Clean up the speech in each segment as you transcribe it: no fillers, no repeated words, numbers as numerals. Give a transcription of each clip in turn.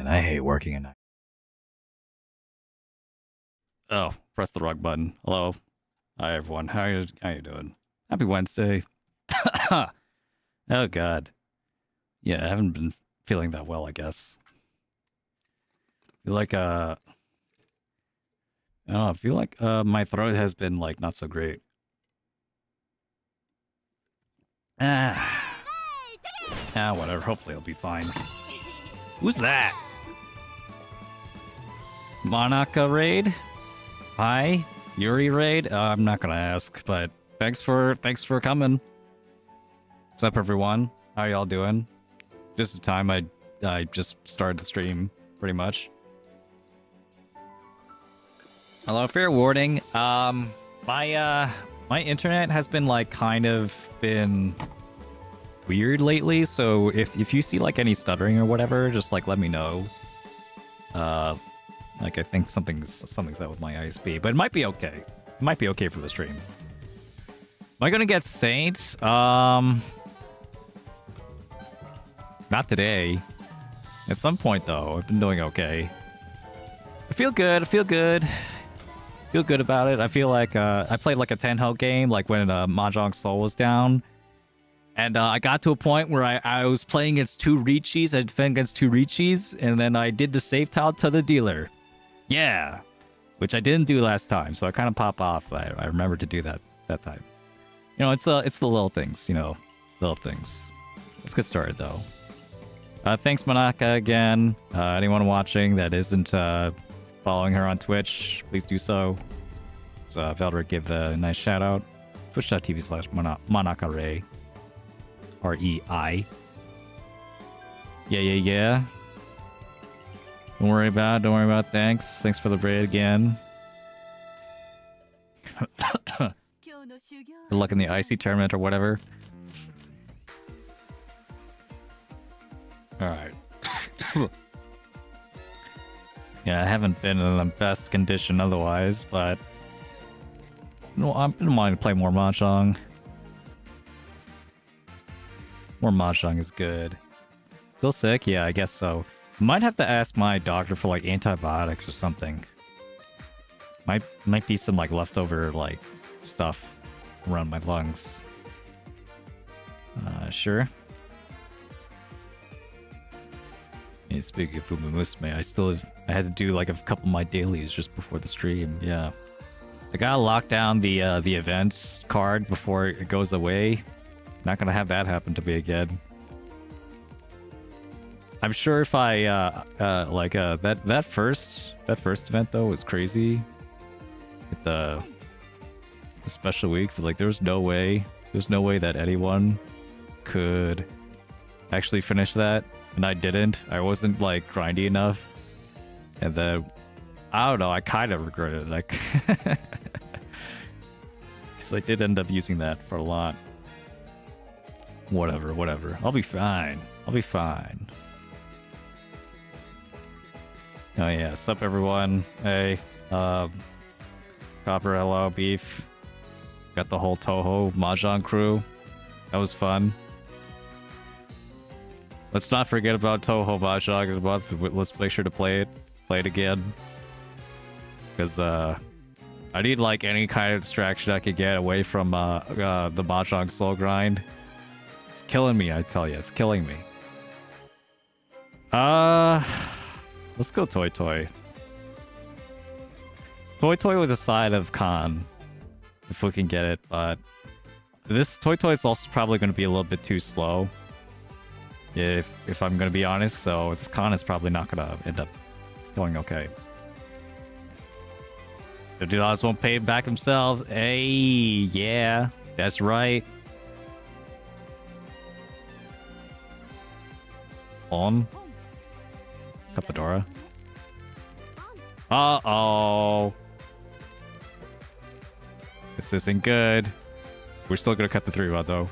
man. I hate working at night. Oh, press the wrong button. Hello. Hi, everyone. How you doing? Happy Wednesday. Oh, God. Yeah, I haven't been feeling that well, I guess. Feel like, I don't know, I feel like, my throat has been, like, not so great. Whatever. Hopefully it'll be fine. Who's that? Monaca raid? Hi? Yuri raid? I'm not gonna ask, but thanks for coming. What's up, everyone? How y'all doing? Just the time I just started the stream, pretty much. Hello, fair warning. My internet has been like kind of been weird lately, so if you see like any stuttering or whatever, just like let me know. Like I think something's up with my ISP, but it might be okay. It might be okay for the stream. Am I gonna get Saints? Not today. At some point though, I've been doing okay. I feel good. Feel good about it. I feel like I played like a Tenho game, like when Mahjong Soul was down. And I got to a point where I was playing against two Richis, I defended against two Richis, and then I did the save tile to the dealer. Yeah, which I didn't do last time, so I kind of pop off. I remember to do that time. You know, it's the little things, you know, little things. Let's get started though. Thanks Monaca again. Anyone watching that isn't following her on Twitch, please do so. So Veldrick give a nice shout out. Twitch.tv/Monaca REI. Yeah. Don't worry about it. Thanks for the raid again. Good luck in the IC tournament or whatever. Alright. Yeah, I haven't been in the best condition otherwise, but no, I've been wanting to play more Mahjong. More Mahjong is good. Still sick? Yeah, I guess so. Might have to ask my doctor for like antibiotics or something. Might be some like leftover like stuff around my lungs. Sure. Yeah, speaking of Fumimusme, I had to do like a couple of my dailies just before the stream. Yeah, I gotta lock down the events card before it goes away. Not gonna have that happen to me again. I'm sure if I that first event though was crazy. With the special week, like there's no way that anyone could actually finish that, and I didn't. I wasn't like grindy enough, and then I don't know. I kind of regretted it, like, because I did end up using that for a lot. Whatever. I'll be fine. Oh yeah, sup everyone. Hey, Copper, hello, Beef. Got the whole Toho Mahjong crew. That was fun. Let's not forget about Toho Mahjong this month. Let's make sure to play it again. Because I need like any kind of distraction I could get away from the Mahjong soul grind. It's killing me, I tell you. It's killing me. Let's go Toy Toy. Toy Toy with a side of Khan. If we can get it, but this Toy Toy is also probably going to be a little bit too slow. If I'm going to be honest, so this Khan is probably not going to end up going okay. $50 won't pay back themselves. Hey, yeah, that's right. On Capadora. Uh-oh. This isn't good. We're still gonna cut the 3-rod though.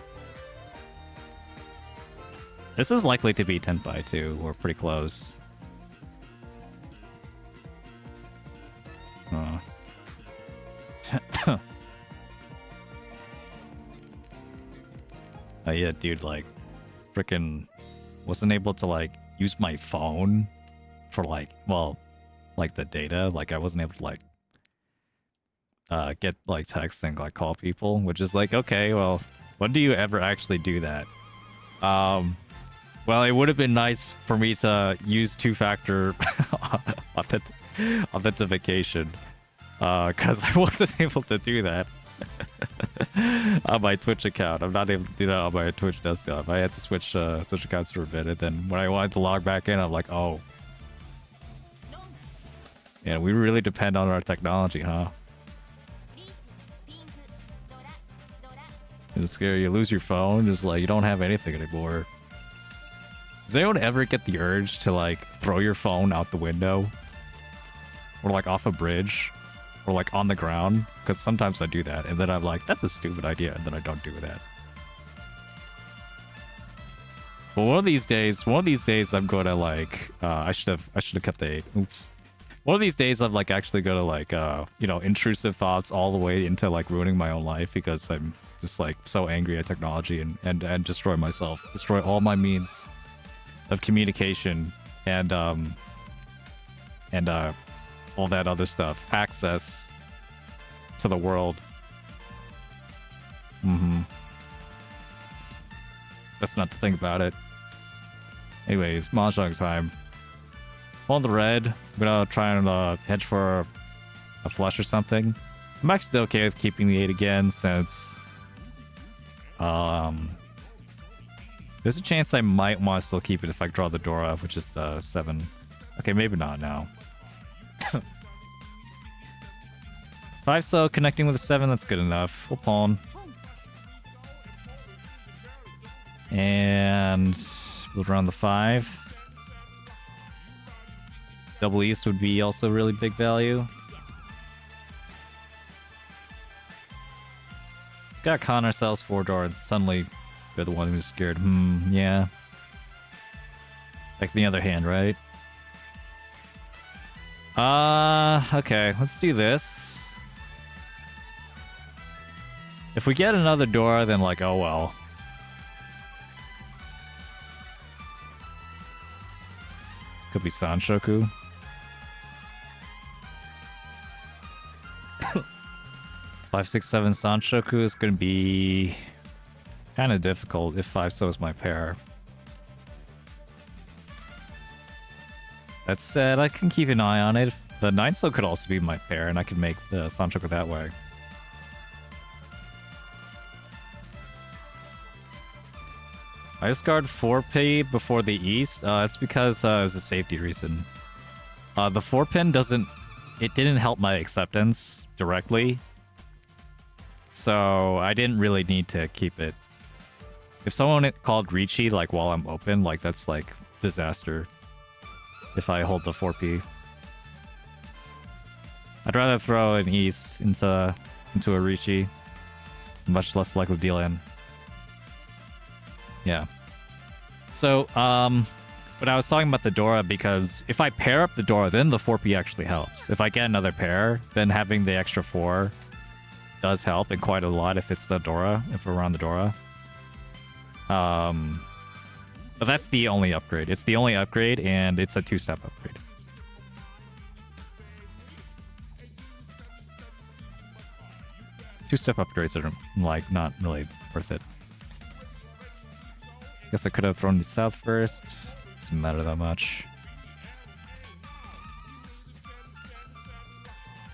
This is likely to be 10 by 2. We're pretty close. Yeah, dude, like, freaking wasn't able to like use my phone for like, well, like the data. Like I wasn't able to like get like text and like call people, which is like, okay, well, when do you ever actually do that? Well, it would have been nice for me to use two-factor authentication, because I wasn't able to do that on my Twitch account. I'm not able to do that on my Twitch desktop. I had to switch accounts for a bit, and then when I wanted to log back in, I'm like, oh. Yeah, we really depend on our technology, huh? It's scary. You lose your phone, just like you don't have anything anymore. Does anyone ever get the urge to like throw your phone out the window? Or like off a bridge? Or like on the ground? Because sometimes I do that, and then I'm like, that's a stupid idea, and then I don't do that. But one of these days I'm gonna like I should have kept the oops. One of these days I'm like actually gonna like you know, intrusive thoughts all the way into like ruining my own life because I'm just like so angry at technology and destroy myself, destroy all my means of communication and all that other stuff, access to the world. That's not to think about it. Anyways, Mahjong time. On the red, I'm gonna try and hedge for a flush or something. I'm actually okay with keeping the 8 again since there's a chance I might want to still keep it if I draw the Dora, which is the 7. Okay, maybe not now. 5 so connecting with a 7, that's good enough. We'll pawn. And we'll draw on the 5. Double East would be also really big value. Just gotta con ourselves 4 doors. Suddenly, we're the one who's scared. Yeah. Like the other hand, right? Okay, let's do this. If we get another Dora, then like, oh well. Could be Sanshoku. 5, 6, 7 Sanshoku is going to be kind of difficult if 5 so is my pair. That said, I can keep an eye on it. The 9 so could also be my pair, and I can make the Sanshoku that way. I discard 4P before the East. It's because it's a safety reason. The 4-pin didn't help my acceptance directly. So I didn't really need to keep it. If someone called Ricci like while I'm open, like that's like disaster. If I hold the 4P. I'd rather throw an East into a Ricci. Much less likely to deal in. Yeah. So, but I was talking about the Dora because if I pair up the Dora, then the 4P actually helps. If I get another pair, then having the extra 4 does help, and quite a lot if it's the Dora, if we're on the Dora. But that's the only upgrade. It's the only upgrade, and it's a 2-step upgrade. Two-step upgrades are, like, not really worth it. Guess I could have thrown the south first. Doesn't matter that much.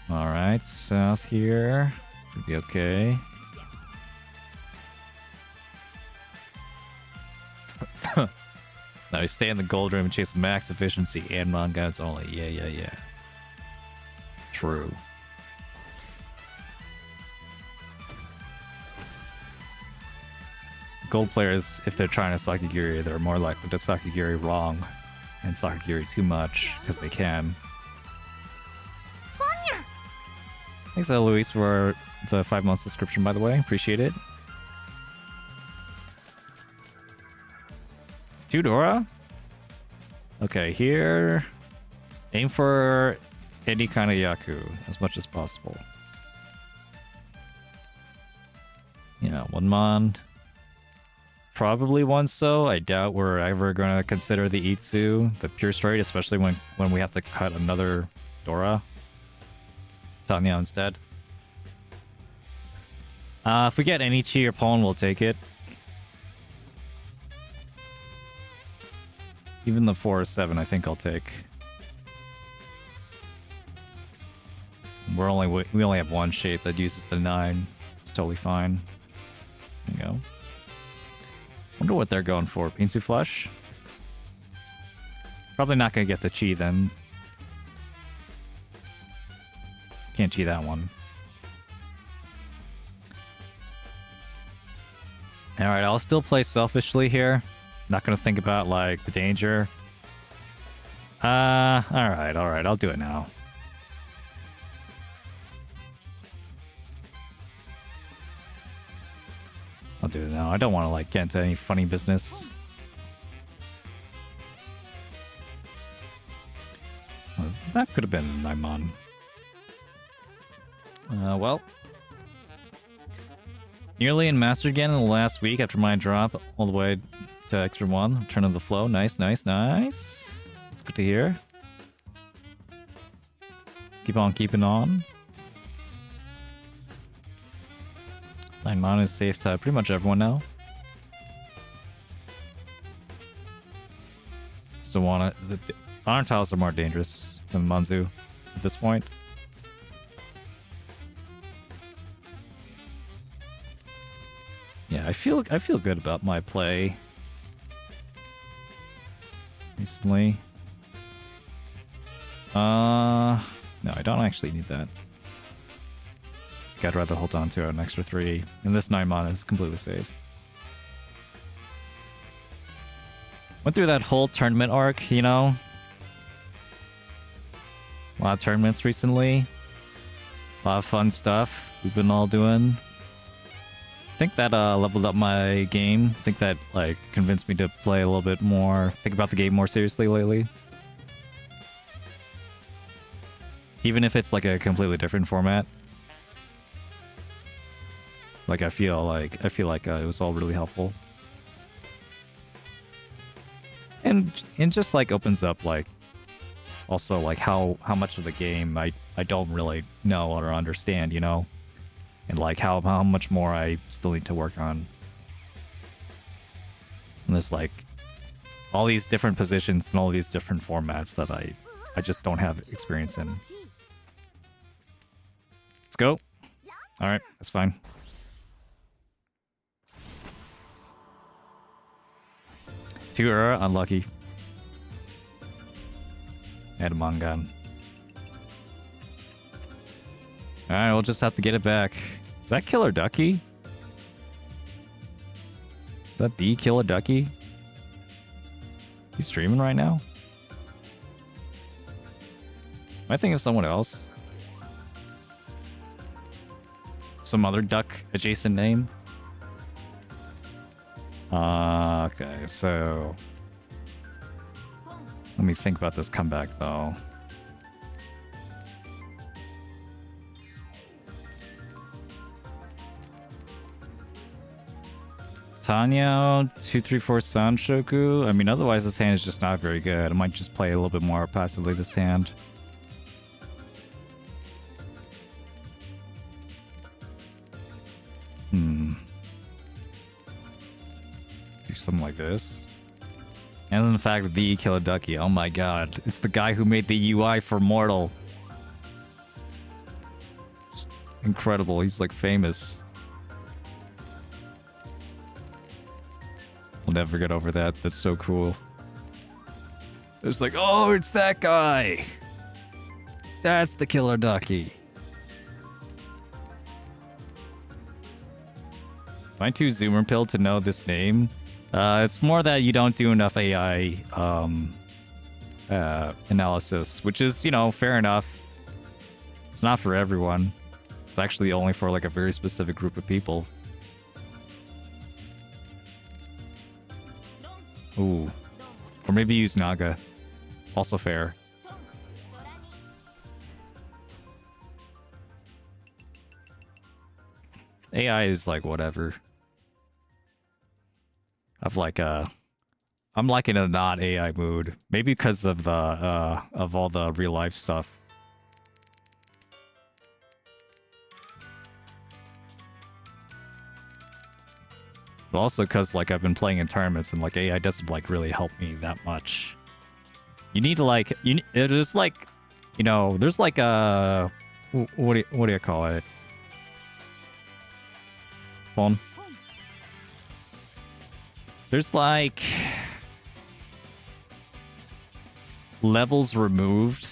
Alright, south here. Should be okay. Now we stay in the gold room and chase max efficiency and non-guns only. Yeah. True. Gold players, if they're trying to Sakigiri, they're more likely to Sakigiri wrong and Sakigiri too much, because they can. Thanks, Luis, for the 5-month subscription, by the way. Appreciate it. 2 Dora? Okay, here. Aim for any kind of Yaku as much as possible. Yeah, 1 Mon. Probably one so. I doubt we're ever gonna consider the Itsu, the pure straight, especially when we have to cut another Dora. Tanya instead. If we get any Chi or Pawn, we'll take it. Even the 4 or 7, I think I'll take. We only have one shape that uses the 9. It's totally fine. There you go. Wonder what they're going for. Pinsu Flush? Probably not gonna get the Chi then. Can't Chi that one. Alright, I'll still play selfishly here. Not gonna think about, like, the danger. Alright, I'll do it now. I'll do it now. I don't want to, like, get into any funny business. Well, that could have been Naimon. Well. Nearly in Master again in the last week after my drop all the way to Extra 1. Turn of the flow. Nice, nice, nice. It's good to hear. Keep on keeping on. 9 mana is safe to pretty much everyone now. Still wanna... The Honor Tiles are more dangerous than Manzu at this point. Yeah, I feel good about my play recently. No, I don't actually need that. I'd rather hold on to an extra 3, and this 9 mana is completely safe. Went through that whole tournament arc, you know? A lot of tournaments recently. A lot of fun stuff we've been all doing. I think that leveled up my game. I think that, like, convinced me to play a little bit more, think about the game more seriously lately. Even if it's like a completely different format. Like, I feel like it was all really helpful. And just, like, opens up, like, also, like, how much of the game I don't really know or understand, you know? And, like, how much more I still need to work on. And there's, like, all these different positions and all these different formats that I just don't have experience in. Let's go. Alright, that's fine. Two unlucky. And a Mangan. Alright, we'll just have to get it back. Is that Killer Ducky? Is that the Killer Ducky? He's streaming right now? Am I thinking of someone else? Some other duck adjacent name? Okay, so... Let me think about this comeback, though. Tanya, 2-3-4 Sanshoku. I mean, otherwise this hand is just not very good. I might just play a little bit more passively this hand. Do something like this. And then the fact that the Killer Ducky, oh my god. It's the guy who made the UI for Mortal. Just incredible, he's like famous. I'll never get over that, that's so cool. It's like, oh, it's that guy! That's the Killer Ducky. Am I too zoomer pilled to know this name? It's more that you don't do enough AI analysis, which is, you know, fair enough. It's not for everyone. It's actually only for like a very specific group of people. Ooh. Or maybe use Naga. Also fair. AI is like whatever. of like I'm like in a not AI mood. Maybe because of the of all the real life stuff. But also because like I've been playing in tournaments and like AI doesn't like really help me that much. You need to like it is like, you know, there's like a what do you call it? Phone. There's like levels removed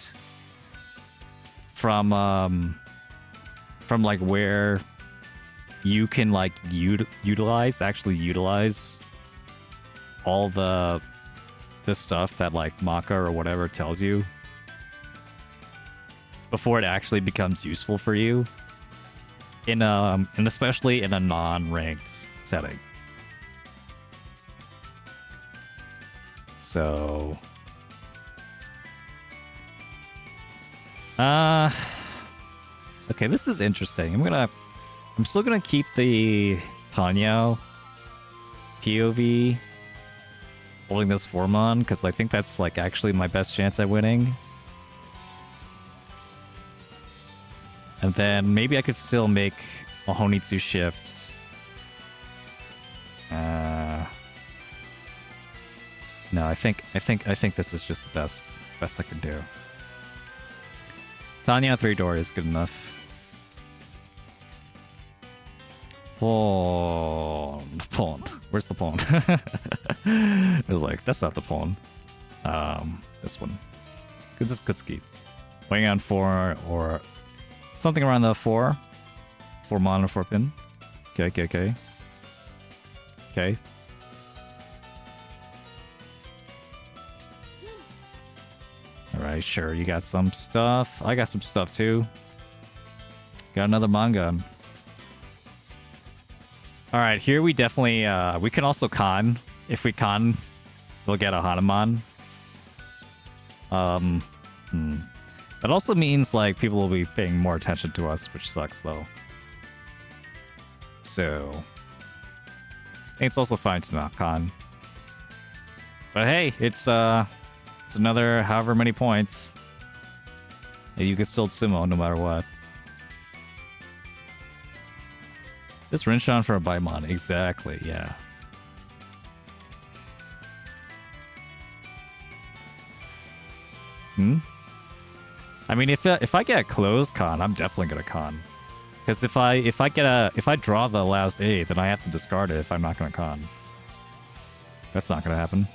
from like where you can like actually utilize all the stuff that like Maka or whatever tells you before it actually becomes useful for you in and especially in a non-ranked setting. So okay, this is interesting. I'm still gonna keep the Tanya POV holding this form on because I think that's like actually my best chance at winning. And then maybe I could still make a Honitsu shift. No, I think this is just the best I can do. Tanya 3-door is good enough. Pawn. Where's the pawn? It was like, that's not the pawn. This one. Good ski. Weighing on 4 or something around the 4. 4 mana, 4 pin. Okay. Alright, sure, you got some stuff. I got some stuff too. Got another manga. Alright, here we definitely, we can also con. If we con, we'll get a Hanuman. That also means, like, people will be paying more attention to us, which sucks, though. So, I think it's also fine to not con. But hey, it's another however many points. Yeah, you can still sumo no matter what. This Rinshan for a Baimon, exactly, yeah. I mean, if I get a closed con, I'm definitely gonna con. Because if I draw the last 8, then I have to discard it if I'm not gonna con. That's not gonna happen.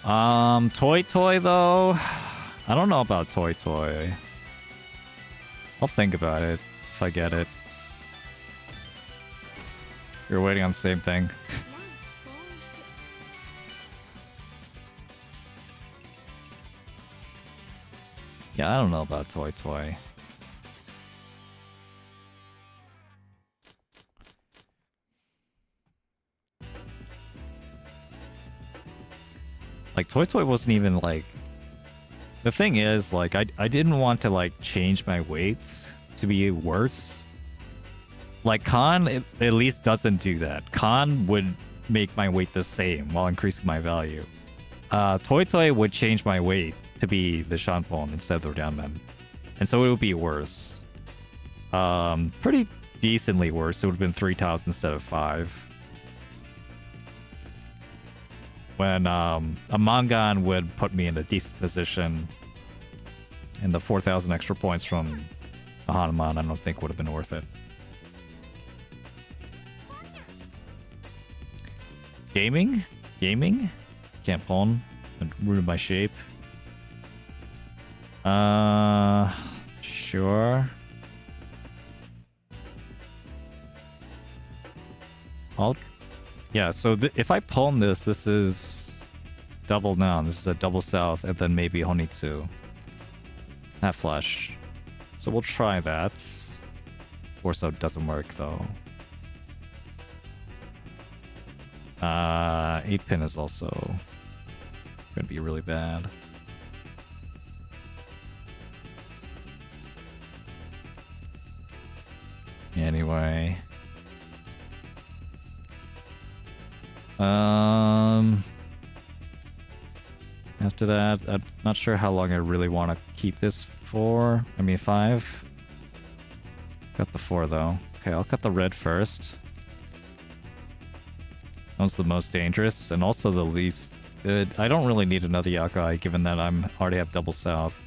Toy though, I don't know about Toy. I'll think about it if I get it. You're waiting on the same thing. Yeah, I don't know about Toy. Like, Toy wasn't even, like... The thing is, like, I didn't want to, like, change my weight to be worse. Like, Con at least doesn't do that. Con would make my weight the same while increasing my value. Toy would change my weight to be the Shanpon instead of the Downman. And so it would be worse. Pretty decently worse. It would have been 3 tiles instead of 5. When a Mangan would put me in a decent position, and the 4,000 extra points from a Hanuman I don't think would have been worth it. Gaming? Can't pawn and ruin my shape. Sure. Yeah, so if I pawn this is double down. This is a double south, and then maybe Honitsu. Not flush. So we'll try that. Torso doesn't work, though. 8-pin is also going to be really bad. Anyway. After that, I'm not sure how long I really want to keep this for. I mean, 5. Got the 4, though. Okay, I'll cut the red first. That was the most dangerous, and also the least good. I don't really need another Yakai, given that I'm already have double south.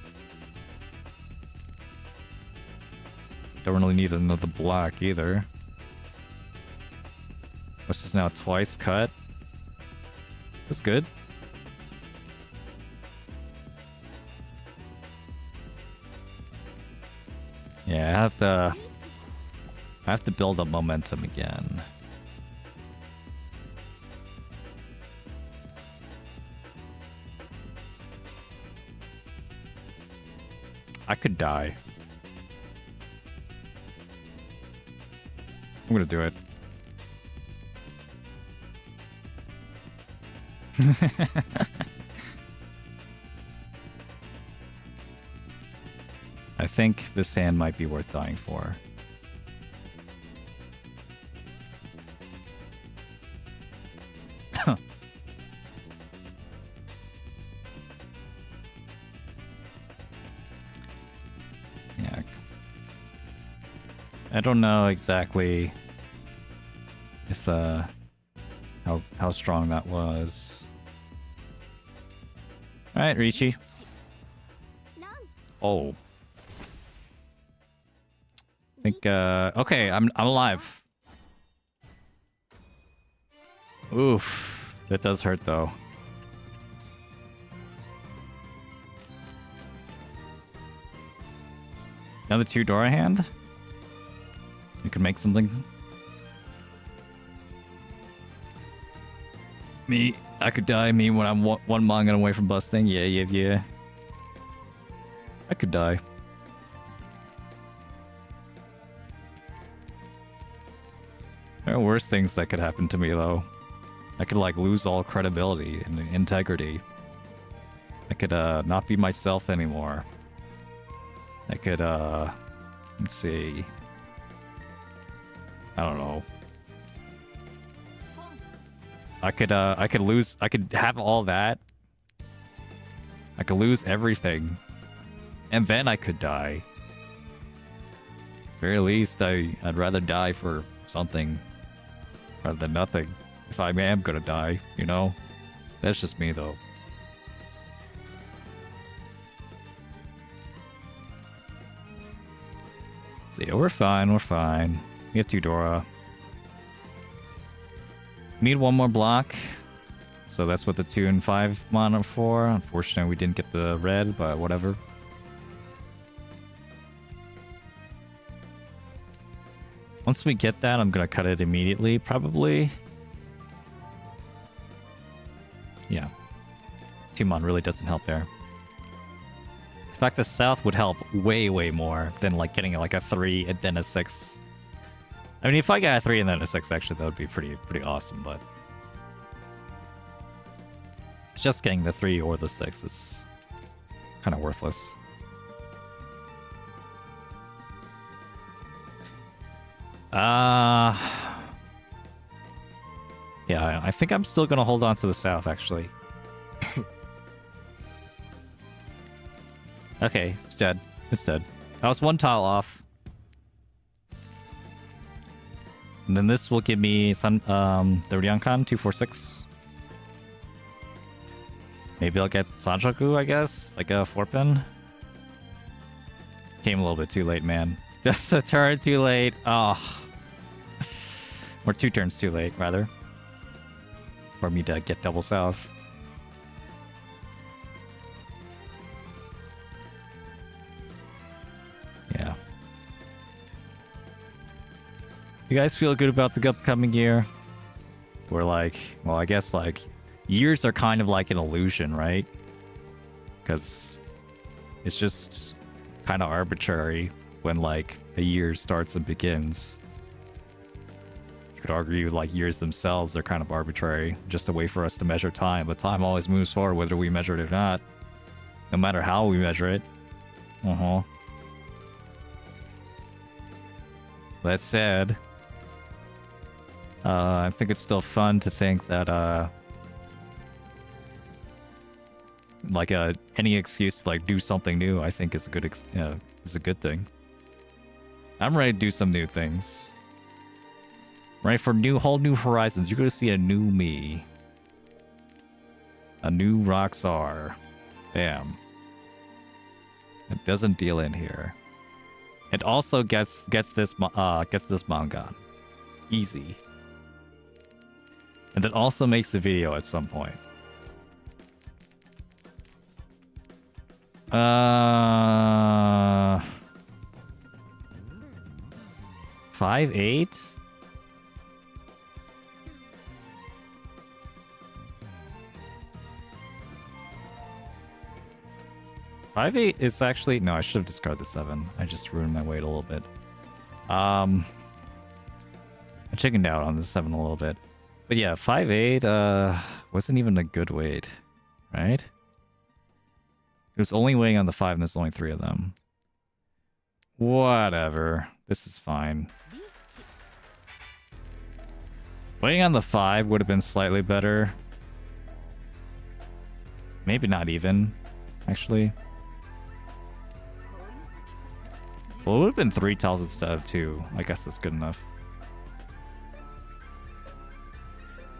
Don't really need another black, either. This is now twice cut. That's good. Yeah, I have to build up momentum again. I could die. I'm gonna do it. I think this hand might be worth dying for. Yeah. I don't know exactly if how strong that was. All right, Ricci. Oh. I think okay, I'm alive. Oof. That does hurt though. Another 2 Dora hand? You can make something. Me, I could die. Me when I'm one Mongan away from busting. Yeah. I could die. There are worse things that could happen to me though. I could like lose all credibility and integrity. I could not be myself anymore. I could let's see. I don't know. I could lose. I could have all that. I could lose everything, and then I could die. Very least, I'd rather die for something rather than nothing. If I am gonna die, you know, that's just me though. See, we're fine. We're fine. We have 2 Dora. Need 1 more block. So that's what the 2 and 5 mana for. Unfortunately, we didn't get the red, but whatever. Once we get that, I'm gonna cut it immediately, probably. Yeah. 2 mon really doesn't help there. In fact, the south would help way more than like getting like a 3 and then a 6. I mean, if I got a 3 and then a 6, actually, that would be pretty awesome, but just getting the 3 or the 6 is kind of worthless. Yeah, I think I'm still gonna hold on to the south, actually. Okay, it's dead. It's dead. I was 1 tile off. And then this will give me the Ryankan 246. Maybe I'll get Sanchoku, I guess, like a 4-pin. Came a little bit too late, man. Just a turn too late. Oh. Or 2 turns too late, rather. For me to get double south. Yeah. You guys feel good about the upcoming year? We're like, well, I guess like years are kind of like an illusion, right? Because it's just kind of arbitrary when like a year starts and begins. You could argue like years themselves are kind of arbitrary, just a way for us to measure time, but time always moves forward whether we measure it or not, no matter how we measure it. That said, I think it's still fun to think that like any excuse to like do something new, I think is a good is a good thing. I'm ready to do some new things. Ready for whole new horizons. You're gonna see a new me, a new Roxar. Bam. It doesn't deal in here. It also gets this manga. Easy. And it also makes a video at some point. 5'8"? Five eight is actually no. I should have discarded the 7. I just ruined my weight a little bit. I chickened out on the 7 a little bit, but yeah, 5'8" wasn't even a good weight, right? It was only weighing on the 5, and there's only 3 of them. Whatever, this is fine. Weighing on the 5 would have been slightly better. Maybe not even, actually. Well, it would have been 3 tiles instead of 2. I guess that's good enough.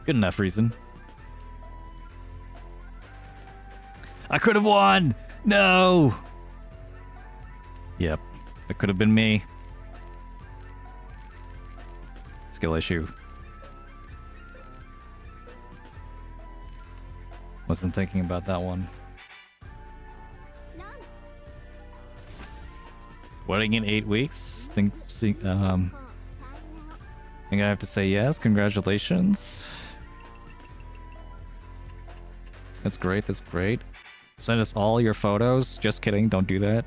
Good enough reason. I could have won! No! Yep, that could have been me. Skill issue. Wasn't thinking about that one. Wedding in 8 weeks? Think I have to say yes. Congratulations. That's great. That's great. Send us all your photos. Just kidding. Don't do that.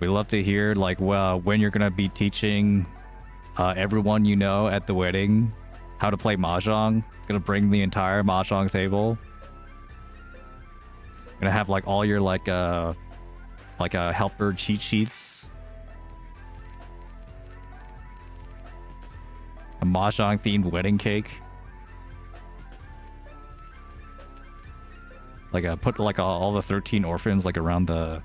We'd love to hear, like, well, when you're gonna be teaching everyone you know at the wedding how to play Mahjong. Gonna bring the entire Mahjong table. Gonna have like all your like helper cheat sheets. A Mahjong themed wedding cake. Like put like all the 13 orphans like around the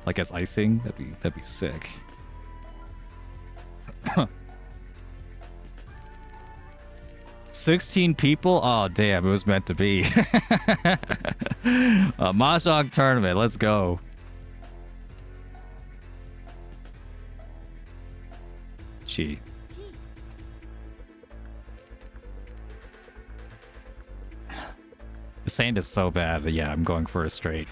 like as icing. That'd be sick. 16 people? Oh, damn, it was meant to be. A Mahjong tournament, let's go. Gee. The sand is so bad that, yeah, I'm going for a straight.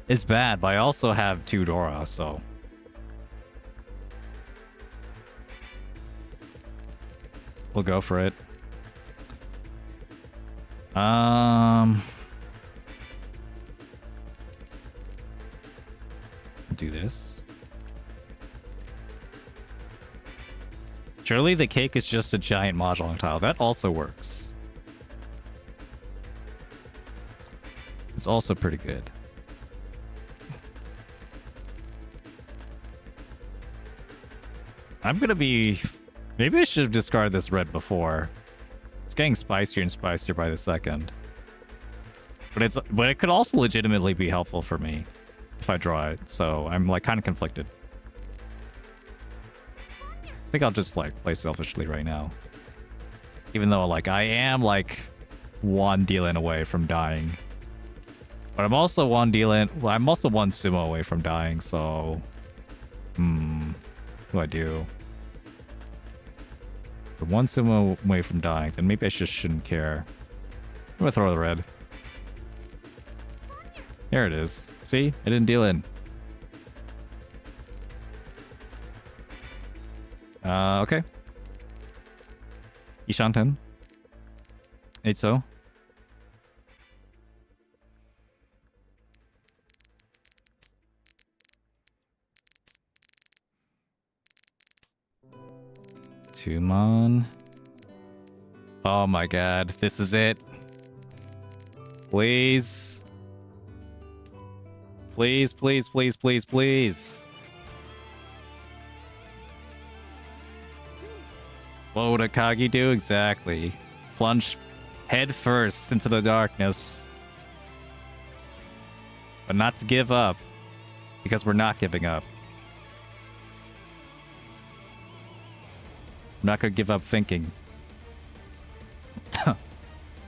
It's bad, but I also have 2 Dora, so... we'll go for it. Do this. Surely the cake is just a giant Mahjong tile. That also works. It's also pretty good. I'm gonna be... maybe I should have discarded this red before. It's getting spicier and spicier by the second. But it could also legitimately be helpful for me if I draw it. So I'm like kind of conflicted. I think I'll just like play selfishly right now. Even though like I am like 1 dealing away from dying. But I'm also 1 dealing... well, I'm also 1 sumo away from dying, so... what do I do? For 1 sumo away from dying, then maybe I just shouldn't care. I'm gonna throw the red. There it is. See? I didn't deal in. Okay. Ishanten. Eitso. Tumon. Oh my god, this is it. Please. Please, please, please, please, please. What would Akagi do? Exactly. Plunge head first into the darkness. But not to give up. Because we're not giving up. I'm not going to give up thinking. I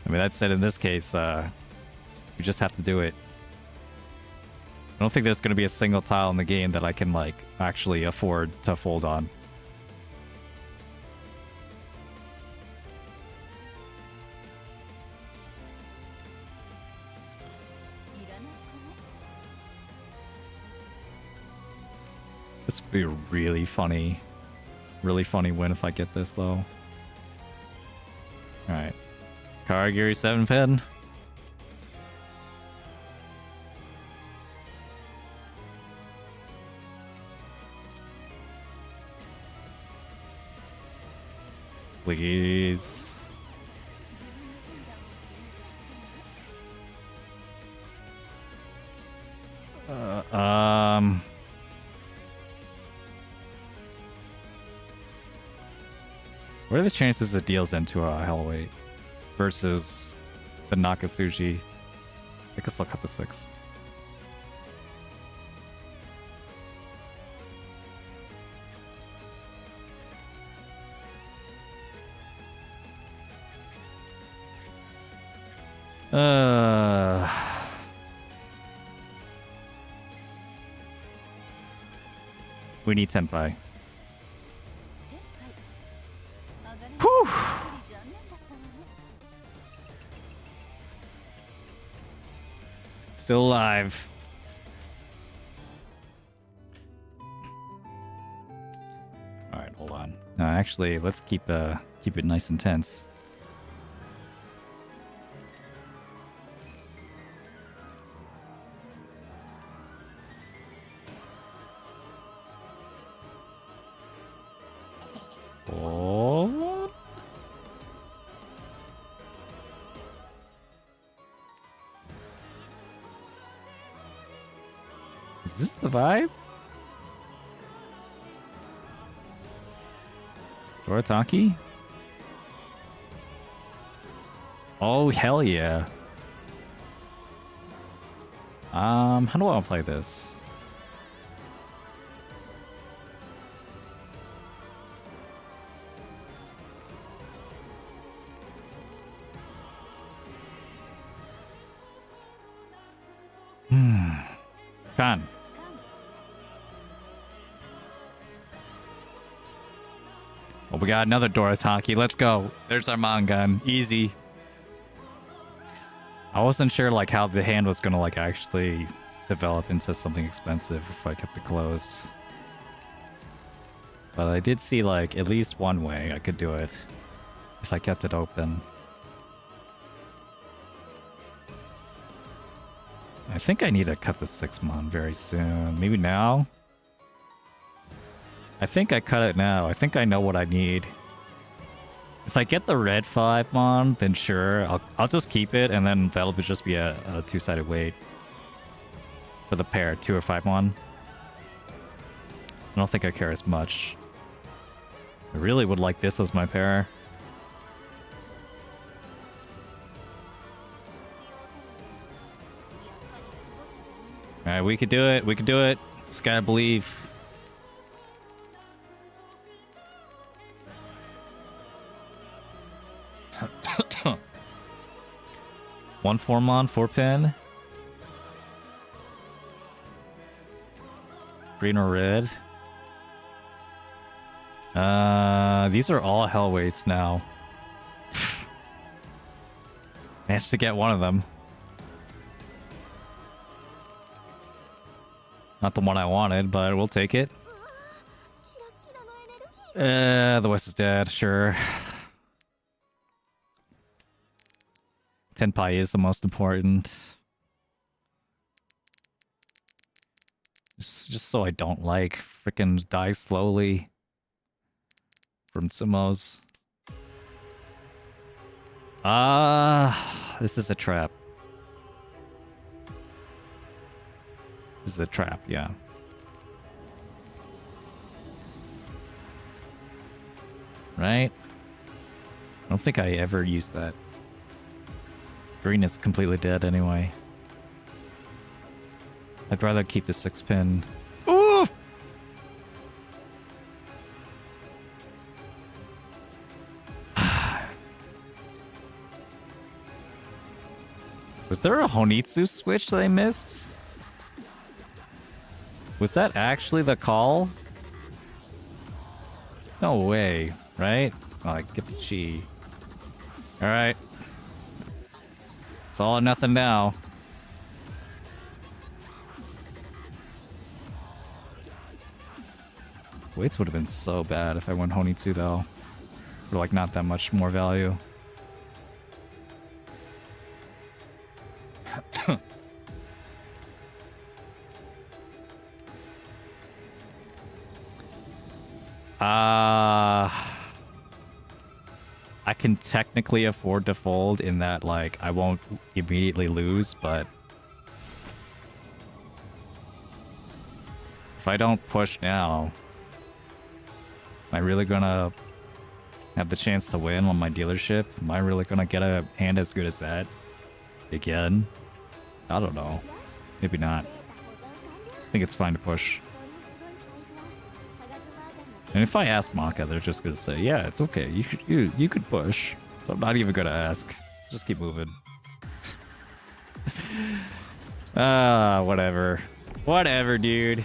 mean, that said, in this case, we just have to do it. I don't think there's going to be a single tile in the game that I can, like, actually afford to fold on. This would be a really funny win if I get this, though. Alright. Karagiri 7 pin. Please. What are the chances it deals into a Hellweight versus the Nakasuji? I guess I'll cut the 6. We need Senpai. Whew. Still alive. All right, hold on. No, actually, let's keep it nice and tense. Oh. Is this the vibe? Dorataki? Oh, hell yeah. How do I want to play this? Kan. Well, we got another Dorataki. Let's go. There's our Mangan. Easy. I wasn't sure like how the hand was gonna like actually develop into something expensive if I kept it closed. But I did see like at least one way I could do it if I kept it open. I think I need to cut the 6-mon very soon. Maybe now? I think I cut it now. I think I know what I need. If I get the red 5-mon, then sure, I'll just keep it, and then that'll just be a 2-sided weight for the pair, 2 or 5-mon. I don't think I care as much. I really would like this as my pair. Alright, we could do it. We could do it. Just gotta believe. One 4-mon, 4-pin. Green or red. These are all Hellweights now. Managed to get one of them. Not the one I wanted, but we'll take it. The West is dead, sure. Tenpai is the most important. Just so I don't like frickin' die slowly from Sumos. This is a trap. This is a trap, yeah. Right? I don't think I ever used that. Green is completely dead anyway. I'd rather keep the 6-pin. Oof! Was there a Honitsu switch that I missed? Was that actually the call? No way, right? Oh, get the chi. Alright. It's all or nothing now. Weights would have been so bad if I went Honitsu though. For like not that much more value. I can technically afford to fold in that, like, I won't immediately lose, but if I don't push now, am I really gonna have the chance to win on my dealership? Am I really gonna get a hand as good as that again? I don't know. Maybe not. I think it's fine to push. And if I ask Maka, they're just gonna say, "Yeah, it's okay. You could push." So I'm not even gonna ask. Just keep moving. Whatever. Whatever, dude.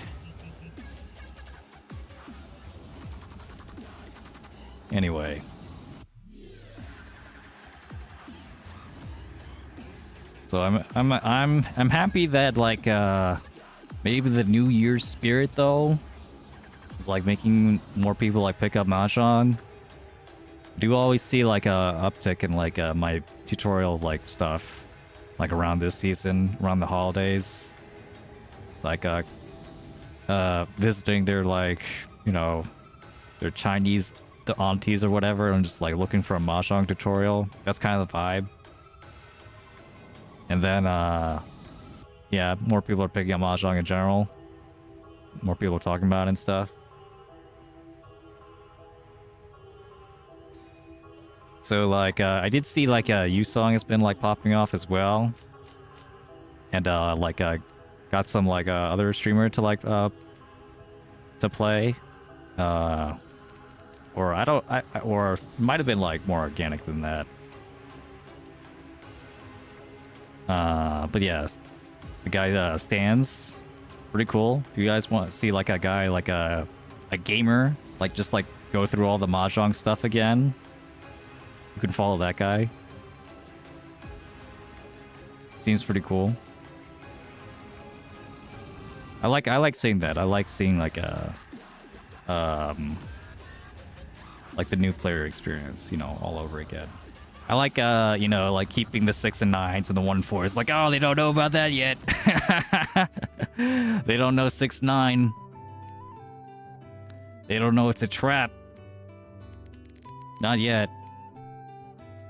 Anyway. So I'm happy that, like, maybe the New Year's spirit though is like making more people like pick up Mahjong. I do always see like a uptick in like my tutorial like stuff like around this season, around the holidays, like visiting their, like, you know, their Chinese the aunties or whatever, and just like looking for a Mahjong tutorial. That's kind of the vibe. And then yeah, more people are picking up Mahjong in general. More people are talking about it and stuff. So like I did see like Yusong has been like popping off as well. And like got some like other streamer to like to play. Or or it might have been like more organic than that. But yeah, the guy stands pretty cool. If you guys want to see like a guy like a gamer like just like go through all the Mahjong stuff again, you can follow that guy. Seems pretty cool. I like seeing that. I like seeing like a like the new player experience, you know, all over again. I like you know, like keeping the 6 and 9s and the 1 4s. Like, oh, they don't know about that yet. They don't know 6-9. They don't know it's a trap. Not yet.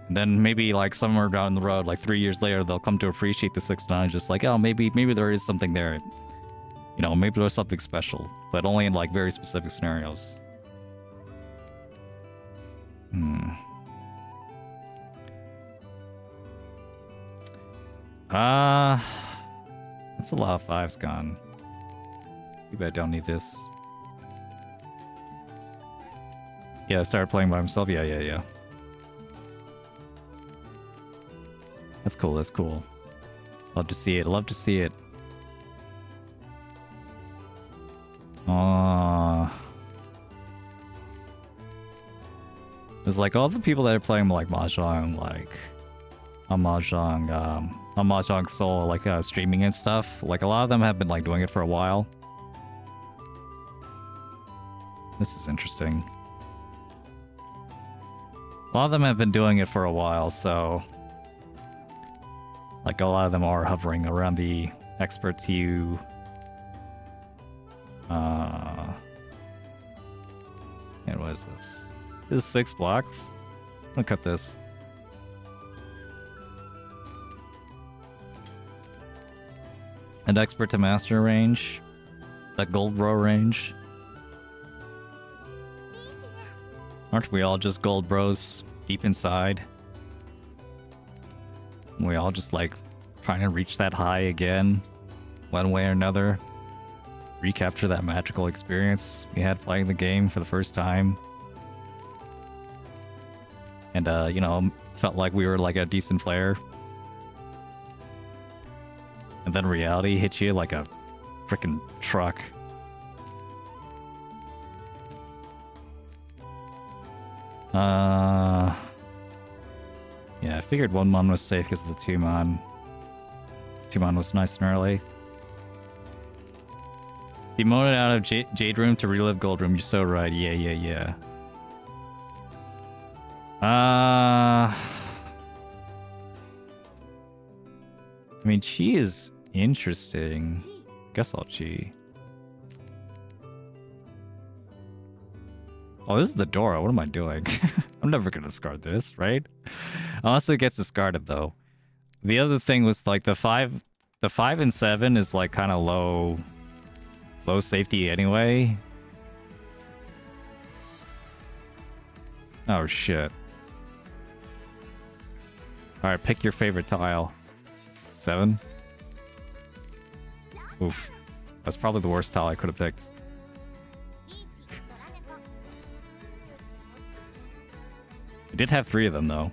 And then maybe like somewhere down the road, like 3 years later, they'll come to appreciate the 6-9. Just like, oh, maybe there is something there. You know, maybe there's something special, but only in like very specific scenarios. That's a lot of 5s gone. Maybe I don't need this. Yeah, I started playing by himself. Yeah. That's cool, that's cool. Love to see it, love to see it. There's like all the people that are playing like Mahjong, like on Mahjong Soul, like streaming and stuff. Like a lot of them have been like doing it for a while. This is interesting. A lot of them have been doing it for a while, so like a lot of them are hovering around the expert TU. And what is this? This is 6 blocks. I'm gonna cut this. An expert to master range. That gold bro range. Aren't we all just gold bros deep inside? We all just like trying to reach that high again, one way or another. Recapture that magical experience we had playing the game for the first time. And, you know, felt like we were like a decent player. And then reality hit you like a freaking truck. Yeah, I figured 1 mon was safe because of the 2 mon. 2 mon was nice and early. Demoted out of Jade Room to relive Gold Room. You're so right. Yeah. I mean, Chi is interesting. Guess I'll Chi. Oh, this is the Dora. What am I doing? I'm never gonna discard this, right? Unless it gets discarded, though. The other thing was like the 5 and 7 is like kind of low safety anyway. Oh shit. Alright, pick your favorite tile. 7? Oof. That's probably the worst tile I could have picked. I did have 3 of them, though.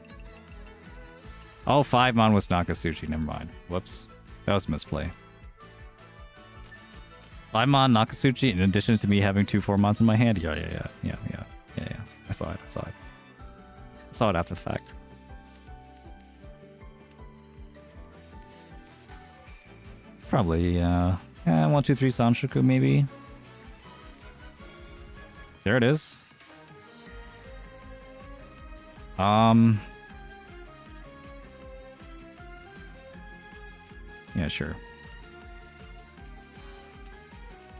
Oh, 5 mon was Nakasuchi. Never mind. Whoops. That was a misplay. 5 mon Nakasuchi, in addition to me having 2 4 mons in my hand. Yeah. I saw it. I saw it after the fact. Probably, 1, 2, 3 Sanshoku, maybe. There it is. Yeah, sure.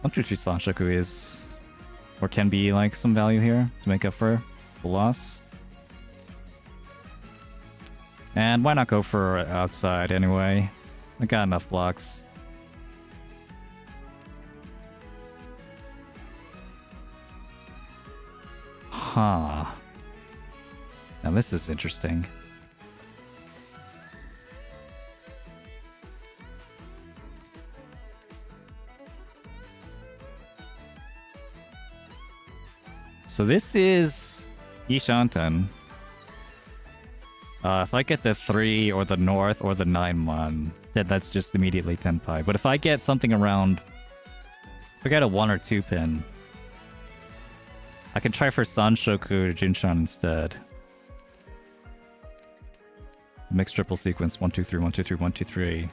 1, 2, 3 Sanshoku is, or can be, like, some value here to make up for the loss. And why not go for outside anyway? I got enough blocks. Huh. Now this is interesting. So this is Ishanten. If I get the 3 or the north or the 9 mon, then that's just immediately Tenpai. But if I get something around... If I get a 1 or 2 pin, I can try for Sanshoku or Jinshan instead. Mixed triple sequence, 1, 2, 3, 1, 2, 3, 1, 2, 3.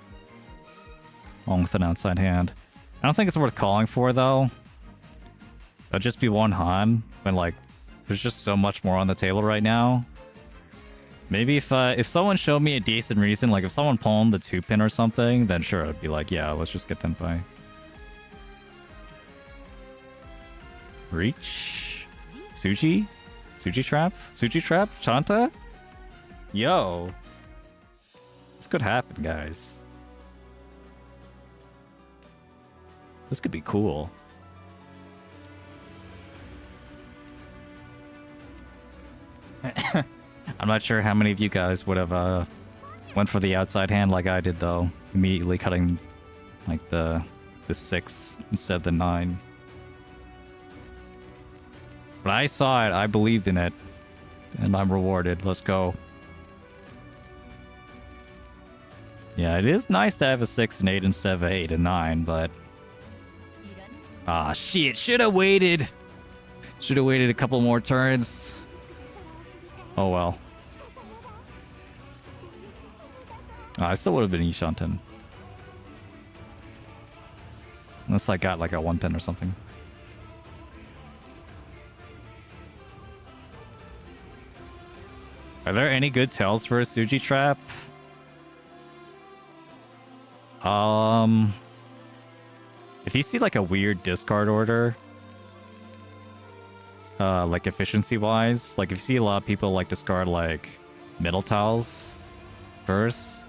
Along with an outside hand. I don't think it's worth calling for, though. That'd just be 1 Han, when, like, there's just so much more on the table right now. Maybe if someone showed me a decent reason, like if someone palmed the 2-pin or something, then sure, I'd be like, yeah, let's just get Tenpai. Reach? Suji? Suji Trap? Suji Trap? Chanta? Yo! This could happen, guys. This could be cool. I'm not sure how many of you guys would have went for the outside hand like I did, though. Immediately cutting like the 6 instead of the 9. But I saw it, I believed in it, and I'm rewarded. Let's go. Yeah, it is nice to have a 6 and 8 instead of 8 and 9, but... Ah, shit, should have waited. Should have waited a couple more turns. Oh well. I still would have been Ishanten. Unless I got like a 1-pin or something. Are there any good tells for a Suji Trap? If you see like a weird discard order, like efficiency wise, like if you see a lot of people like discard like middle tiles first,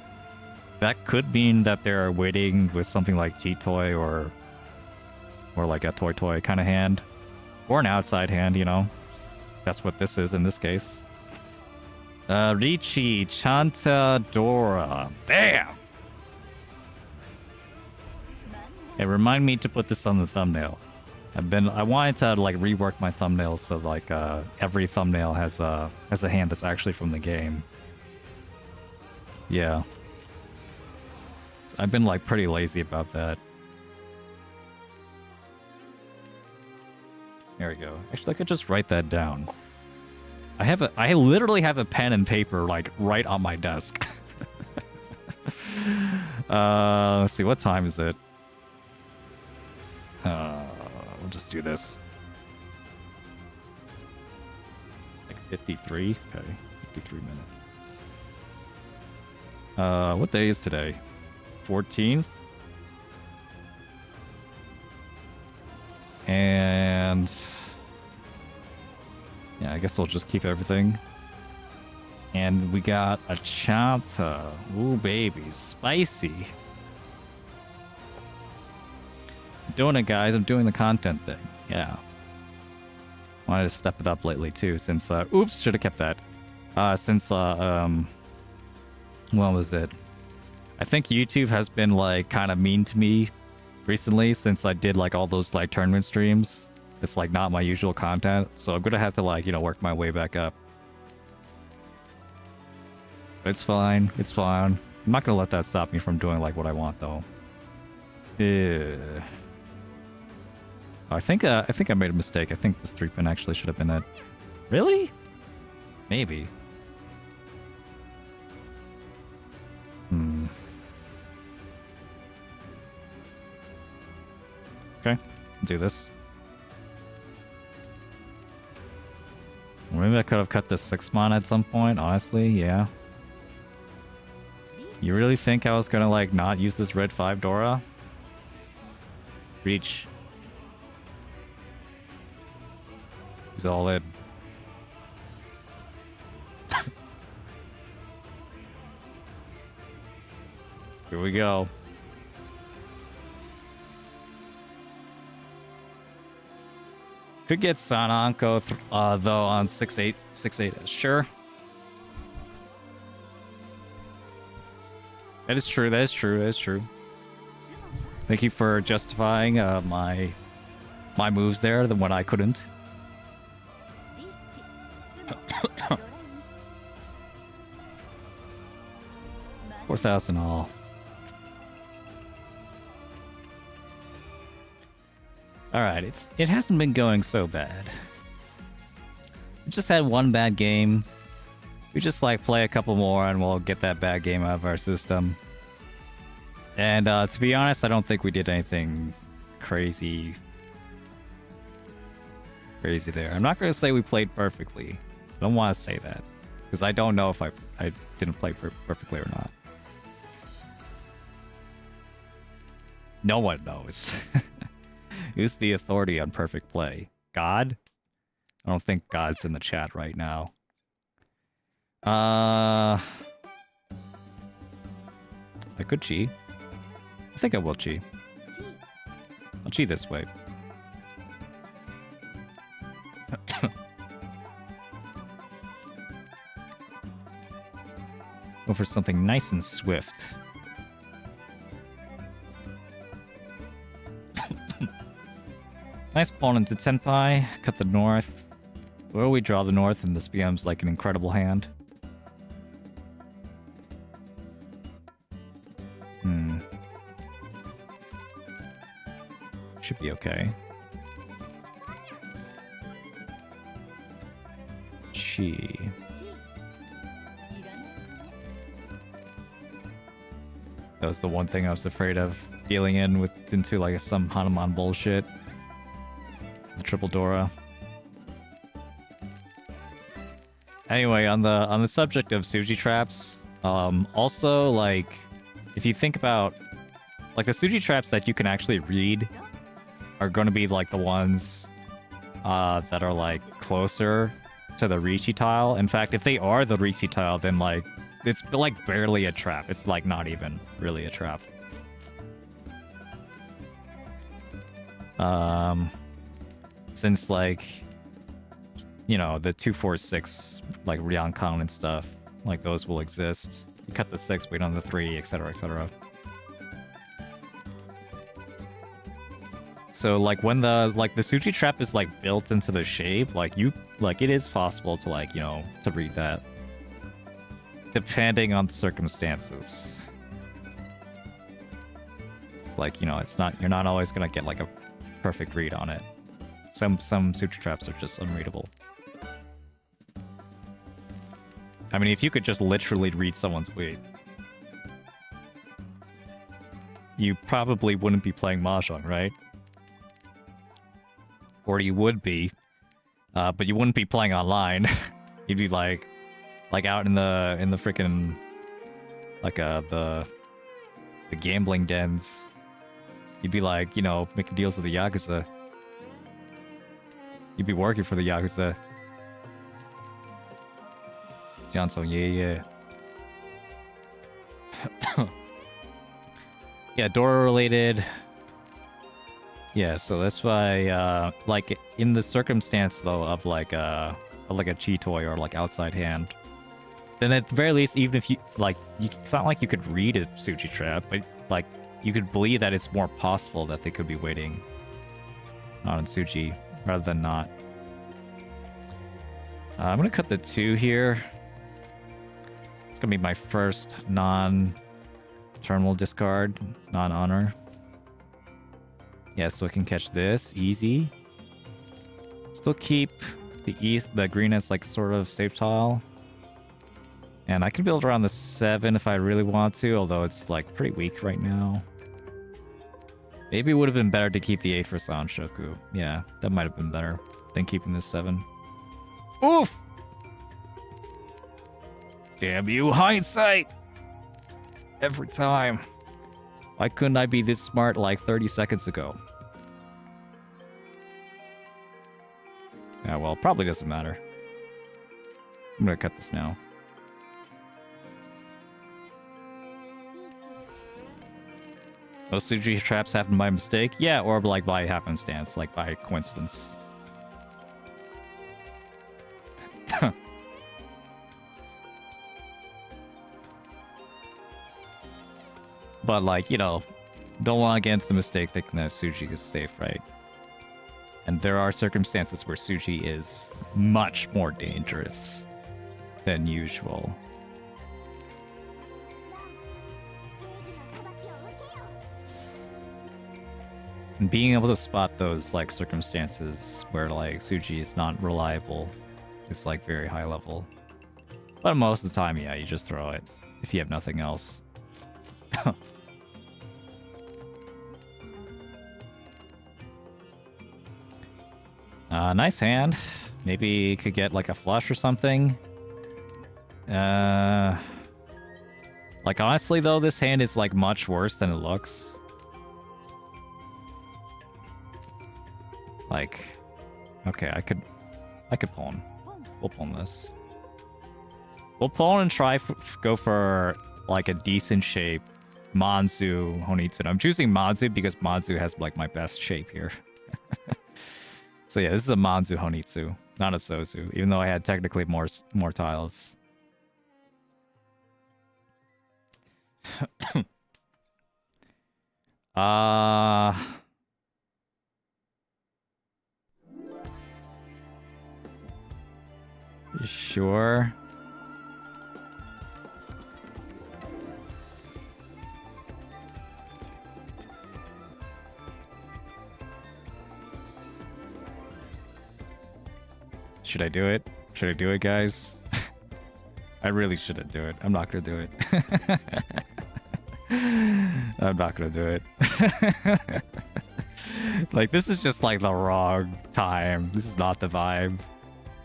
that could mean that they're waiting with something like G-Toy or like a Toy kind of hand. Or an outside hand, you know. That's what this is in this case. Ricci, Chanta, Dora. Bam! Hey, remind me to put this on the thumbnail. I wanted to like rework my thumbnails so like every thumbnail has a hand that's actually from the game. Yeah. I've been like pretty lazy about that. There we go. Actually, I could just write that down. I literally have a pen and paper like right on my desk. Let's see, what time is it? We'll just do this. Like 53? Okay, 53 minutes. What day is today? 14th? And yeah, I guess we'll just keep everything. And we got a chanta. Ooh, baby, spicy. I'm doing it, guys. I'm doing the content thing. Yeah. Wanted to step it up lately too, since oops, should have kept that. Since when was it? I think YouTube has been like kind of mean to me recently since I did like all those like tournament streams. It's like not my usual content, so I'm gonna have to like, you know, work my way back up. It's fine. It's fine. I'm not gonna let that stop me from doing like what I want though. Yeah. I think I made a mistake. I think this 3-pin actually should have been it. Really? Maybe. Okay, do this. Maybe I could have cut this 6-mon at some point, honestly, yeah. You really think I was gonna, like, not use this red 5 Dora? Reach. He's all in. Here we go. Could get Sananko though on 6-8. 6-8. Sure. That is true. That is true. That is true. Thank you for justifying my moves there, the one I couldn't. 4,000 all. Alright, it hasn't been going so bad. We just had one bad game. We just like play a couple more and we'll get that bad game out of our system. And to be honest, I don't think we did anything crazy there. I'm not going to say we played perfectly. I don't want to say that. Because I don't know if I didn't play perfectly or not. No one knows. Who's the authority on perfect play? God? I don't think God's in the chat right now. I could chi. I think I will chi. I'll chi this way. Go for something nice and swift. Nice pawn into Tenpai. Cut the north. Well, we draw the north, and this becomes like an incredible hand. Should be okay. Chi. That was the one thing I was afraid of dealing into like some Hanuman bullshit. The triple Dora. Anyway, on the subject of Suji traps, also like if you think about like the Suji traps that you can actually read are going to be like the ones that are like closer to the Ricci tile. In fact, if they are the Ricci tile, then like it's like barely a trap. It's like not even really a trap. Since like, you know, the 246 like Ryankang and stuff, like those will exist. You cut the 6, wait on the 3, etc, etc. So like when the Suji trap is like built into the shape, like it is possible to like, you know, to read that. Depending on the circumstances. It's like, you know, you're not always gonna get like a perfect read on it. Some suture traps are just unreadable. I mean, if you could just literally read someone's weight, you probably wouldn't be playing Mahjong, right? Or you would be, but you wouldn't be playing online. You'd be like out in the freaking like the gambling dens. You'd be like, you know, making deals with the Yakuza. You'd be working for the Yakuza. Johnson, yeah. Yeah, Dora related. Yeah, so that's why, like, in the circumstance, though, of, like a chi toy or, like, outside hand, then at the very least, even if you, like, it's not like you could read a Suji trap, but, like, you could believe that it's more possible that they could be waiting on Suji, rather than not. I'm gonna cut the 2 here. It's gonna be my first non-terminal discard, non-honor. Yeah, so I can catch this easy. Still keep the green as like sort of safe tile. And I can build around the 7 if I really want to, although it's like pretty weak right now. Maybe it would have been better to keep the 8 for Sanshoku. Yeah, that might have been better than keeping the 7. Oof! Damn you, hindsight! Every time. Why couldn't I be this smart like 30 seconds ago? Yeah, well, probably doesn't matter. I'm gonna cut this now. Most Suji traps happen by mistake? Yeah, or like by happenstance, like by coincidence. But like, you know, don't want to get into the mistake thinking that Suji is safe, right? And there are circumstances where Suji is much more dangerous than usual. And being able to spot those like circumstances where like Suji is not reliable is like very high level. But most of the time, yeah, you just throw it if you have nothing else. Nice hand. Maybe could get like a flush or something. Like honestly though, this hand is like much worse than it looks. Like, okay, I could pawn. We'll pawn this. We'll pawn and try go for like a decent shape Manzu Honitsu. I'm choosing Manzu because Manzu has like my best shape here. So yeah, this is a Manzu Honitsu, not a Sozu, even though I had technically more tiles. Sure. Should I do it? Should I do it, guys? I really shouldn't do it. I'm not gonna do it. I'm not gonna do it. Like, this is just like the wrong time. This is not the vibe.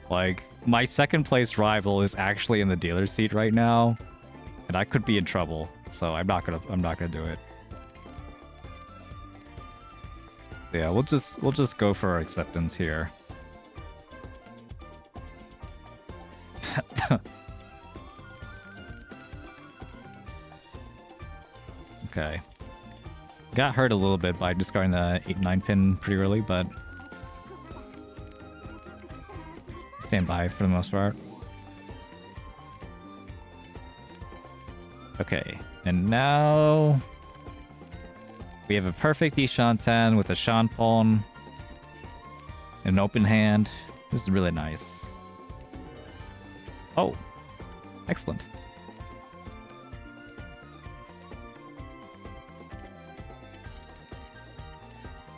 Like, my second place rival is actually in the dealer's seat right now, and I could be in trouble. So I'm not gonna do it. Yeah, we'll just go for our acceptance here. okay. Got hurt a little bit by discarding the 8-9 pin pretty early, but stand by for the most part. Okay, and now we have a perfect Ishanten with a Shanpon, an open hand. This is really nice. Oh, excellent.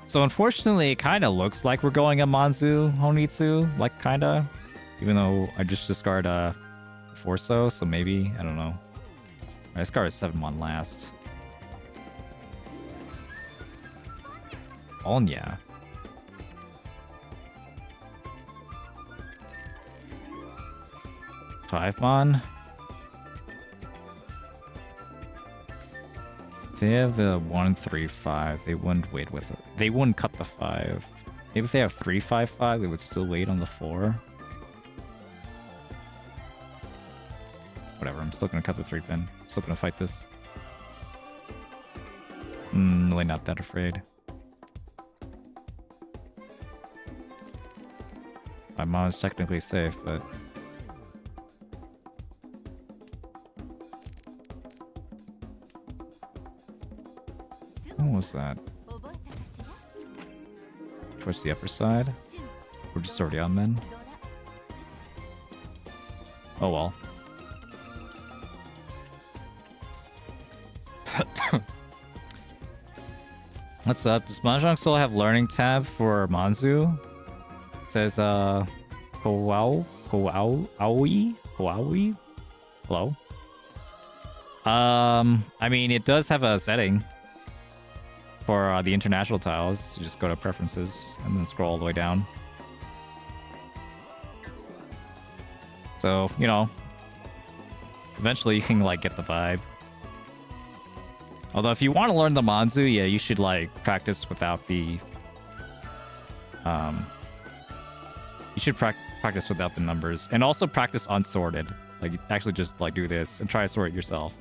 So unfortunately, it kind of looks like we're going a Manzu Honitsu, like kinda, even though I just discard a Forso, so maybe, I don't know. I discarded 7-1 last. Onya. Five-mon. They have the 1-3-5. They wouldn't wait with it. They wouldn't cut the 5. Maybe if they have 3-5-5, they would still wait on the 4. Whatever, I'm still gonna cut the 3-pin. Still gonna fight this. Really not that afraid. My mom is technically safe, but... What was that? Towards the upper side? We're just already on men? Oh well. What's up? Does Mahjong still have learning tab for Manzu? It says, Kowaui? Hello? I mean, it does have a setting for the international tiles. You just go to preferences and then scroll all the way down. So, you know, eventually you can, like, get the vibe. Although if you want to learn the Manzu, yeah, you should, like, practice without the... You should practice without the numbers. And also practice unsorted. Like, actually just, like, do this and try to sort it yourself.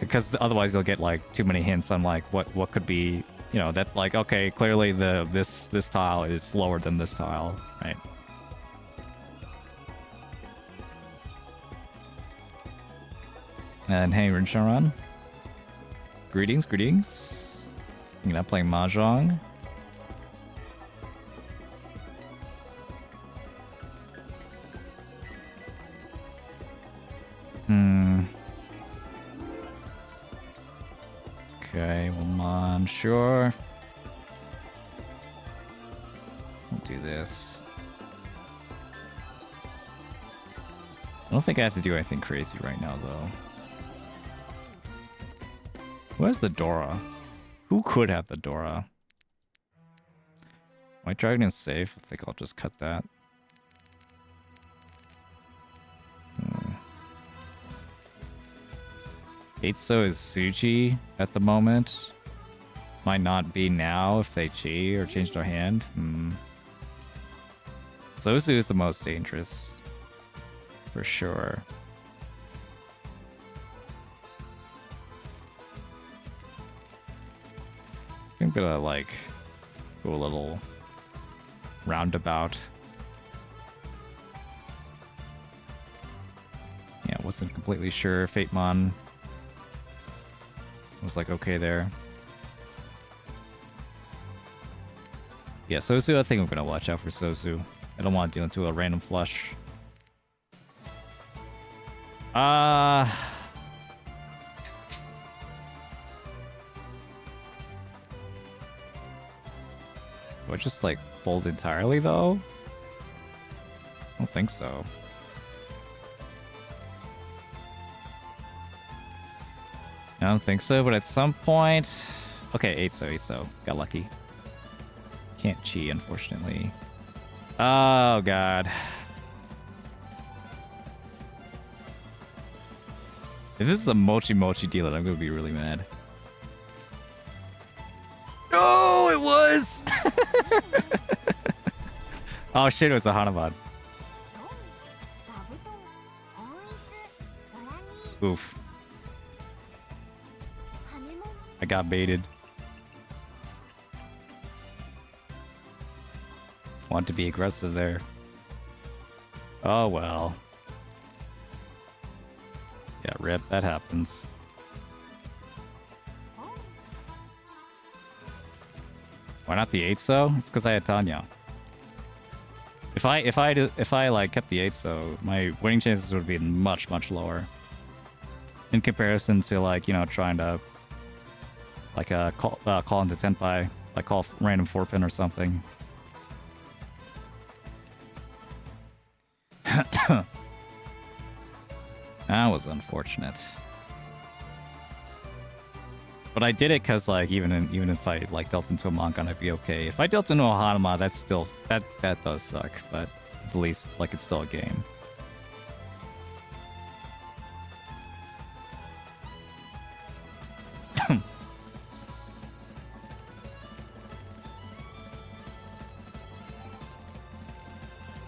Because otherwise you'll get, like, too many hints on, like, what could be... You know, that, like, okay, clearly this tile is slower than this tile, right? And hey, Rinsharan. Greetings, greetings. You're not playing Mahjong. Okay, well, Mon, sure. We'll do this. I don't think I have to do anything crazy right now, though. Where's the Dora? Who could have the Dora? White Dragon is safe. I think I'll just cut that. Eitsu is Suji at the moment. Might not be now if they chi or change their hand. Zozu is the most dangerous. For sure. I'm gonna, like, go a little roundabout. Yeah, wasn't completely sure. Fatemon was, like, okay there. Yeah, Sozu, I think I'm gonna watch out for Sozu. I don't want to deal into a random flush. Do I just, like, fold entirely, though? I don't think so. I don't think so, but at some point... Okay, Eitsu. Got lucky. Can't chi, unfortunately. Oh, God. If this is a Mochi deal, I'm gonna be really mad. No, it was! Oh shit, it was a Hanabad. Oof. got baited. Want to be aggressive there. Oh well. Yeah, rip, that happens. Why not the 8 so? It's because I had Tanya. If I like kept the 8 so, my winning chances would be much lower. In comparison to like, you know, trying to like call into Tenpai, like call random 4-pin or something. That was unfortunate. But I did it because like even if I like dealt into a Mongon, I'd be okay. If I dealt into a Hanuma, that's still that does suck. But at least like it's still a game.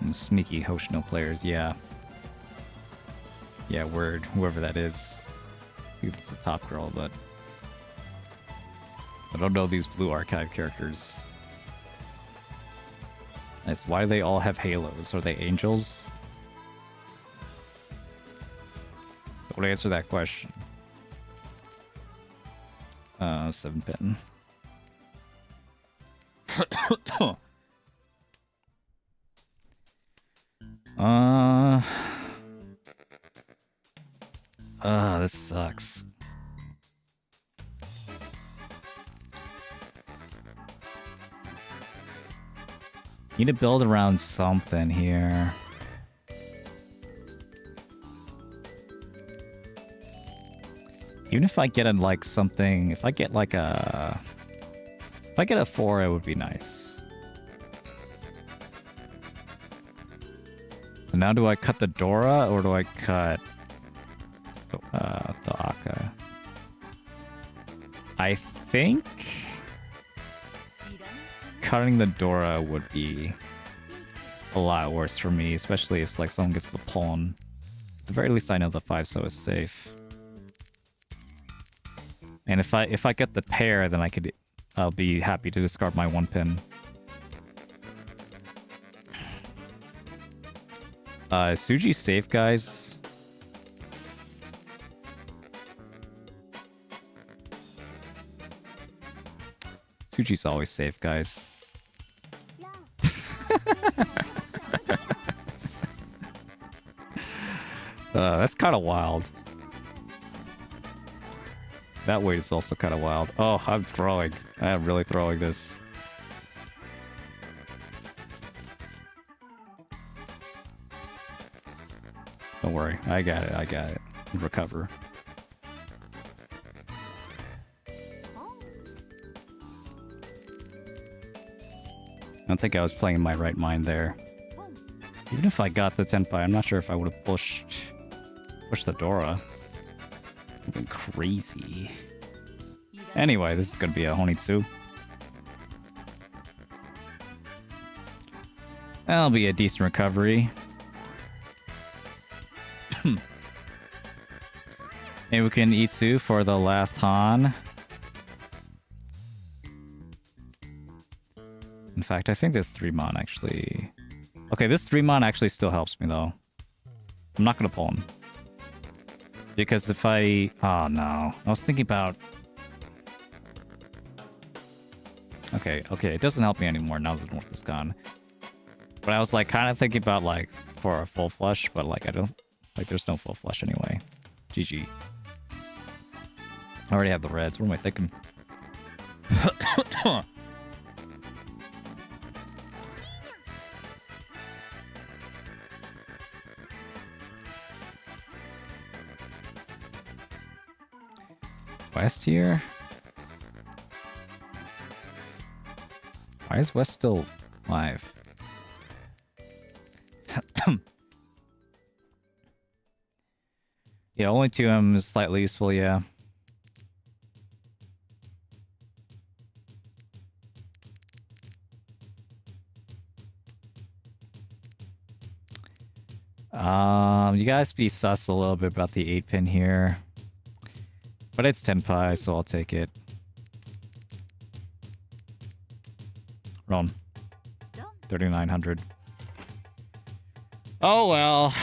And sneaky Hoshino players, yeah. Yeah, word, whoever that is. I think it's the top girl, but I don't know these blue archive characters. Nice. Why do they all have halos? Are they angels? I would answer that question. 7-pin. This sucks. Need to build around something here. Even if I get a, like something, if I get like a... If I get a 4, it would be nice. So now do I cut the Dora, or do I cut the Akka? I think cutting the Dora would be a lot worse for me, especially if like someone gets the pawn. At the very least, I know the 5 so is safe. And if I get the pair, then I'll be happy to discard my 1-pin. Is Suji safe, guys? Suji's always safe, guys. That's kind of wild. That weight is also kind of wild. Oh, I'm throwing. I am really throwing this. Don't worry. I got it. I got it. Recover. I don't think I was playing in my right mind there. Even if I got the Tenpai, I'm not sure if I would have pushed the Dora. Something crazy. Anyway, this is gonna be a Honitsu. That'll be a decent recovery. Maybe we can Itsu for the last Han. In fact, I think this 3-mon actually... Okay, this 3-mon actually still helps me, though. I'm not gonna pull him. Because if I... Oh, no. I was thinking about... Okay, it doesn't help me anymore now that North is gone. But I was, like, kind of thinking about, like, for a full flush, but, like, I don't... Like, there's no full flush anyway. GG. I already have the reds. What am I thinking? West here? Why is West still live? Yeah, only 2M is slightly useful, yeah. You guys be sus a little bit about the 8-pin here. But it's Tenpai, so I'll take it. Wrong. 3,900. Oh well.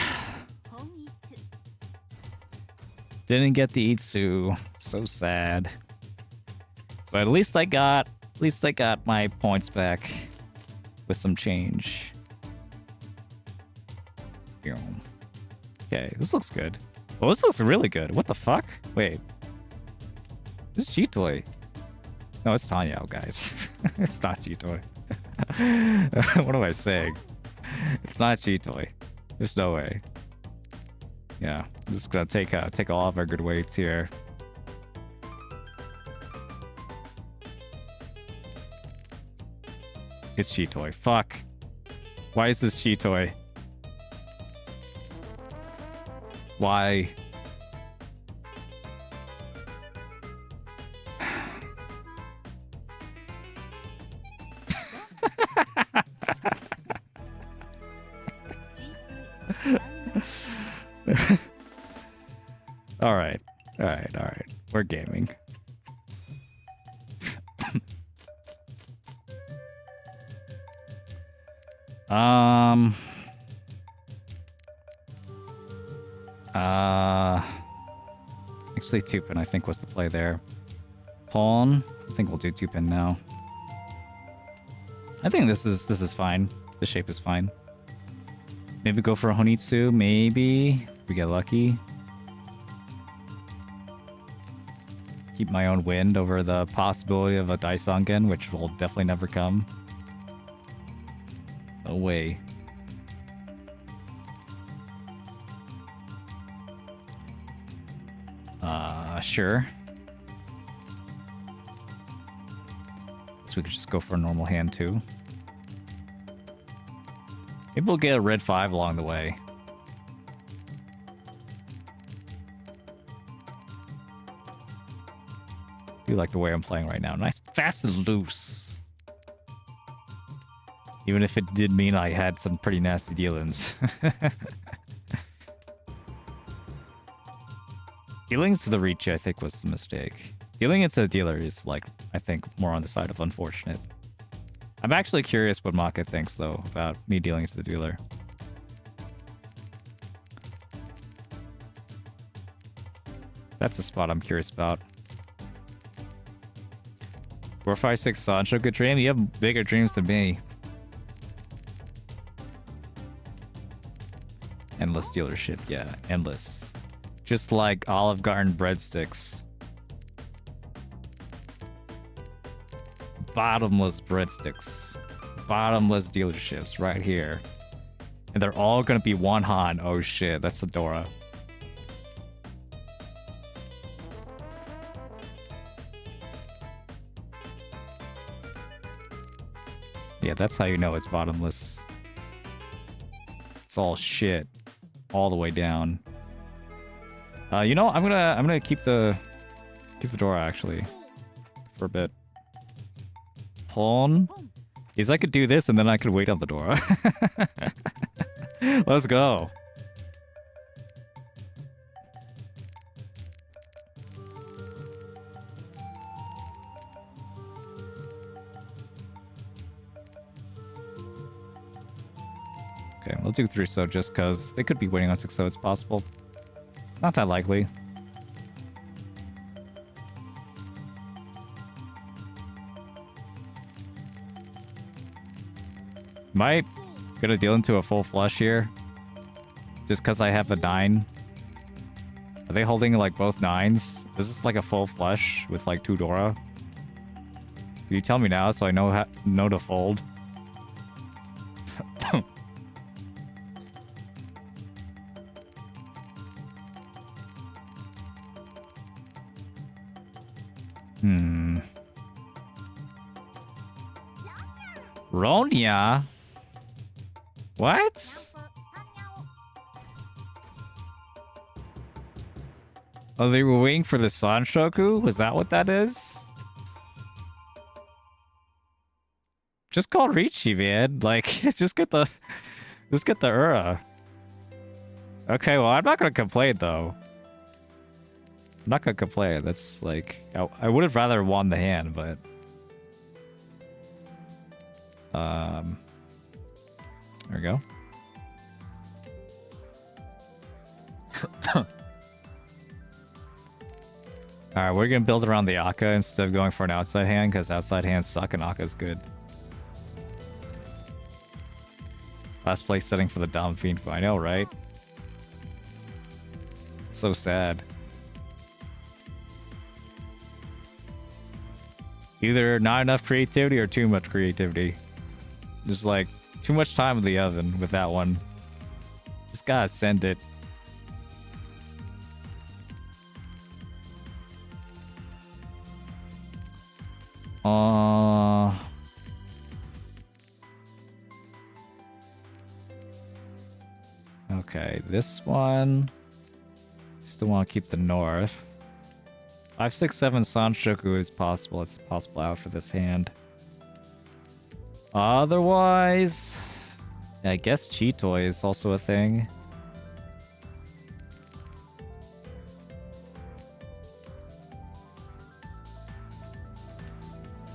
Didn't get the Itsu. So sad. But at least I got my points back with some change. Okay, this looks good. Oh, this looks really good. What the fuck? Wait. This is G-Toy. No, it's Tanyao, guys. It's not G-Toy. What am I saying? It's not G-Toy. There's no way. Yeah, I'm just gonna take all of our good weights here. It's G-Toy. Fuck. Why is this G-Toy? Why? All right. We're gaming. Actually, 2-pin I think was the play there. Pawn. I think we'll do 2-pin now. I think this is fine. The shape is fine. Maybe go for a Honitsu. Maybe if we get lucky. Keep my own wind over the possibility of a Daisongen, which will definitely never come. No way. Sure. So we could just go for a normal hand too. Maybe we'll get a red 5 along the way. Do like the way I'm playing right now. Nice, fast and loose. Even if it did mean I had some pretty nasty dealings. Dealing to the reach, I think, was the mistake. Dealing it to the dealer is, like, I think, more on the side of unfortunate. I'm actually curious what Maka thinks, though, about me dealing it to the dealer. That's a spot I'm curious about. 456 Sancho, good dream. You have bigger dreams than me. Endless dealership, yeah, endless. Just like Olive Garden breadsticks. Bottomless breadsticks. Bottomless dealerships right here. And they're all gonna be one Han. Oh shit, that's Adora. Yeah, that's how you know it's bottomless. It's all shit. All the way down. You know, I'm gonna keep the Dora actually for a bit. Pawn. Is I could do this and then I could wait on the Dora. Let's go. Okay, we'll do 3-so just because they could be waiting on 6-so. It's possible. Not that likely. Might gonna deal into a full flush here. Just because I have a 9. Are they holding like both 9s? Is this like a full flush with like 2 Dora? Can you tell me now so I know to fold? Ronya? What? Oh, they were waiting for the Sanshoku? Was that what that is? Just call Richi, man. Like, just get the Ura. Okay, well, I'm not gonna complain, though. I'm not gonna complain. That's, like... I would have rather won the hand, but... There we go. Alright, we're gonna build around the Akka instead of going for an outside hand, because outside hands suck and Akka's good. Last place setting for the Dom Fiend. I know, right? It's so sad. Either not enough creativity or too much creativity. Just like too much time in the oven with that one. Just gotta send it. Okay, this one. Still want to keep the north. 5, 6, 7 Sanshoku is possible. It's a possible out for this hand. Otherwise, I guess Chitoi is also a thing.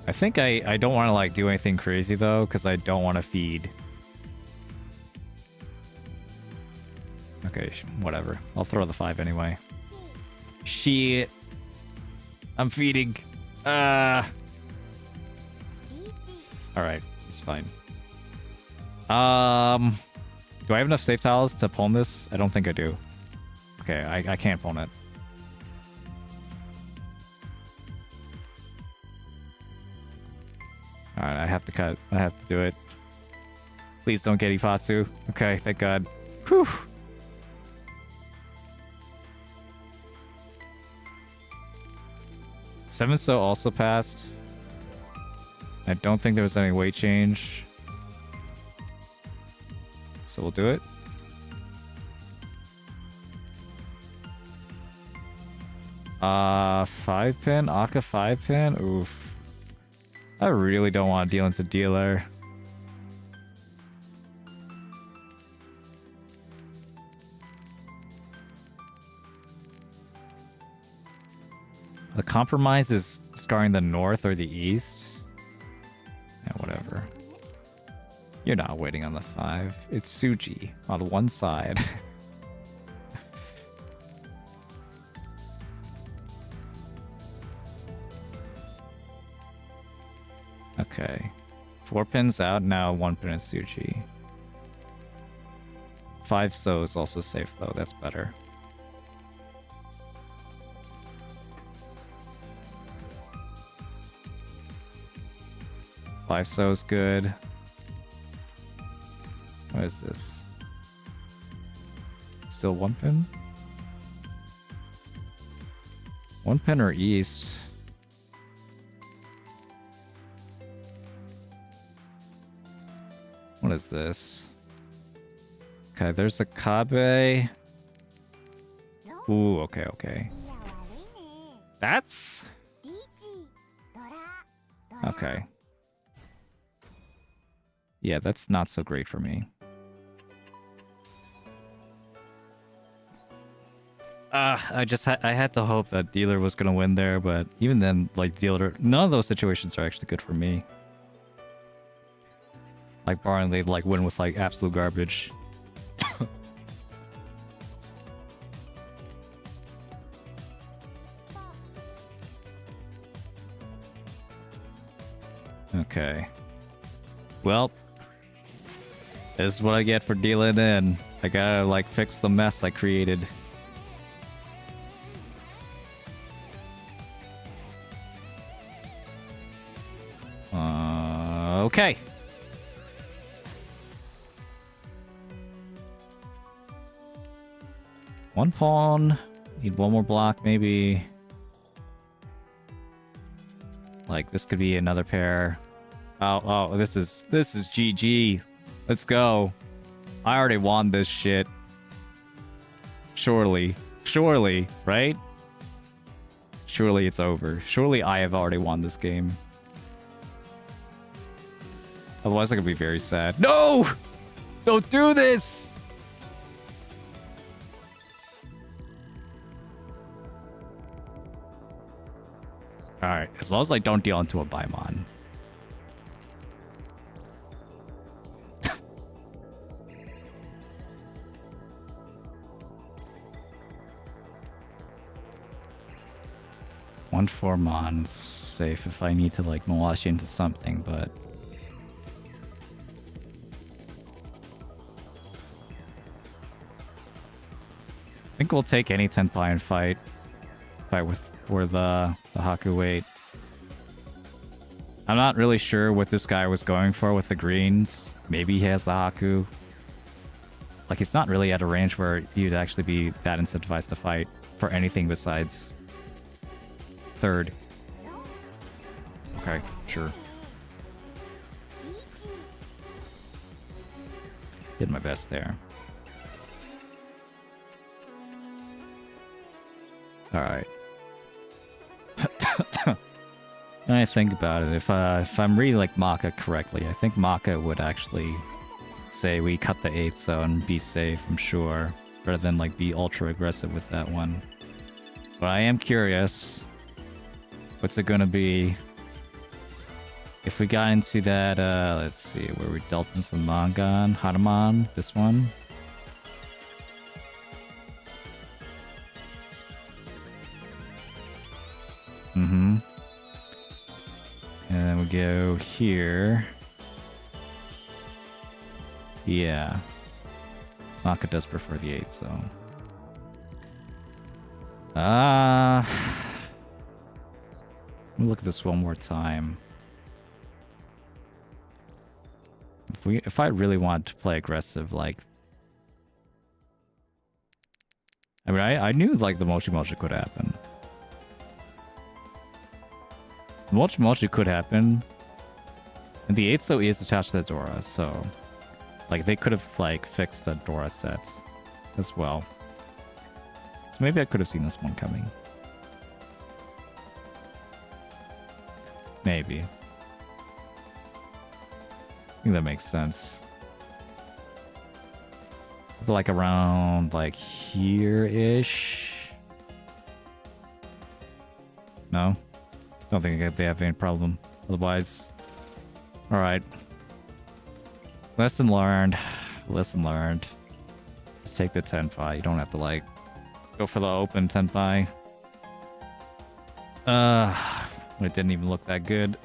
I think I don't want to like do anything crazy though, because I don't want to feed. Okay, whatever. I'll throw the 5 anyway. Shit. I'm feeding. Alright, it's fine. Do I have enough safe tiles to pawn this? I don't think I do. Okay, I can't pawn it. Alright, I have to cut. I have to do it. Please don't get Ifatsu. Okay, thank God. Whew. Seven So also passed. I don't think there was any weight change. So we'll do it. Five pin? Akka 5 pin? Oof. I really don't want to deal into dealer. The compromise is scarring the north or the east. Yeah, whatever. You're not waiting on the 5. It's Suji on one side. Okay. 4 pins out, now 1 pin is Suji. 5 So is also safe though, that's better. Five So is good. What is this? Still 1 pin? 1 pin or east? What is this? Okay, there's a Kabe. Ooh, okay, okay. That's... Okay. Yeah, that's not so great for me. I had to hope that dealer was gonna win there, but even then, like dealer, none of those situations are actually good for me. Like barring they like win with like absolute garbage. Okay. Well, this is what I get for dealing in. I gotta like fix the mess I created. Okay. One pawn. Need one more block, maybe. Like this could be another pair. Oh, this is GG. Let's go. I already won this shit. Surely, right? Surely it's over. Surely I have already won this game. Otherwise, I'm gonna be very sad. No! Don't do this! Alright, as long as I don't deal into a Baimon. 1/4 Mon's safe if I need to like wash into something, but I think we'll take any Tenpai and fight with for the Haku weight. I'm not really sure what this guy was going for with the greens. Maybe he has the Haku. Like, he's not really at a range where he'd actually be that incentivized to fight for anything besides third. Okay, sure. Did my best there. Alright. I think about it. If I'm reading like Maka correctly, I think Maka would actually say we cut the 8th zone and be safe, I'm sure, rather than like be ultra aggressive with that one. But I am curious, what's it gonna be if we got into that, let's see, where we dealt into the Mangan, Hanuman, this one. And then we go here. Yeah. Maka does prefer the 8th zone. Let me look at this one more time. If I really want to play aggressive, like, I mean, I knew like the Mochi Mochi could happen. Mochi Mochi could happen, and the 8th zone is attached to the Dora, so like they could have like fixed the Dora set as well. So maybe I could have seen this one coming. Maybe. I think that makes sense. Like around like here-ish. No? Don't think they have any problem. Otherwise, all right. Lesson learned. Lesson learned. Just take the Tenpai. You don't have to like go for the open Tenpai. It didn't even look that good.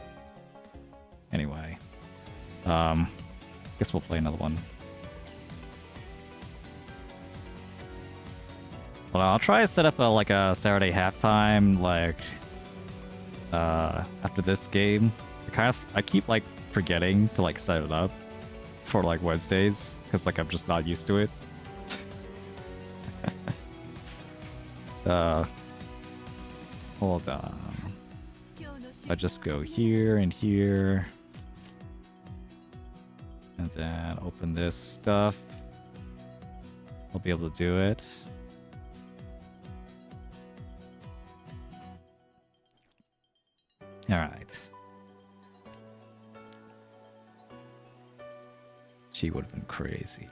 Anyway, guess we'll play another one. Well, I'll try to set up like a Saturday halftime, like. After this game, I keep like forgetting to like set it up for like Wednesdays because like I'm just not used to it. Hold on. I just go here and here, and then open this stuff. I'll be able to do it. All right. She would have been crazy.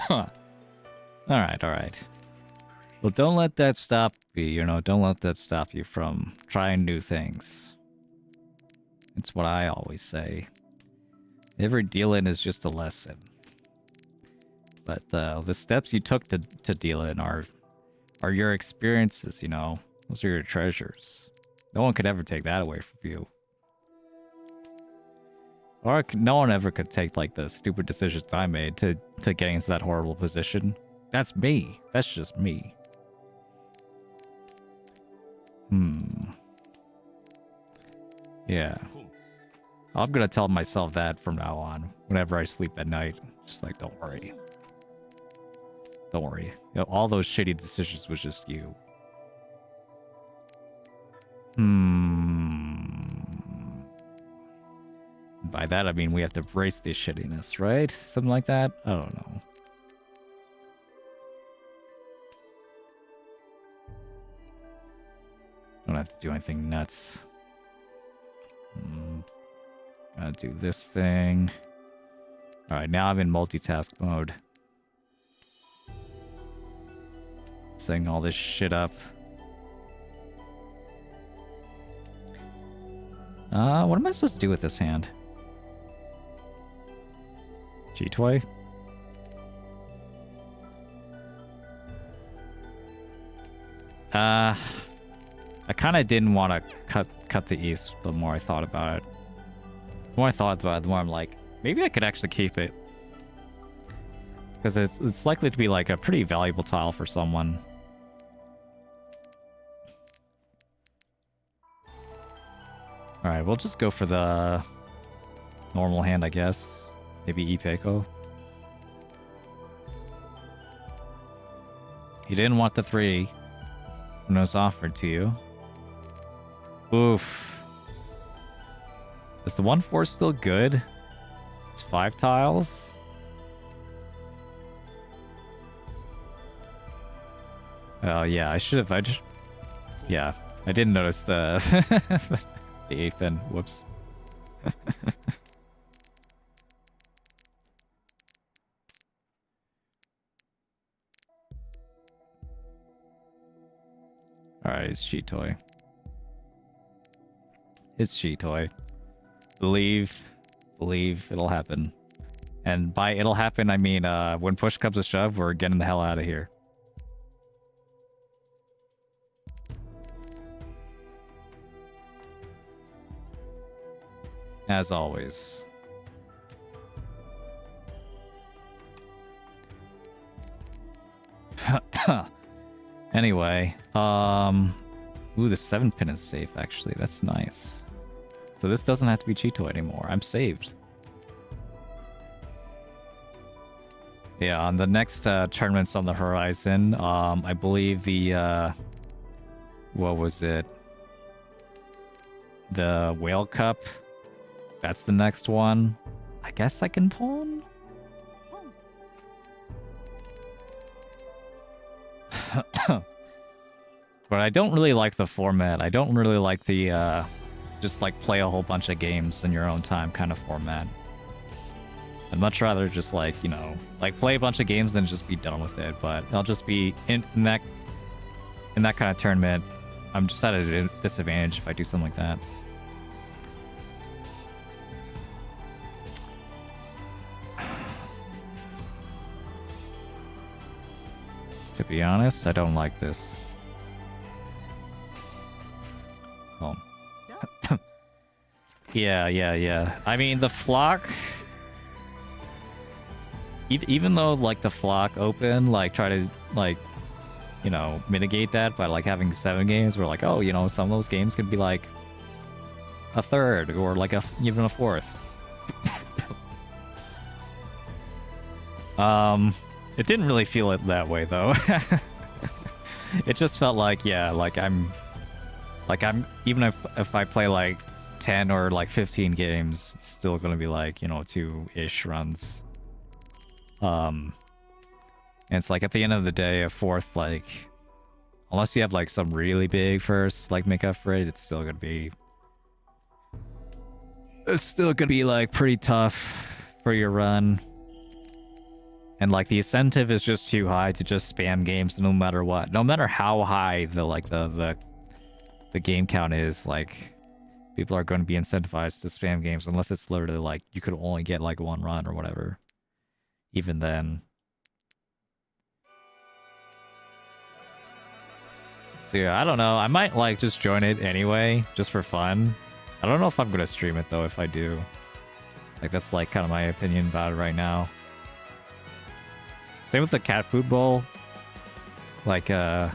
All right. Well, don't let that stop you, don't let that stop you from trying new things. It's what I always say. Every deal-in is just a lesson. But the steps you took to deal in are your experiences, Those are your treasures. No one could ever take that away from you. Or no one ever could take, like, the stupid decisions I made to getting into that horrible position. That's me. That's just me. Yeah. I'm gonna tell myself that from now on. Whenever I sleep at night. Just like, don't worry. Don't worry. All those shitty decisions was just you. By that, I mean we have to embrace this shittiness, right? Something like that? I don't know. Don't have to do anything nuts. Gotta do this thing. Alright, now I'm in multitask mode. Setting all this shit up. What am I supposed to do with this hand? G-Toy? I kind of didn't want to cut the East the more I thought about it. The more I thought about it, the more I'm like, maybe I could actually keep it. Because it's likely to be like a pretty valuable tile for someone. Alright, we'll just go for the normal hand, I guess. Maybe Ipeko. You didn't want the 3 when it was offered to you. Oof. Is the 1/4 still good? It's 5 tiles? Oh, yeah, I should have... Yeah, I didn't notice the... the 8 pin. Whoops. Alright, it's Cheat Toy. It's Cheat Toy. Believe it'll happen. And by it'll happen, I mean, when push comes to shove, we're getting the hell out of here. As always. Anyway, ooh, the 7 pin is safe, actually. That's nice. So this doesn't have to be Cheeto anymore. I'm saved. Yeah, on the next tournaments on the horizon, I believe the, what was it? The Whale Cup. That's the next one. I guess I can pawn? But I don't really like the format. I don't really like the, just like play a whole bunch of games in your own time kind of format. I'd much rather just like, you know, like play a bunch of games than just be done with it. But I'll just be in that kind of tournament. I'm just at a disadvantage if I do something like that. To be honest, I don't like this. Oh. Yeah. I mean, the flock... Even though, like, the flock open, like, try to, like, you know, mitigate that by, like, having 7 games, we're like, oh, you know, some of those games could be, like, a 3rd, or, like, even a 4th. It didn't really feel it that way, though. It just felt like, yeah, like, I'm... Even if I play, like, 10 or, like, 15 games, it's still gonna be, like, you know, 2-ish runs. And it's like at the end of the day, a 4th, like, unless you have like some really big first, like, make up for it, it's still gonna be like pretty tough for your run. And like the incentive is just too high to just spam games no matter what. No matter how high the game count is, like, people are going to be incentivized to spam games unless it's literally like you could only get like 1 run or whatever. Even then. So yeah, I don't know. I might like just join it anyway, just for fun. I don't know if I'm gonna stream it though if I do. Like, that's like kind of my opinion about it right now. Same with the cat food bowl. Like, I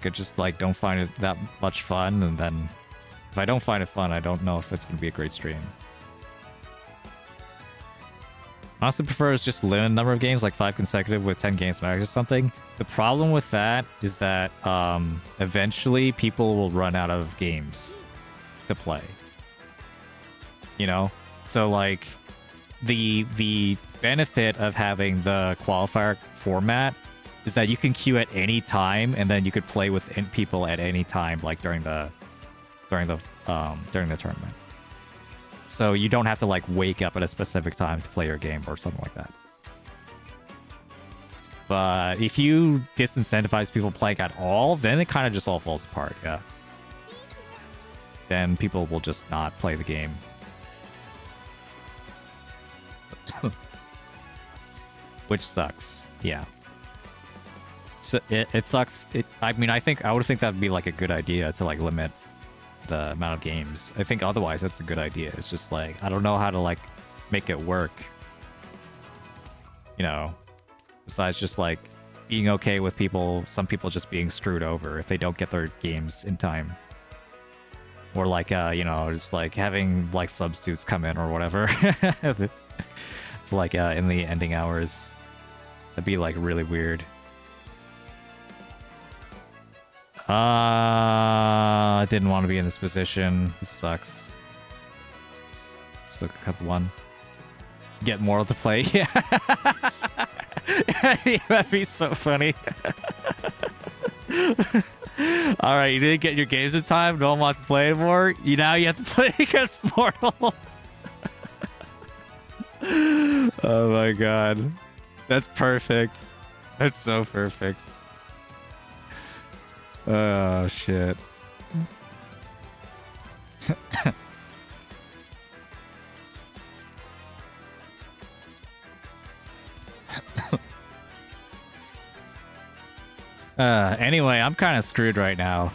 could just like don't find it that much fun, and then if I don't find it fun, I don't know if it's gonna be a great stream. Honestly prefer is just limited number of games, like 5 consecutive with 10 games max or something. The problem with that is that eventually people will run out of games to play. You know? So like the benefit of having the qualifier format is that you can queue at any time, and then you could play with people at any time, like during the tournament. So you don't have to like wake up at a specific time to play your game or something like that. But if you disincentivize people playing at all, then it kind of just all falls apart, yeah. Then people will just not play the game. Which sucks, yeah. So it sucks. I mean, I would think that'd be like a good idea to like limit the amount of games. I think otherwise that's a good idea. It's just like I don't know how to like make it work. You know, besides just like being okay with some people just being screwed over if they don't get their games in time. Or like, you know, just like having like substitutes come in or whatever. It's like in the ending hours. That'd be like really weird. I didn't want to be in this position. This sucks. Just look at one. Get Moral to play. Yeah. Yeah, that'd be so funny. Alright, you didn't get your games in time. No one wants to play anymore. Now you have to play against Mortal. Oh my god. That's perfect. That's so perfect. Oh, shit. Anyway, I'm kind of screwed right now.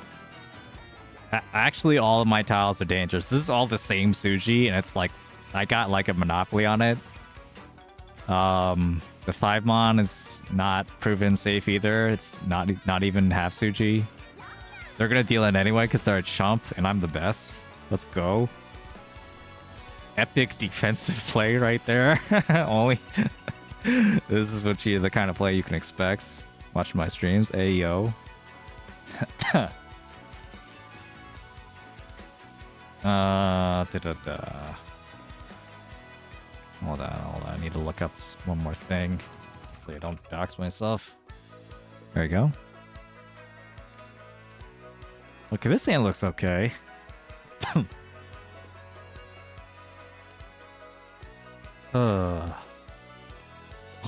Actually, all of my tiles are dangerous. This is all the same Suji, and it's like I got like a monopoly on it. The 5-mon is not proven safe either. It's not even half Suji. They're gonna deal it anyway because they're a chump, and I'm the best. Let's go. Epic defensive play right there. Only this is the kind of play you can expect. Watch my streams. Ayo. Hold on. I need to look up one more thing. Hopefully I don't dox myself. There you go. Okay, this hand looks okay. Hold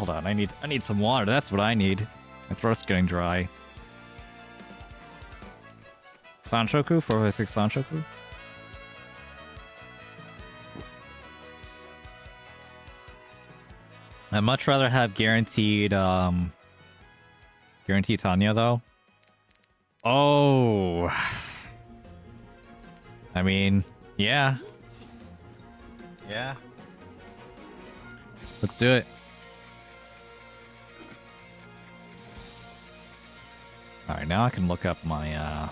on, I need some water. That's what I need. My throat's getting dry. Sanshoku? 456 Sanshoku? I'd much rather have guaranteed Tanya though. Oh. I mean, yeah. Yeah. Let's do it. Alright, now I can look up my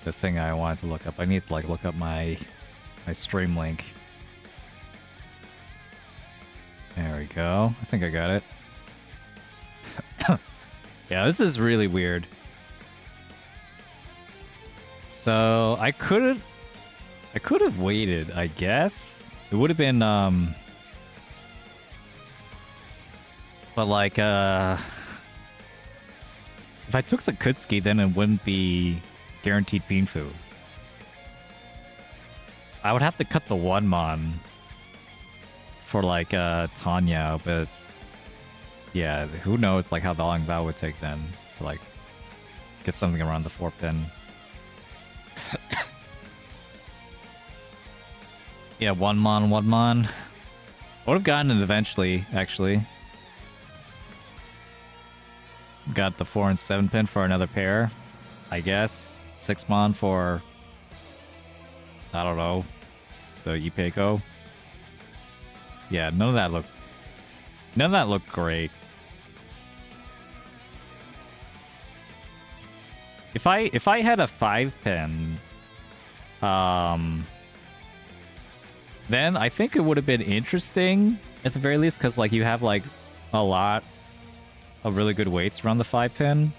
the thing I wanted to look up. I need to like look up my stream link. There we go. I think I got it. Yeah, this is really weird. So I could have waited, I guess. It would have been but like if I took the Kutsuki, then it wouldn't be guaranteed Pinfu. I would have to cut the 1-mon for like Tanya, but yeah, who knows like how long that would take then to like get something around the 4-pin. Yeah, 1-mon. I would have gotten it eventually, actually. Got the 4 and 7-pin for another pair, I guess. 6-mon for, I don't know, the Ipeiko. Yeah, none of that looked great. If I had a 5-pin, then I think it would have been interesting at the very least, because like you have like a lot of really good weights around the 5-pin.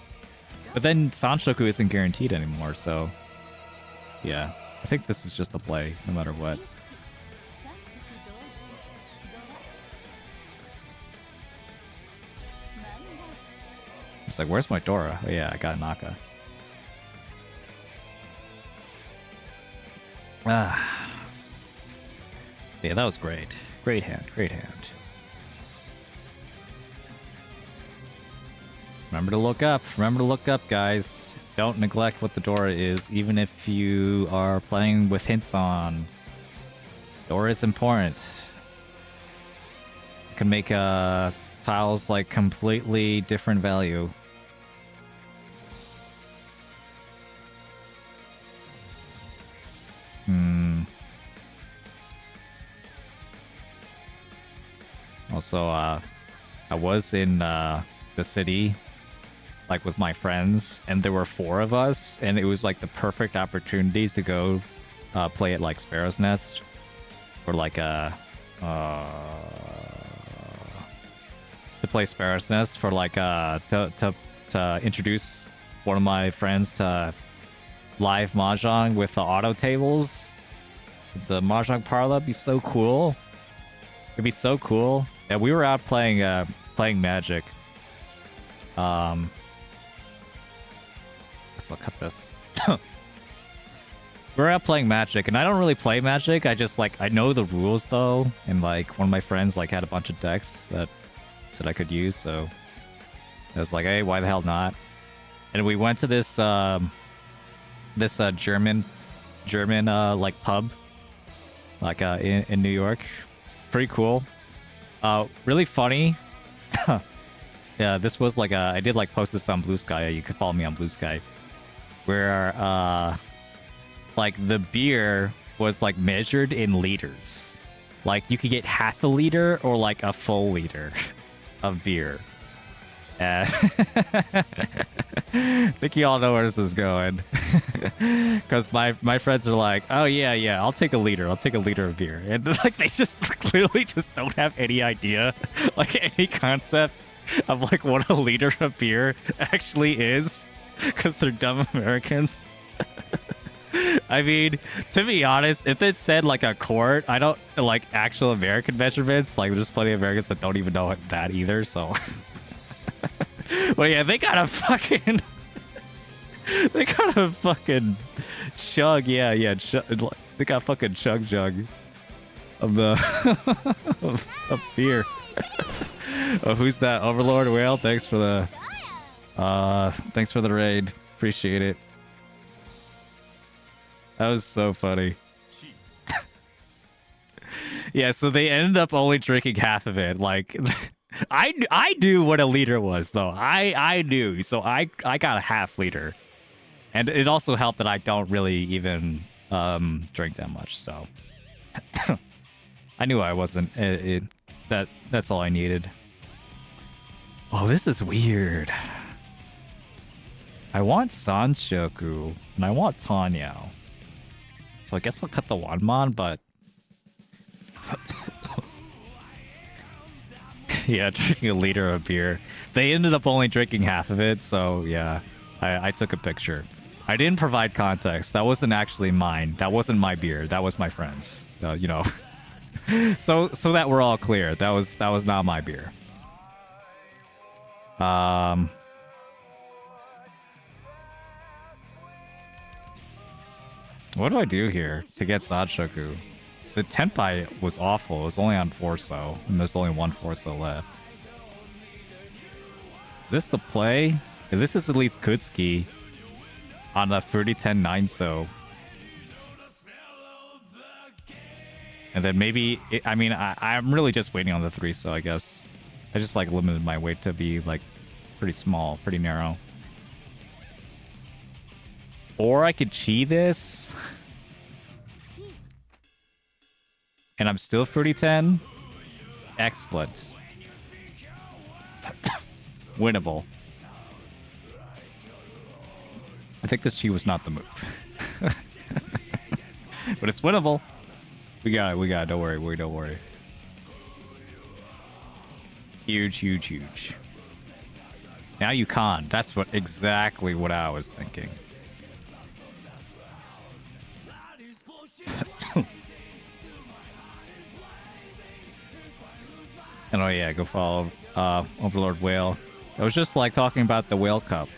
But then Sanshoku isn't guaranteed anymore, so yeah. I think this is just a play, no matter what. It's like, where's my Dora? Oh yeah, I got Naka. Ah. Yeah, that was great. Great hand, great hand. Remember to look up, guys. Don't neglect what the Dora is, even if you are playing with hints on. Dora is important. It can make tiles like completely different value. So I was in the city, like with my friends, and there were 4 of us, and it was like the perfect opportunities to go play at like Sparrow's Nest, or like to play Sparrow's Nest for like to introduce one of my friends to live Mahjong with the auto tables. The Mahjong parlor would be so cool. It'd be so cool. Yeah, we were out playing Magic. Guess I'll cut this. We're out playing Magic, and I don't really play Magic. I just like I know the rules though, and like one of my friends like had a bunch of decks that said I could use, so I was like, hey, why the hell not? And we went to this German like pub, like in New York. Pretty cool. Really funny. Yeah, this was like I did like post this on Blue Sky. You could follow me on Blue Sky, where like the beer was like measured in liters. Like you could get half a liter or like a full liter of beer. I think you all know where this is going. Because my friends are like, oh yeah, I'll take a liter of beer. And like they just clearly just don't have any idea, like any concept of like what a liter of beer actually is. Because they're dumb Americans. I mean, to be honest, if it said like a quart, I don't like actual American measurements. Like, there's plenty of Americans that don't even know that either. So, but yeah, they gotta fucking chug. Yeah, they got fucking chug of the of beer. Oh, who's that? Overlord Whale. Thanks for the raid. Appreciate it. That was so funny. Yeah, so they ended up only drinking half of it. Like, I knew what a liter was, though. I knew, so I got a half liter, and it also helped that I don't really even drink that much. So I knew I wasn't. That's all I needed. Oh, this is weird. I want Sanchoku and I want Tanyao. So I guess I'll cut the Wanmon, but yeah, drinking a liter of beer. They ended up only drinking half of it, so yeah, I took a picture. I didn't provide context. That wasn't actually mine. That wasn't my beer. That was my friend's. You know, so that we're all clear. That was not my beer. What do I do here to get Sadshoku? The Tenpai was awful. It was only on Forso, and there's only one Forso left. Is this the play? Yeah, this is at least Kutsuki on the 30-10 9-so. And then maybe... I'm really just waiting on the 3-so, I guess. I just, like, limited my weight to be, like, pretty small, pretty narrow. Or I could chi this. And I'm still 30-10. Excellent. Winnable. I think this chi was not the move. But it's winnable. We got it. Don't worry. Huge. Now you can't. That's exactly what I was thinking. And oh yeah, go follow Overlord Whale. I was just like talking about the Whale Cup,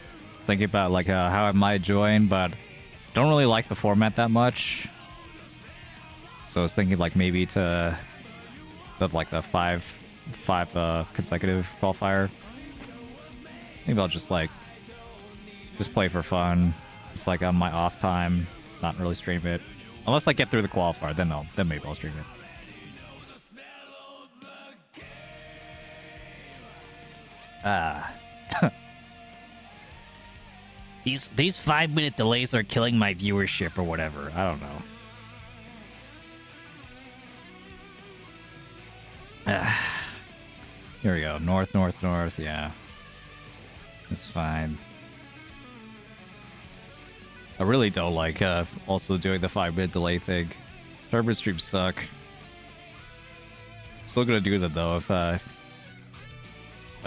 thinking about like how I might join, but don't really like the format that much. So I was thinking like maybe to like the five consecutive qualifier. Maybe I'll just play for fun, just like on my off time, not really stream it. Unless I get through the qualifier, then maybe I'll stream it. These 5-minute delays are killing my viewership or whatever. I don't know. Here we go. North, north, north. Yeah. It's fine. I really don't like also doing the 5-minute delay thing. Turbine streams suck. Still gonna do them though if I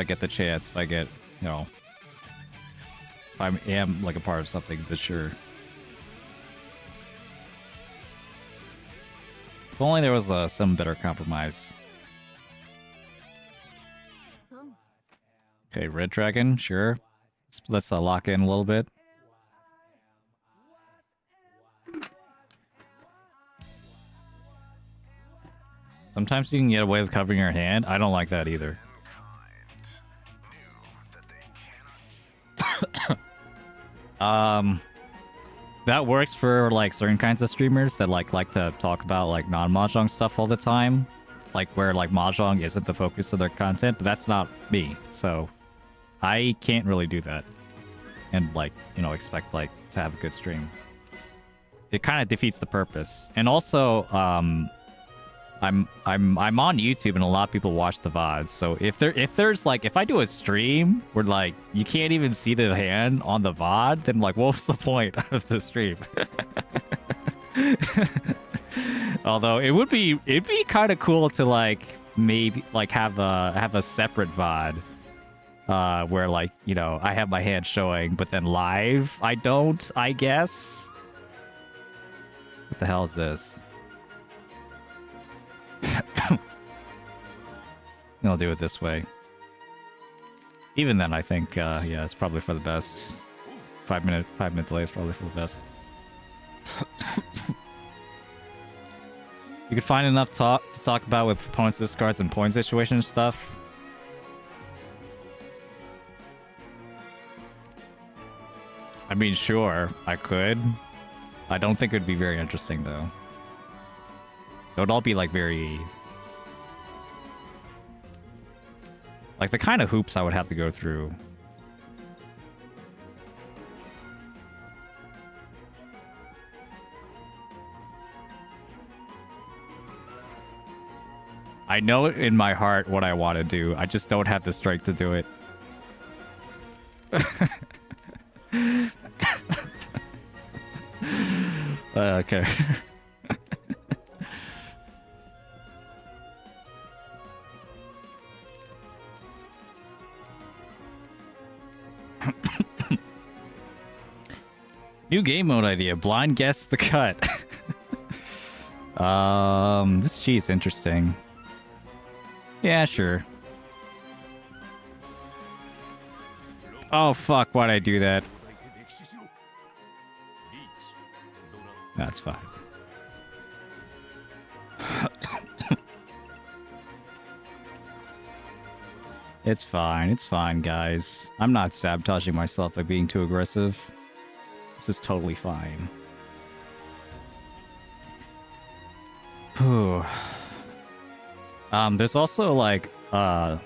get the chance. If I get, you know, if I am like a part of something, for sure. If only there was some better compromise. Okay, Red Dragon, sure. Let's lock in a little bit. Sometimes you can get away with covering your hand. I don't like that either. That works for like certain kinds of streamers that like to talk about like non-Mahjong stuff all the time. Like where like Mahjong isn't the focus of their content, but that's not me. So I can't really do that. And like, you know, expect like to have a good stream. It kind of defeats the purpose. And also, I'm on YouTube and a lot of people watch the VODs. So if I do a stream where like you can't even see the hand on the VOD, then like what's the point of the stream? Although it'd be kind of cool to like maybe like have a separate VOD where like, you know, I have my hand showing, but then live I don't, I guess. What the hell is this? I'll do it this way. Even then, I think, yeah, it's probably for the best. 5-minute delay is probably for the best. You could find enough to talk about with opponents' discards and point situation and stuff. I mean, sure, I could. I don't think it would be very interesting, though. It would all be, like, very... like, the kind of hoops I would have to go through. I know in my heart what I want to do. I just don't have the strength to do it. Okay. New game mode idea. Blind guess the cut. This cheese interesting. Yeah, sure. Oh fuck, why'd I do that? That's fine. It's fine, guys. I'm not sabotaging myself by being too aggressive. This is totally fine. There's also like have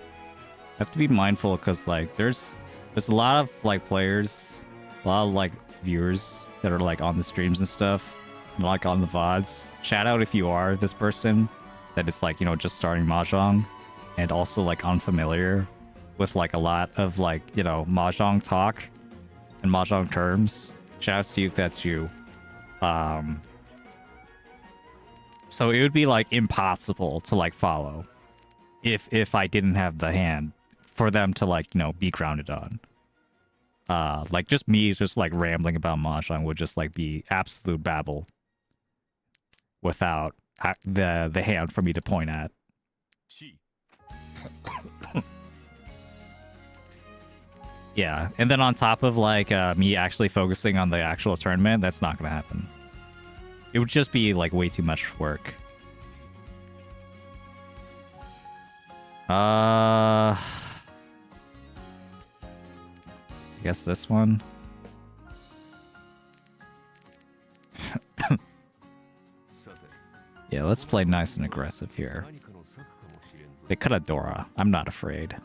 to be mindful because like there's a lot of like players, a lot of like viewers that are like on the streams and stuff, and, like on the VODs. Shout out if you are this person that is like, you know, just starting Mahjong and also like unfamiliar with like a lot of like, you know, Mahjong talk and Mahjong terms. Shout out to you if that's you. So it would be like impossible to like follow if I didn't have the hand for them to like, you know, be grounded on. Like just me just like rambling about Mahjong would just like be absolute babble without the hand for me to point at. Yeah, and then on top of like me actually focusing on the actual tournament, that's not gonna happen. It would just be like way too much work. I guess this one. Yeah, let's play nice and aggressive here. They cut a Dora. I'm not afraid.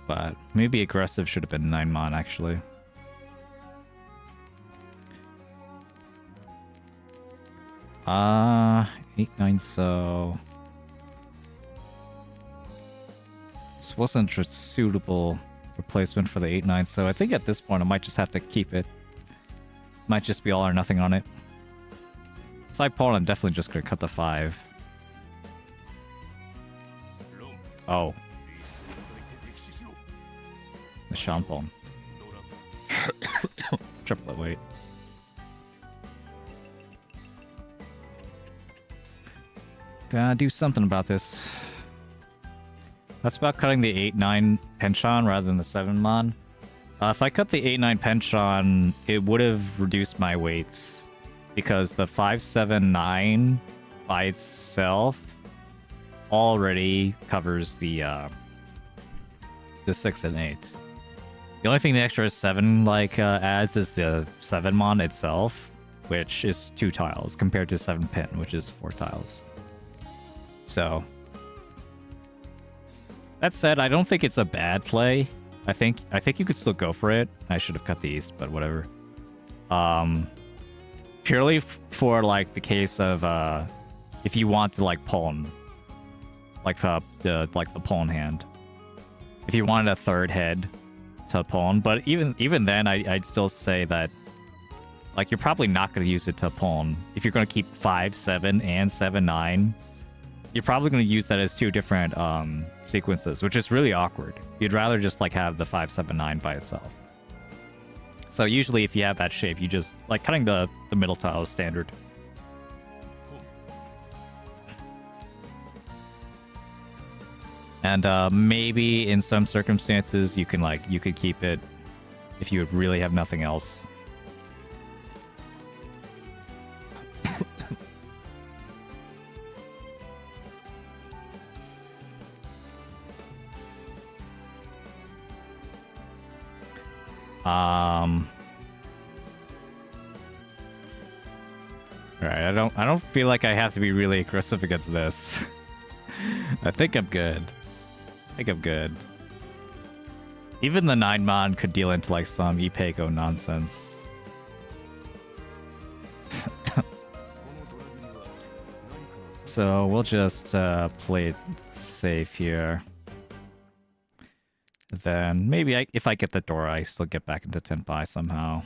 But maybe aggressive should have been 9-mon actually. 8-9 so... This wasn't a suitable replacement for the 8-9, so I think at this point I might just have to keep it. Might just be all or nothing on it. If I pawn, I'm definitely just gonna cut the 5. Oh. The Shampon. Triplet, wait. Gotta do something about this. That's about cutting the 8-9 penchant rather than the 7-mon. If I cut the 8-9 penchant, it would have reduced my weights. Because the 5-7-9 by itself already covers the 6 and 8. The only thing the extra 7 adds is the 7-mon itself, which is 2 tiles, compared to 7-pin, which is 4 tiles. So... That said, I don't think it's a bad play. I think you could still go for it. I should have cut these, but whatever. Purely for like the case of if you want to like pawn, like the pawn hand. If you wanted a third head to pawn, but even then, I'd still say that like you're probably not going to use it to pawn. If you're going to keep 5-7 and 7-9. You're probably going to use that as 2 different sequences, which is really awkward. You'd rather just like have the 5-7-9 by itself. So usually if you have that shape, you just like cutting the middle tile is standard. And maybe in some circumstances you could keep it if you really have nothing else. Alright, I don't feel like I have to be really aggressive against this. I think I'm good. Even the 9-mon could deal into like some Ipego nonsense. So we'll just play it safe here. Then maybe if I get the Dora, I still get back into Tenpai somehow.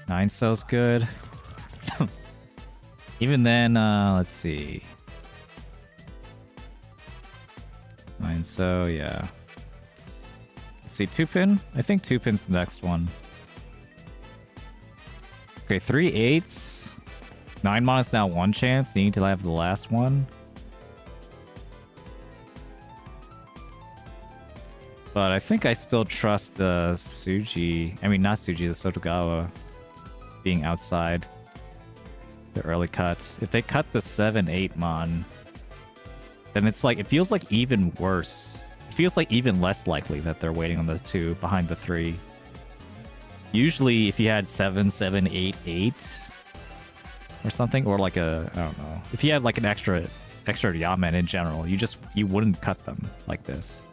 Nine so's good. Even then, let's see. 9 so, yeah. Let's see, 2-pin? I think 2-pin's the next one. Okay, 3 8s. 9-mon is now 1 chance. They need to have the last one. But I think I still trust the Suji. I mean, not Suji, the Sotogawa being outside the early cut. If they cut the 7-8-mon, then it's like, it feels like even worse. It feels like even less likely that they're waiting on the 2 behind the 3. Usually, if you had 7-7-8-8 or something, or like a, I don't know. If you had like an extra Yamen in general, you wouldn't cut them like this.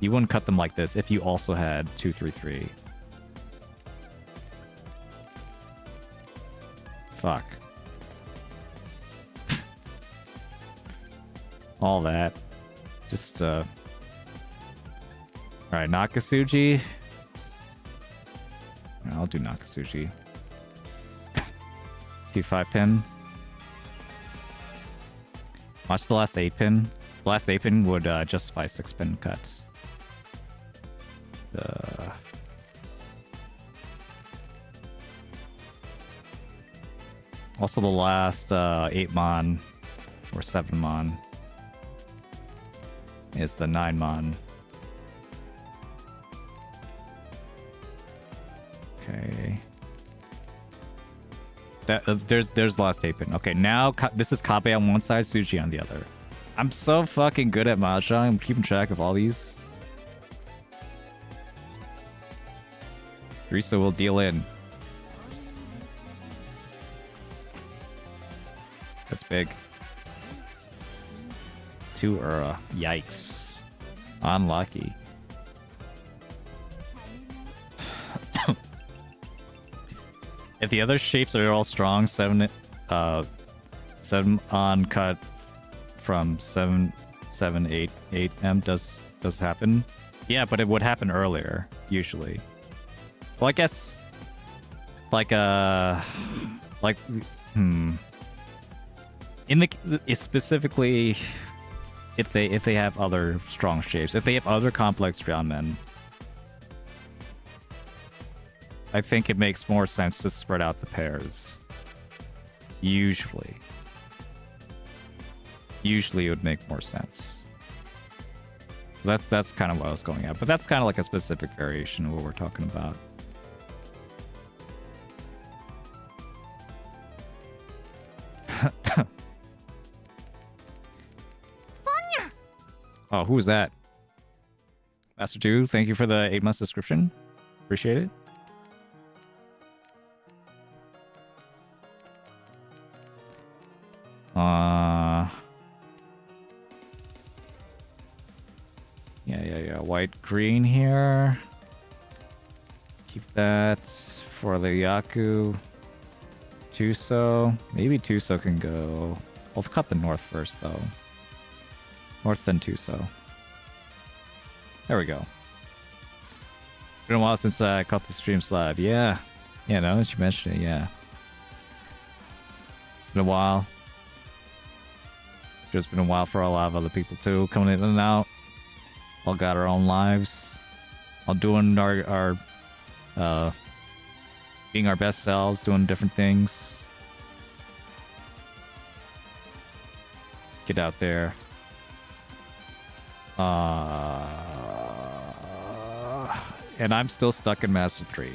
You wouldn't cut them like this if you also had 2-3-3. Fuck. All that. Just, Alright, Nakasuji. I'll do Nakasuji. 2-5-pin. Watch the last 8-pin. The last 8-pin would justify 6-pin cut. Also the last 8-mon or 7-mon is the 9-mon. Okay. There's the last 8-pin. Okay, now this is Kabe on one side, Suji on the other. I'm so fucking good at Mahjong. I'm keeping track of all these. Risa will deal in. That's big. 2 Ura. Yikes. Unlucky. If the other shapes are all strong, 7 on cut from 778 M does happen. Yeah, but it would happen earlier, usually. Well, I guess in the specifically if they have other strong shapes, if they have other complex ground men, I think it makes more sense to spread out the pairs. Usually it would make more sense. So that's kind of what I was going at, but that's kind of like a specific variation of what we're talking about. Oh, who was that? Master 2, thank you for the 8 months subscription. Appreciate it. Yeah. White, green here. Keep that for the Yaku. Tuso. Maybe Tuso can go. I'll cut the north first, though. North, then Tuso. There we go. Been a while since I caught the stream slide. Yeah. Yeah, now that you mentioned it, yeah. Been a while. It's been a while for a lot of other people, too. Coming in and out. All got our own lives. All doing our being our best selves, doing different things. Get out there. And I'm still stuck in Master 3.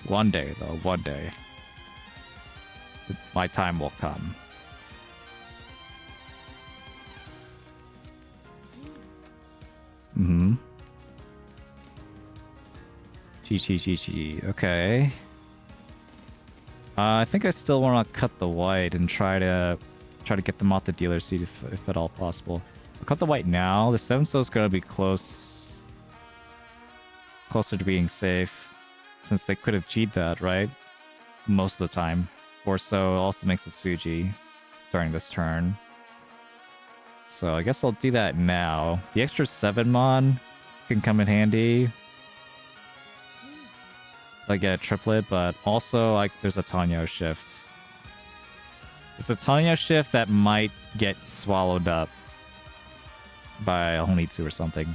One day, though. One day. My time will come. Chi. Okay. I think I still want to cut the white and try to get them off the dealer seat if at all possible. I'll cut the white now. The 7-so is going to be closer to being safe, since they could have cheated that, right? Most of the time. 4-so also makes it Suji during this turn. So I guess I'll do that now. The extra 7-mon can come in handy. I get a triplet, but also like there's a Tanyo shift. It's a Tanyo shift that might get swallowed up by a Honitsu or something.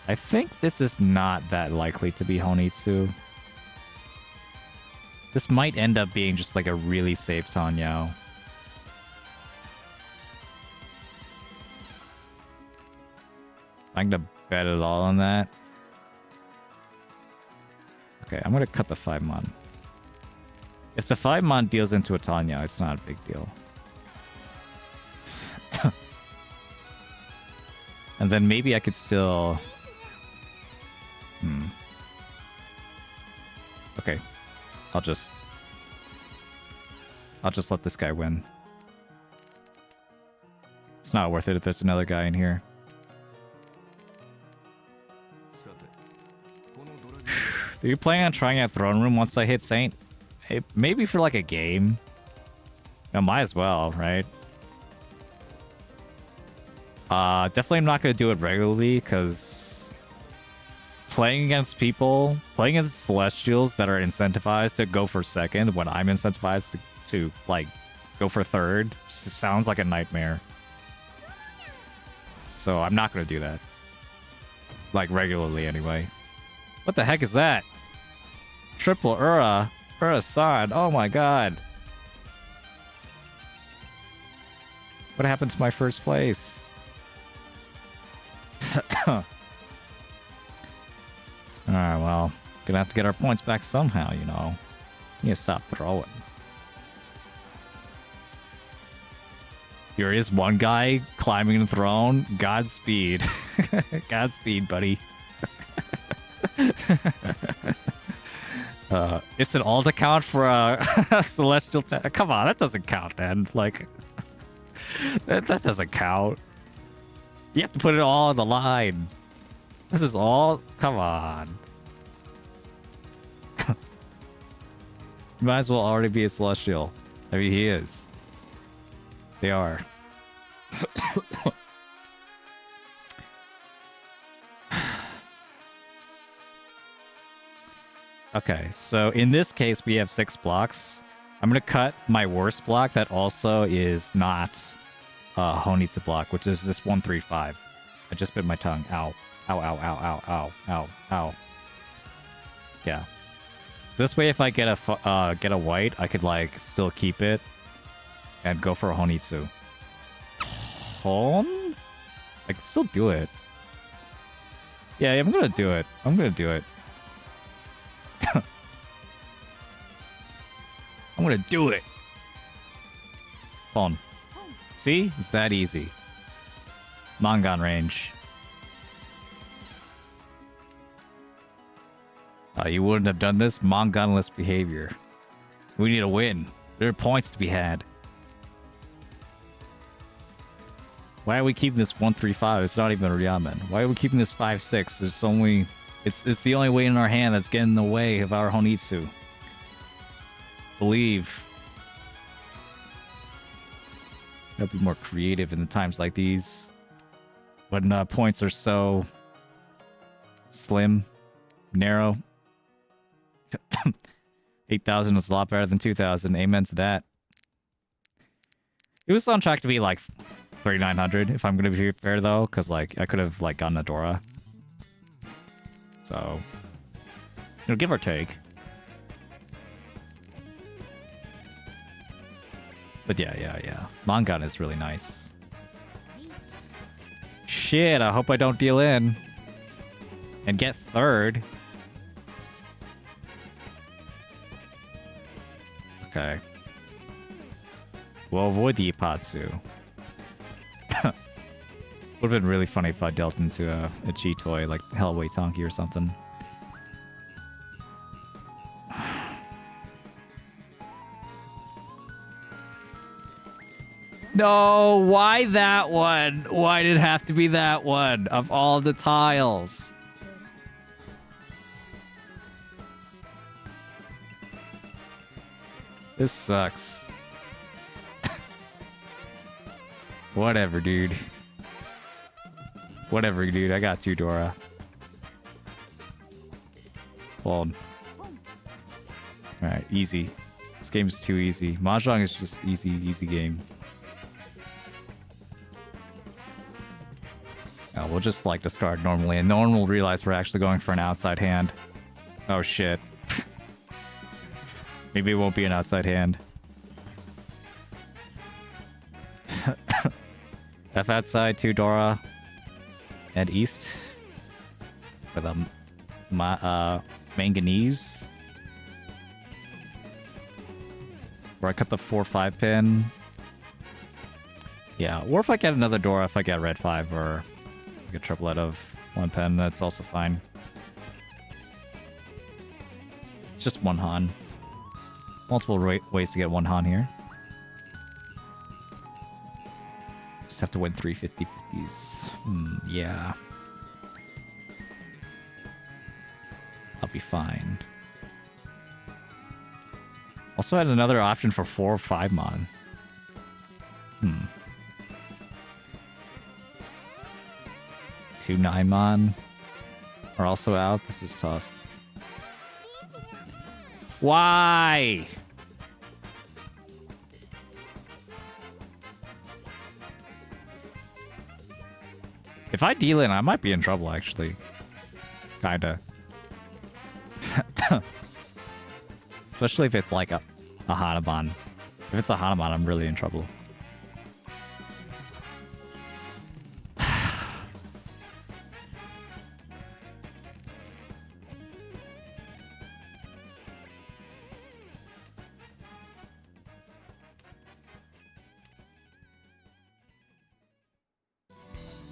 I think this is not that likely to be Honitsu. This might end up being just like a really safe Tanyo. I'm gonna bet it all on that. Okay, I'm gonna cut the 5-mon. If the 5-mon deals into a Tanyo, it's not a big deal. And then maybe I could still... Okay. I'll just let this guy win. It's not worth it if there's another guy in here. Are you planning on trying out Throne Room once I hit Saint? Hey, maybe for like a game. No, might as well, right? Definitely I'm not going to do it regularly, because playing against Celestials that are incentivized to go for second when I'm incentivized to like, go for third, just sounds like a nightmare. So I'm not going to do that. Like, regularly, anyway. What the heck is that? Triple Ura-san, oh my god. What happened to my first place? Alright, well, gonna have to get our points back somehow, you know. You need to stop throwing. Here is one guy climbing the throne. Godspeed. Godspeed, buddy. It's an alt account for a celestial. Come on, that doesn't count, man. Like, that doesn't count. You have to put it all on the line. This is all. Come on. Might as well already be a celestial. I mean, he is. They are. Okay, so in this case, we have 6 blocks. I'm going to cut my worst block that also is not Honitsu block, which is this 135. I just bit my tongue. Ow. Ow, ow, ow, ow, ow, ow, ow. Yeah. So this way, if I get a white, I could, like, still keep it and go for a Honitsu. Hon? I can still do it. Yeah, I'm going to do it. I'm going to do it. I'm gonna do it. Phone. See? It's that easy. Mangan range. You wouldn't have done this? Manganless behavior. We need a win. There are points to be had. Why are we keeping this 135? It's not even a Ryamen. Why are we keeping this 5-6? There's only... It's the only way in our hand that's getting in the way of our Honitsu. Believe. Gotta be more creative in the times like these. When points are so slim, narrow. 8,000 is a lot better than 2,000. Amen to that. It was on track to be like 3,900 if I'm gonna be fair though, because like I could have like gotten a Dora. So, you know, give or take. But yeah. Mangan is really nice. Shit, I hope I don't deal in. And get third. Okay. We'll avoid the Ipatsu. Would have been really funny if I dealt into a G-toy, like Hellway Tonky or something. No, why that one? Why did it have to be that one of all the tiles? This sucks. Whatever, dude. Whatever, dude. I got you, Dora. Hold. Alright, easy. This game is too easy. Mahjong is just easy game. Oh, we'll just like discard normally, and no one will realize we're actually going for an outside hand. Oh shit. Maybe it won't be an outside hand. F outside, 2 Dora. Head east. For the manganese. Where I cut the 4-5 pin. Yeah, or if I get another Dora, if I get red 5 or like a triplet of 1 pen, that's also fine. It's just 1 Han. Multiple ways to get 1 Han here. Just have to win 3 50-50s. Yeah. I'll be fine. Also had another option for 4 or 5 mon. 2 9 mon are also out. This is tough. Why? If I deal in, I might be in trouble, actually. Kinda. Especially if it's like a Hanaban. If it's a Hanaban, I'm really in trouble.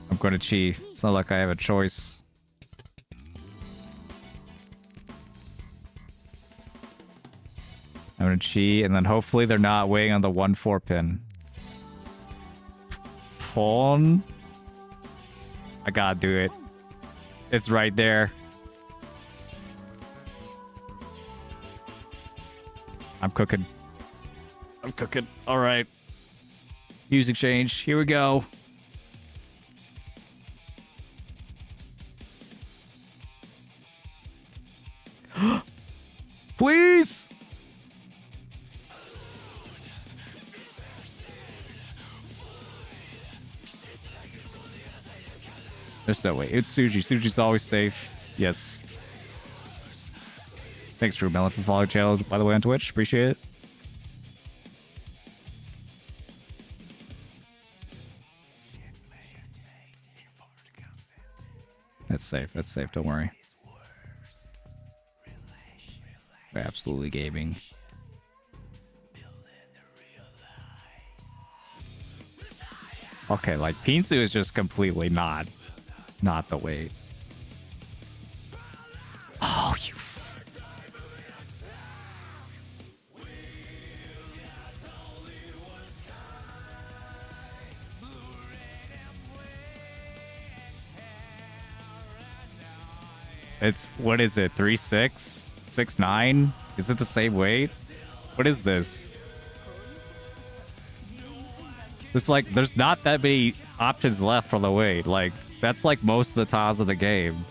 I'm going to chief. It's not like I have a choice. I'm gonna cheat, and then hopefully they're not waiting on the 1-4 pin. Pawn. I gotta do it. It's right there. I'm cooking. I'm cooking. All right. Music change. Here we go. Please. There's no way. It's Suji. Suji's always safe. Yes. Thanks, True Melon, for following the channel, by the way, on Twitch. Appreciate it. That's safe. That's safe. Don't worry. We're absolutely gaming. Okay, like, Pinsu is just completely not the weight. Oh, you... It's, what is it, 3'6"? 6'9"? Is it the same weight? What is this? There's like, there's not that many options left for the weight. Like, that's like most of the tiles of the game.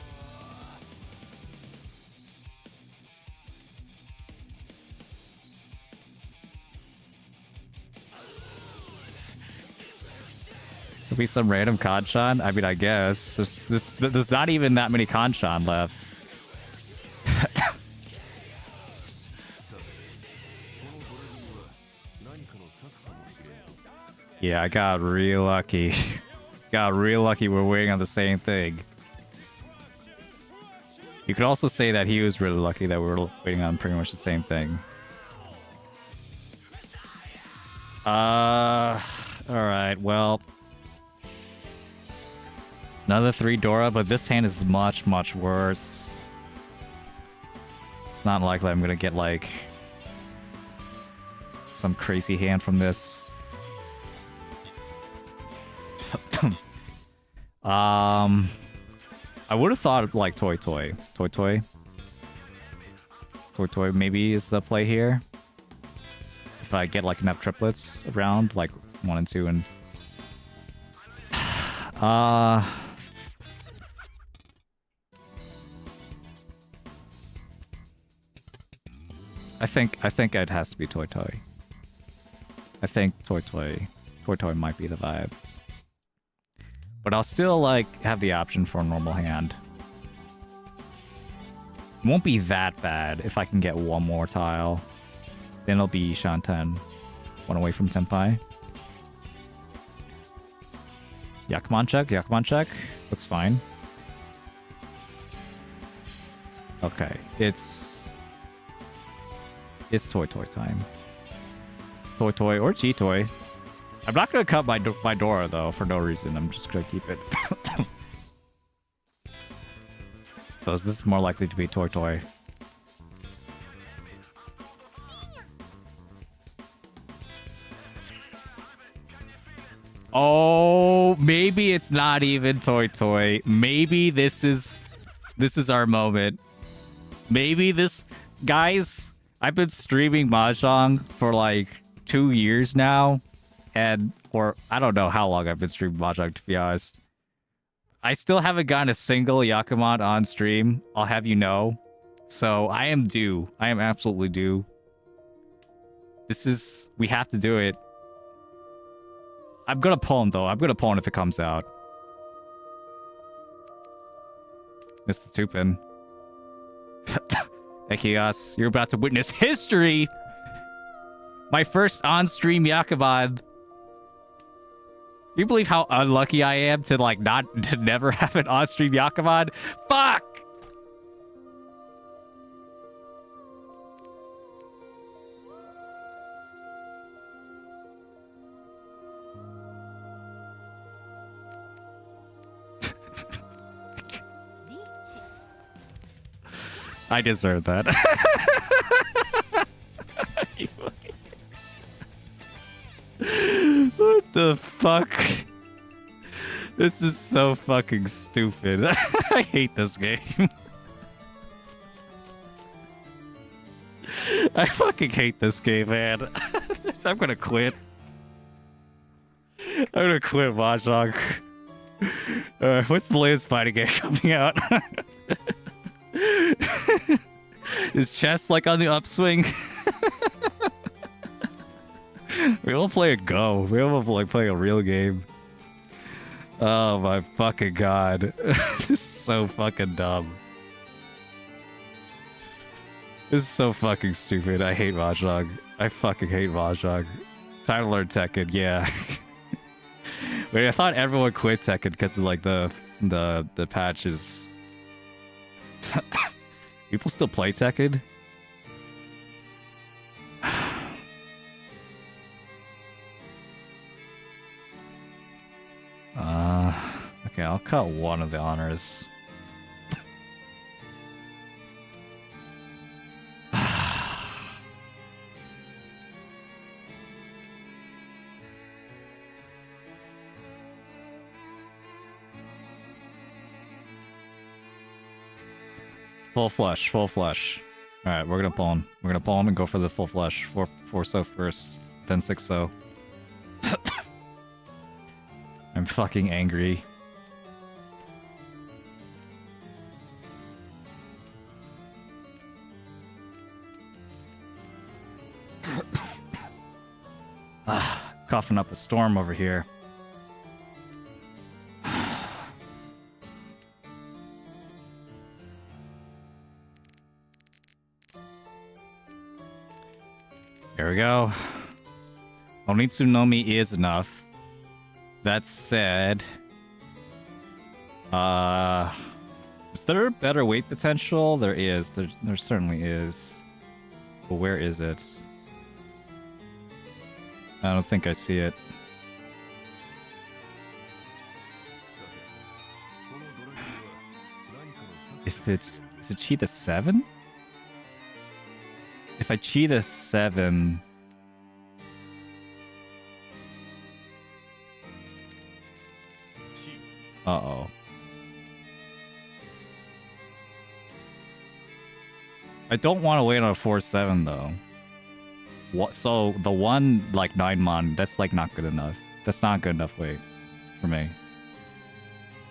Could be some random Kanchan. I mean, I guess there's not even that many Kanchan left. Yeah, I got real lucky. Got real lucky we're waiting on the same thing. You could also say that he was really lucky that we were waiting on pretty much the same thing. Alright, well... Another 3 Dora, but this hand is much, much worse. It's not likely I'm gonna get, like... some crazy hand from this. I would have thought of, like, Toy Toy maybe is the play here. If I get, like, enough triplets around, like 1 and 2 and... I think it has to be Toy Toy. I think Toy Toy might be the vibe. But I'll still, like, have the option for a normal hand. Won't be that bad if I can get one more tile. Then it'll be Shanten. 1 away from Tenpai. Yakuman check. Looks fine. Okay, it's Toy Toy time. Toy Toy or G-Toy. I'm not gonna cut my Dora though for no reason. I'm just gonna keep it. So this is more likely to be Toy Toy. Oh, maybe it's not even Toy Toy. Maybe this is our moment. Maybe this, guys. I've been streaming Mahjong for like 2 years now. Or I don't know how long I've been streaming Mahjong, to be honest. I still haven't gotten a single Yakuman on stream, I'll have you know. So I am due. I am absolutely due. We have to do it. I'm gonna pull him though. I'm gonna pull him if it comes out. Missed the 2-pin. Thank you, guys. You're about to witness history! My first on-stream Yakuman. You believe how unlucky I am to like to never have an on-stream Yakuman? Fuck! I deserve that. What the fuck? This is so fucking stupid. I hate this game. I fucking hate this game, man. I'm gonna quit. I'm gonna quit Mahjong. What's the latest fighting game coming out? Is chess like on the upswing? We will play a Go. We will like play a real game. Oh my fucking god. This is so fucking dumb. This is so fucking stupid. I hate Mahjong. I fucking hate Mahjong. Time to learn Tekken, yeah. Wait, I thought everyone quit Tekken because of like the patches. People still play Tekken? Okay, I'll cut one of the honors. Full flush, full flush. Alright, we're gonna pull him. We're gonna pull him and go for the full flush. 4-so first, then 6-so. I'm fucking angry. Coughing up a storm over here. There we go. Onitsu no Mi is enough. That said, is there a better weight potential? There is. There certainly is. But where is it? I don't think I see it. If it's... Is it Cheetah 7? If I Cheetah 7... Uh-oh. I don't want to wait on a 4-7 though. What? So the one like 9-mon, that's like not good enough. That's not good enough weight for me.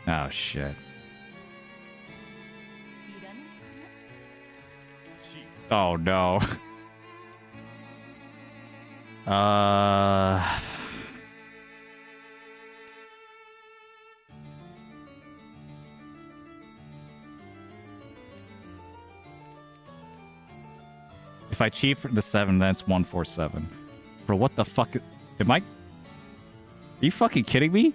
Oh shit. Oh no. If I cheat for the 7, then it's 147. Bro, what the fuck? Am I... Are you fucking kidding me?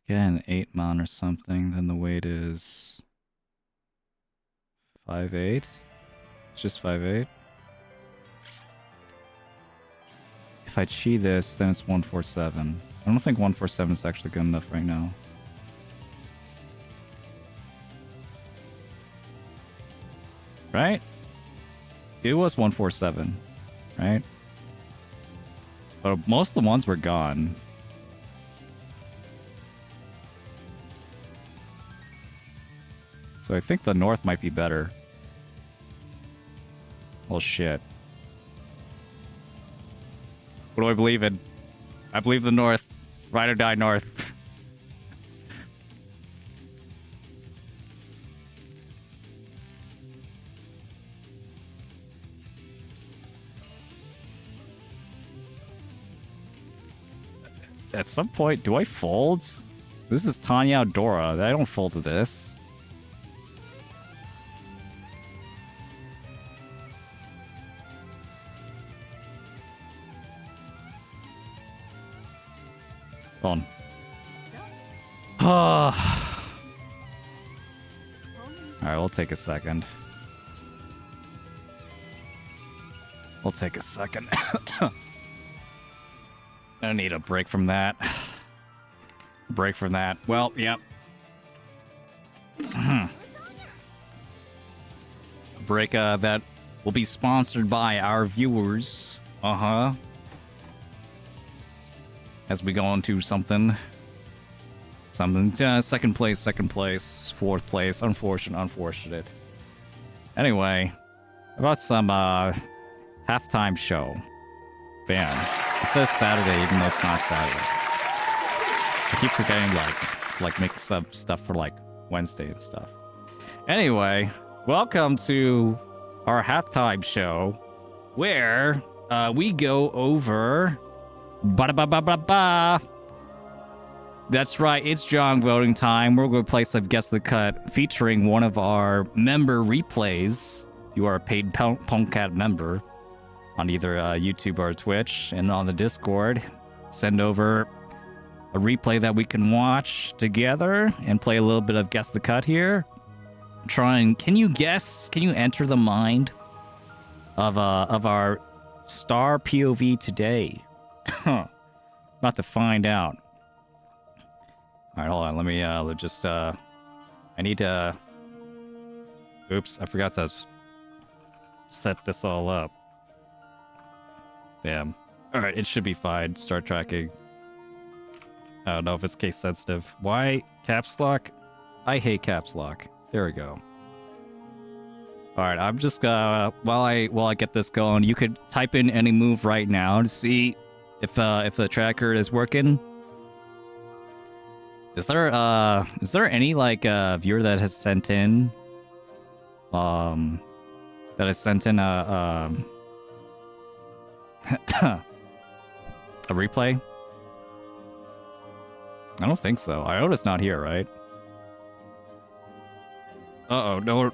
Again, 8-mon or something, then the weight is... 5'8"? It's just 5'8"? If I chi this, then it's 147. I don't think 147 is actually good enough right now. Right? It was 147, right? But most of the ones were gone. So I think the north might be better. Well, shit. What do I believe in? I believe the north. Ride or die north. At some point, do I fold? This is Tanya Dora. I don't fold to this. On. Alright, we'll take a second. We'll take a second. I need a break from that. Break from that. Well, yep. Break that will be sponsored by our viewers. As we go into something. Second place. Fourth place. Unfortunate. Anyway, about some halftime show. Bam. It says Saturday, even though it's not Saturday. I keep forgetting, like make some stuff for like Wednesday and stuff. Anyway, welcome to our halftime show, where we go over. Ba-da-ba-ba-ba-ba. That's right, it's John voting time. We're going to play some Guess the Cut featuring one of our member replays. You are a paid Punkcat member on either YouTube or Twitch, and on the Discord. Send over a replay that we can watch together and play a little bit of Guess the Cut here. Can you enter the mind of our star POV today? About to find out. All right, hold on. Let me just I need to. Oops, I forgot to set this all up. Damn. All right, it should be fine. Start tracking. I don't know if it's case sensitive. Why caps lock? I hate caps lock. There we go. All right, I'm just while I get this going, you could type in any move right now to see if the tracker is working. Is there any like viewer that has sent in a replay? I don't think so. Iota's not here, right? Uh-oh, no.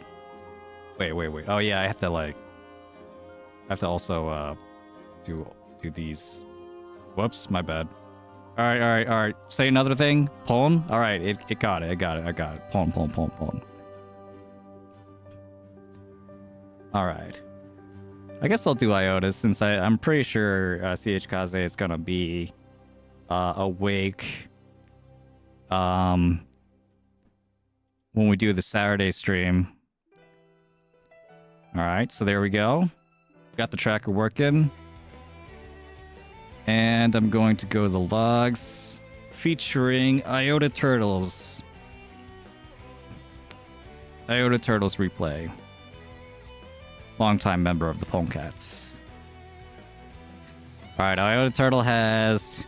Wait. Oh yeah, I have to also do these. Whoops, my bad. All right. Say another thing. Pawn. All right, it got it. I got it. Pawn. All right. I guess I'll do IOTA since I'm pretty sure CH Kaze is gonna be awake when we do the Saturday stream. All right, so there we go. Got the tracker working. And I'm going to go to the logs featuring IotaTurtles. IotaTurtles replay. Longtime member of the Pomcats. Alright, IotaTurtle has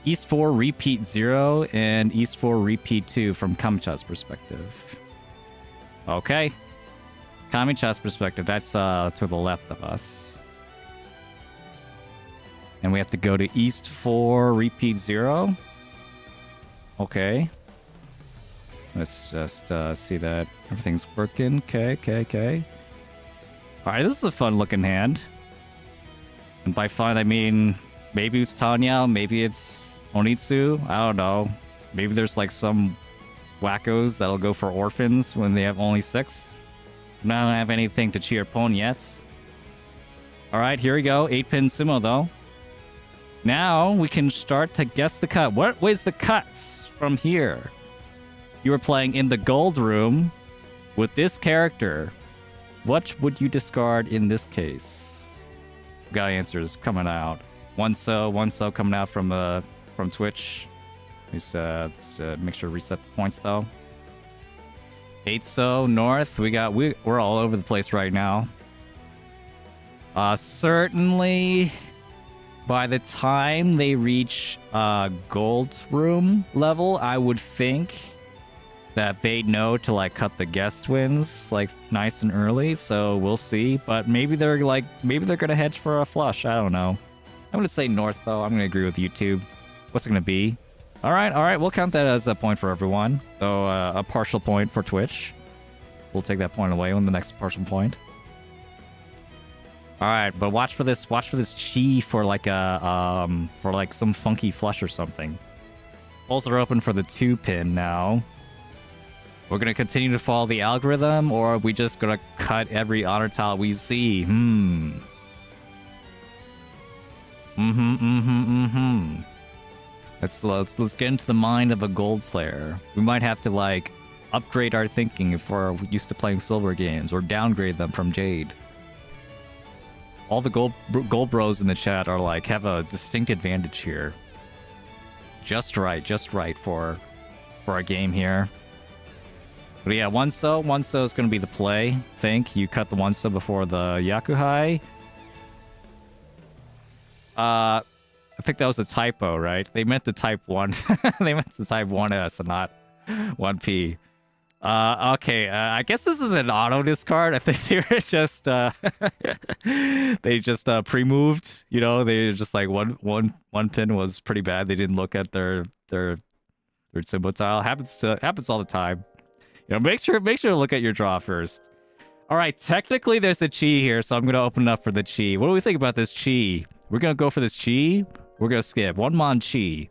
East 4 Repeat 0 and East 4 Repeat 2 from Kamicha's perspective. Okay. Kamicha's perspective, that's to the left of us. And we have to go to East 4 Repeat 0. Okay. Let's just see that everything's working. Okay. Alright, this is a fun looking hand. And by fun, I mean maybe it's Tanya, maybe it's Onitsu. I don't know. Maybe there's like some wackos that'll go for orphans when they have only 6. I don't have anything to cheer Pon yet. Alright, here we go. 8-pin Sumo though. Now we can start to guess the cut. What was the cuts from here? You were playing in the gold room with this character. What would you discard in this case? Got answers coming out. One so coming out from Twitch. Let's make sure to reset the points though. 8 so north. We're all over the place right now. Certainly. By the time they reach gold room level, I would think that they know to like cut the guest wins like nice and early. So we'll see. But maybe they're gonna hedge for a flush. I don't know. I'm gonna say north though. I'm gonna agree with YouTube. What's it gonna be? All right. We'll count that as a point for everyone. So a partial point for Twitch. We'll take that point away on the next partial point. All right, but watch for this chi for like some funky flush or something. Polls are open for the 2-pin now. We're gonna continue to follow the algorithm, or are we just gonna cut every honor tile we see? Let's get into the mind of a gold player. We might have to like upgrade our thinking if we're used to playing silver games, or downgrade them from jade. All the gold bros in the chat are like have a distinct advantage here. Just right for a game here. But yeah, one so is gonna be the play. Think you cut the one so before the Yakuhai. I think that was a typo, right? They meant to type 1. They meant to type 1S and not 1P. Okay, I guess this is an auto discard. I think they were just they just pre-moved, you know, they just like one pin was pretty bad. They didn't look at their symbol tile. Happens all the time. You know, make sure to look at your draw first. All right, technically there's a chi here, so I'm gonna open it up for the chi. What do we think about this chi? We're gonna go for this chi. We're gonna skip one mon chi.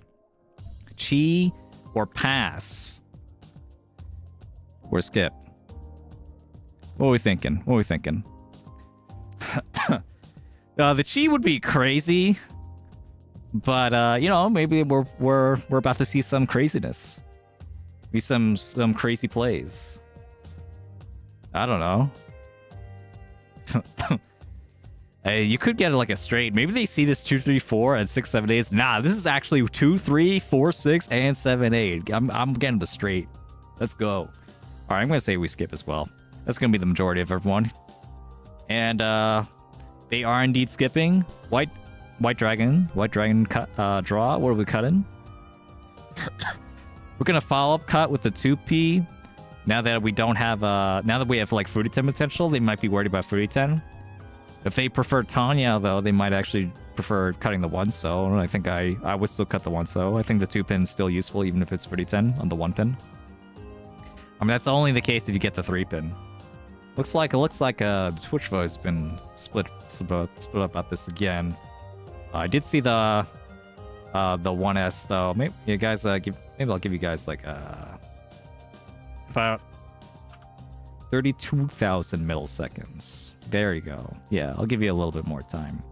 Chi or pass. Or skip. What are we thinking? The chi would be crazy, but you know, maybe we're about to see some craziness. Be some crazy plays. I don't know. Hey, you could get like a straight. Maybe they see this 2, 3, 4 and 6, 7, 8. Nah, this is actually 2, 3, 4, 6, and 7, 8. I'm getting the straight. Let's go. All right, I'm gonna say we skip as well. That's gonna be the majority of everyone. And they are indeed skipping. White dragon cut draw. What are we cutting? We're gonna follow up cut with the 2P. Now that we don't have now that we have like Fruity 10 potential, they might be worried about Fruity 10. If they prefer Tanya though, they might actually prefer cutting the 1 so. I think I would still cut the 1 so. I think the 2 pin's still useful even if it's Fruity 10 on the 1 pin. I mean, that's only the case if you get the 3 pin. Looks like Twitch vote has been split up about this again. I did see the 1S though. Maybe you guys maybe I'll give you guys like about 32,000 milliseconds. There you go. Yeah, I'll give you a little bit more time.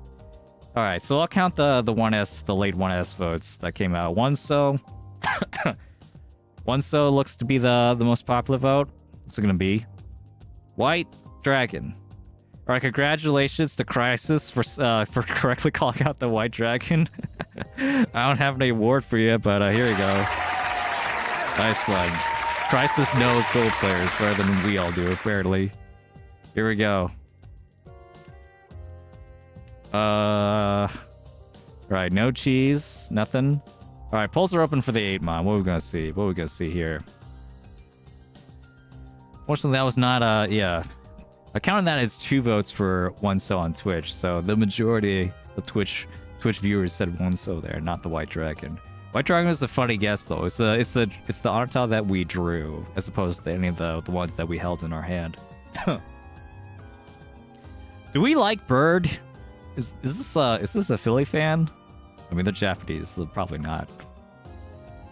All right, so I'll count the 1S, the late 1S votes that came out. 1 so. 1 so looks to be the most popular vote. What's it gonna be? White Dragon. All right, congratulations to Crisis for correctly calling out the White Dragon. I don't have any award for you, but here you go. Nice one. Crisis knows gold players better than we all do, apparently. Here we go. Right, no cheese, nothing. All right, polls are open for the 8 mon. What are we gonna see? Here? Fortunately, that was not yeah. I counted that as 2 votes for 1 so on Twitch, so the majority of Twitch viewers said 1 so there, not the White Dragon. White Dragon was a funny guess though. It's the honor tile that we drew, as opposed to any of the ones that we held in our hand. Do we like Bird? Is this a Philly fan? I mean, they're Japanese, so probably not.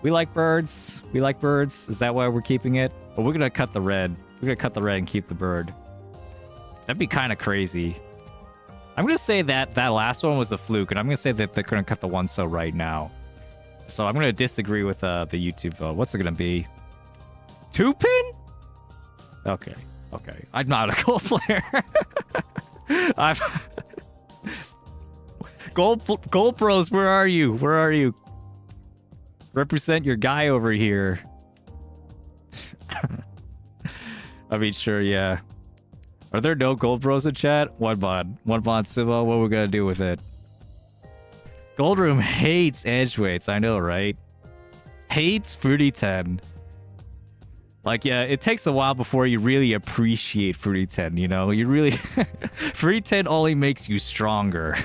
We like birds. Is that why we're keeping it? But we're gonna cut the red. We're gonna cut the red and keep the bird. That'd be kind of crazy. I'm gonna say that last one was a fluke, and I'm gonna say that they're gonna cut the 1 so right now. So I'm gonna disagree with the YouTube vote. What's it gonna be? 2 pin? Okay. I'm not a gold player. I'm Gold Bros, where are you? Represent your guy over here. I mean, sure, yeah. Are there no Gold Bros in chat? One mod Sivo, what are we gonna do with it? Gold Room hates edge weights, I know, right? Hates Fruity 10. Like, yeah, it takes a while before you really appreciate Fruity 10, you know? You really... Fruity 10 only makes you stronger.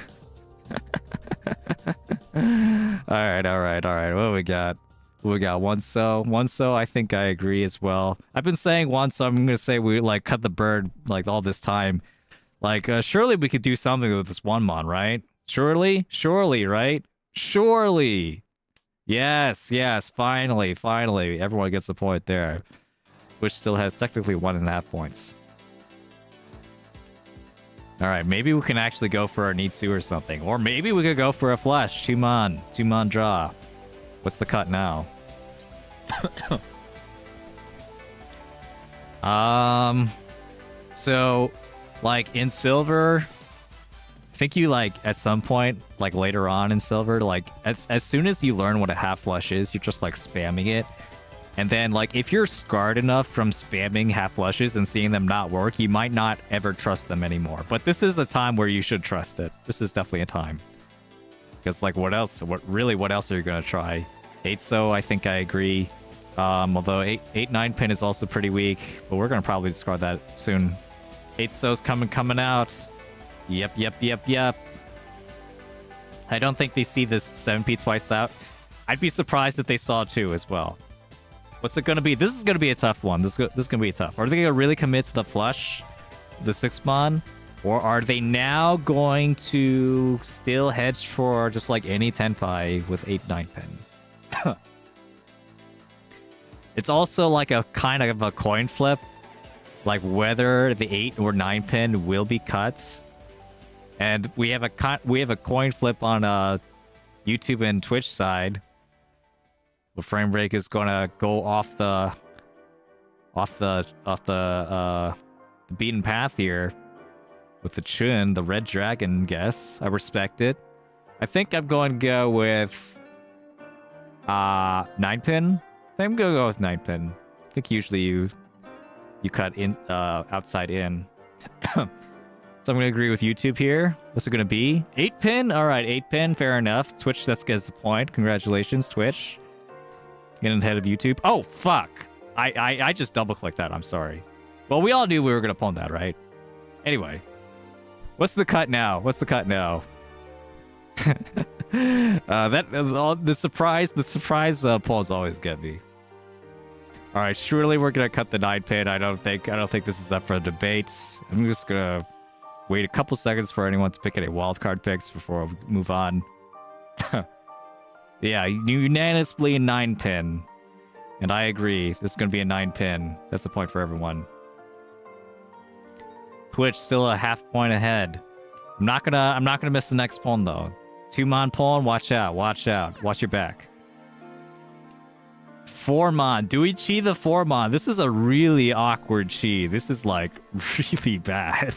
Alright. What do we got? 1 so, I think I agree as well. I've been saying 1 so, I'm gonna say we, like, cut the bird, like, all this time. Like, surely we could do something with this 1 mon, right? Surely, right? Surely! Yes, finally. Everyone gets the point there. Which still has technically 1.5 points. Alright, maybe we can actually go for a Nitsu or something. Or maybe we could go for a flush. 2-mon. 2-mon draw. What's the cut now? So, like, in silver... I think you, like, at some point, like, later on in silver, like, as soon as you learn what a half flush is, you're just, like, spamming it. And then, like, if you're scarred enough from spamming half flushes and seeing them not work, you might not ever trust them anymore. But this is a time where you should trust it. This is definitely a time. Because, like, what else? What else are you going to try? 8-so, I think I agree. Although 8-9 pin is also pretty weak. But we're going to probably discard that soon. 8-so's coming out. Yep. I don't think they see this 7p twice out. I'd be surprised if they saw 2 as well. What's it going to be? This is going to be a tough one. This is going to be tough. Are they going to really commit to the flush? The 6-mon? Or are they now going to still hedge for just like any 10-pi with 8-9 pin? It's also like a kind of a coin flip. Like whether the 8 or 9 pin will be cut. And we have a coin flip on YouTube and Twitch side. The frame rate is gonna go off the beaten path here with the Chun, the red dragon guess. I respect it. I think I'm going to go with 9 pin. I'm gonna go with 9 pin. I think usually you cut in outside in. So I'm going to agree with YouTube here. What's it going to be? 8 pin? Alright, 8 pin. Fair enough. Twitch, that gets the point. Congratulations, Twitch. Getting ahead of YouTube. Oh, fuck. I just double-clicked that. I'm sorry. Well, we all knew we were going to pawn that, right? Anyway. What's the cut now? The surprise pawns always get me. Alright, surely we're going to cut the 9 pin. I don't think this is up for debate. I'm just going to wait a couple seconds for anyone to pick any wildcard picks before we move on. Yeah, unanimously 9 pin. And I agree. This is going to be a 9 pin. That's a point for everyone. Twitch still a half point ahead. I'm not gonna miss the next pawn though. 2-mon pawn, watch out. Watch your back. 4-mon. Do we chi the 4-mon? This is a really awkward chi. This is like really bad.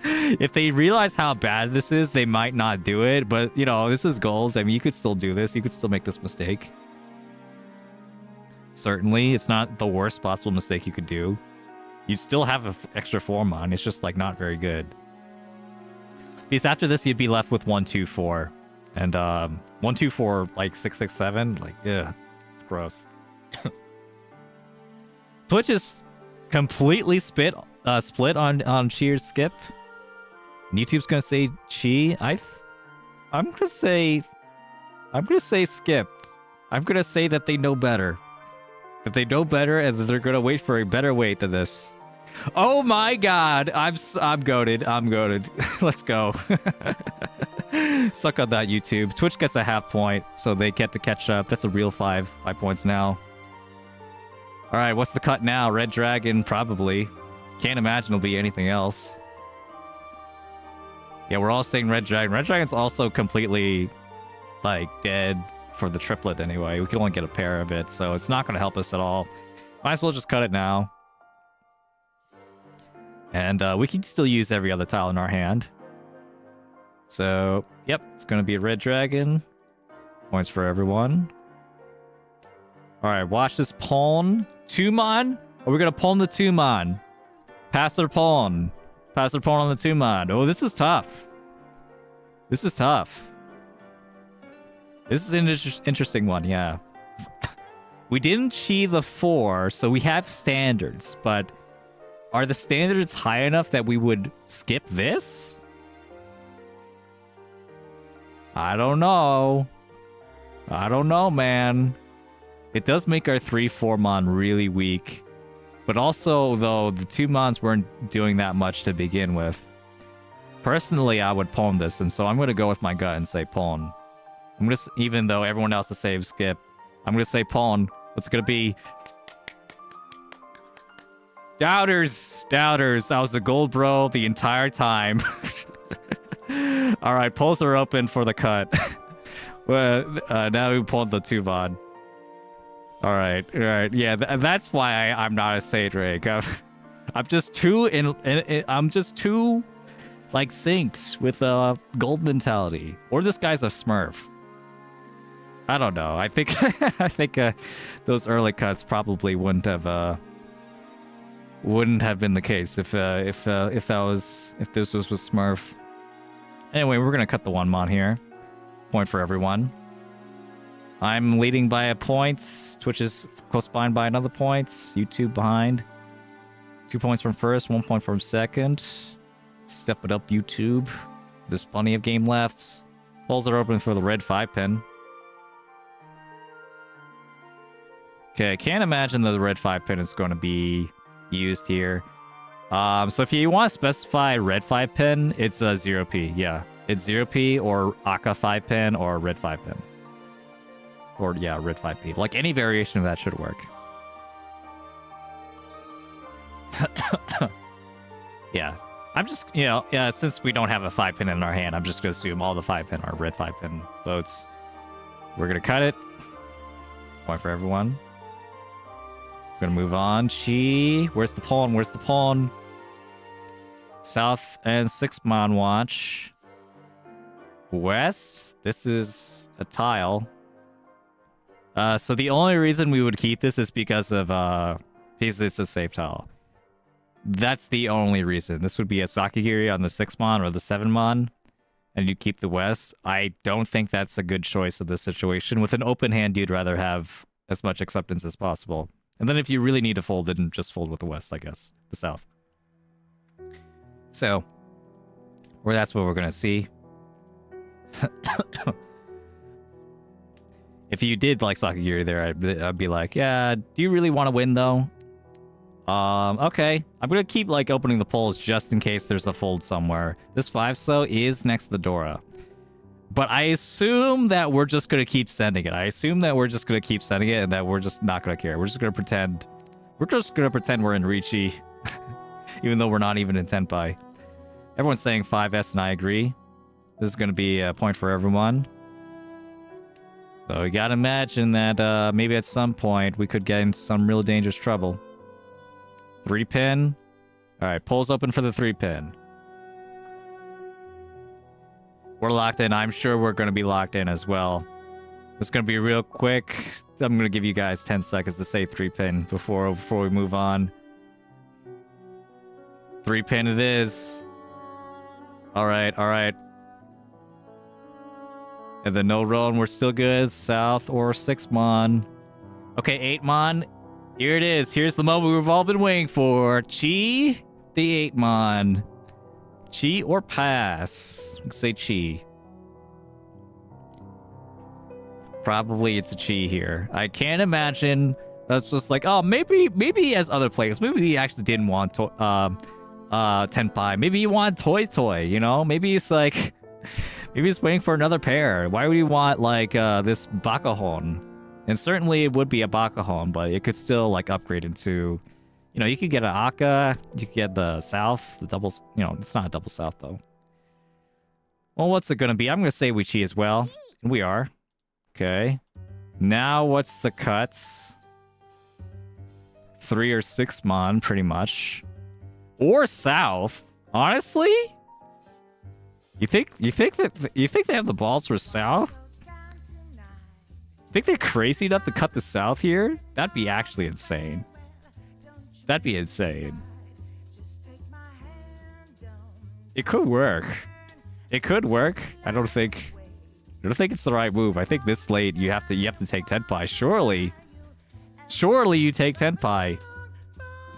If they realize how bad this is, they might not do it. But, you know, this is gold. I mean, you could still do this. You could still make this mistake. Certainly, it's not the worst possible mistake you could do. You still have an extra 4-mon. It's just, like, not very good. Because after this, you'd be left with 1-2-4. And 1-2-4, like, 6-6-7. Like, yeah. Gross. Twitch is completely split on Cheers skip. YouTube's gonna say Chi. I'm gonna say skip. I'm gonna say that they know better. That they know better and that they're gonna wait for a better wait than this. Oh my god! I'm goated. I'm goated. Let's go. Suck on that, YouTube. Twitch gets a half point, so they get to catch up. That's a real 5 points now. Alright, what's the cut now? Red Dragon, probably. Can't imagine it'll be anything else. Yeah, we're all saying Red Dragon. Red Dragon's also completely, like, dead for the triplet anyway. We can only get a pair of it, so it's not going to help us at all. Might as well just cut it now. And we can still use every other tile in our hand. So, yep, it's going to be a Red Dragon. Points for everyone. Alright, watch this pawn. 2-mon? Are we going to pawn the 2-mon? Pass their pawn. Pass their pawn on the 2-mon. Oh, this is tough. This is tough. This is an interesting one, yeah. We didn't chi the 4, so we have standards, but are the standards high enough that we would skip this? I don't know. I don't know, man. It does make our 3-4-mon really weak. But also, though, the 2-mons weren't doing that much to begin with. Personally, I would pawn this, and so I'm going to go with my gut and say pawn. I'm going to, even though everyone else is saying skip, I'm going to say pawn. What's it going to be? Doubters. Doubters. I was the gold bro the entire time. Alright, polls are open for the cut. Well, now we pulled the 2 mod. Alright. Yeah, that's why I'm not a Sage Rig. I'm just too I'm just too like synced with gold mentality. Or this guy's a Smurf. I don't know. I think I think those early cuts probably wouldn't have been the case if this was with Smurf. Anyway, we're gonna cut the 1 mod here. Point for everyone. I'm leading by a point. Twitch is close behind by another point. YouTube behind. 2 points from first, 1 point from second. Step it up, YouTube. There's plenty of game left. Polls are open for the red 5-pin. Okay, I can't imagine that the red 5-pin is going to be used here. So if you want to specify red 5-pin, it's a 0p. Yeah, it's 0p or Aka 5-pin or red 5-pin. Or yeah, red 5p. Like any variation of that should work. Yeah, I'm just, yeah, since we don't have a 5-pin in our hand, I'm just going to assume all the 5-pin are red 5-pin votes. We're going to cut it. Point for everyone. Gonna move on. Chi. Where's the pawn? Where's the pawn? South and 6-mon watch. West. This is a tile. So the only reason we would keep this is because it's a safe tile. That's the only reason. This would be a Sakigiri on the 6-mon or the 7-mon, and you'd keep the West. I don't think that's a good choice of this situation. With an open hand, you'd rather have as much acceptance as possible. And then if you really need to fold, then just fold with the West, I guess. The South. So, that's what we're going to see. If you did like Sakigiri there, I'd be like, yeah, do you really want to win, though? Okay. I'm going to keep, like, opening the polls just in case there's a fold somewhere. This 5-so is next to the Dora. But I assume that we're just going to keep sending it. I assume that we're just going to keep sending it and that we're just not going to care. We're just going to pretend. We're just going to pretend we're in Ricci. Even though we're not even in Tenpai. Everyone's saying 5S and I agree. This is going to be a point for everyone. So we got to imagine that maybe at some point we could get in some real dangerous trouble. 3-pin. Alright, polls open for the 3-pin. We're locked in. I'm sure we're going to be locked in as well. It's going to be real quick. I'm going to give you guys 10 seconds to say 3-pin before we move on. 3-pin it is. Alright. And then no roll, and we're still good. South or 6-mon. Okay, 8-mon. Here it is. Here's the moment we've all been waiting for. Chi, the 8-mon. Chi or pass? Let's say Chi. Probably it's a Chi here. I can't imagine that's just like, oh, maybe as other players, maybe he actually didn't want Tenpai. Maybe he wanted Toy, you know? Maybe it's like, maybe he's waiting for another pair. Why would he want like this Bakahon? And certainly it would be a Bakahon, but it could still like upgrade into, you could get an Aka, you could get the South, the doubles, it's not a double South though. Well, what's it gonna be? I'm gonna say we Chi as well. And we are. Okay. Now what's the cut? 3 or 6-mon, pretty much. Or South. Honestly? You think they have the balls for South? Think they're crazy enough to cut the South here? That'd be actually insane. That'd be insane. It could work. It could work. I don't think it's the right move. I think this late you have to take Tenpai. Surely you take Tenpai.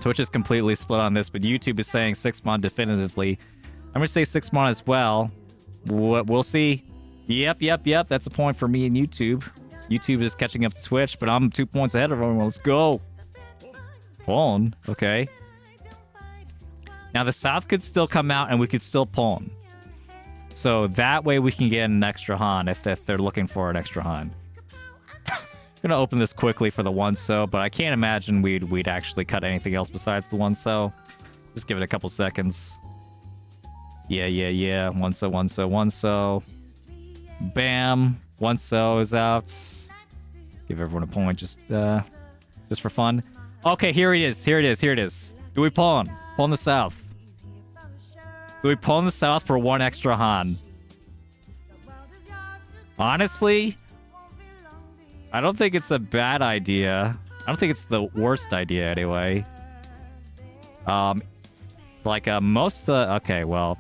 Twitch is completely split on this, but YouTube is saying 6-mon definitively. I'm gonna say 6-mon as well. We'll see. Yep. That's a point for me and YouTube. YouTube is catching up to Twitch, but I'm 2 points ahead of everyone. Let's go. Pawn. Okay. Now the South could still come out and we could still pawn. So that way we can get an extra Han if they're looking for an extra Han. Gonna open this quickly for the one so, but I can't imagine we'd actually cut anything else besides the one so. Just give it a couple seconds. Yeah. One so. Bam. One so is out. Give everyone a point just for fun. Okay, here it is. Do we pawn? Pawn the south. Do we pawn the south for one extra Han? Honestly, I don't think it's a bad idea. I don't think it's the worst idea anyway. Most of the... Okay, well...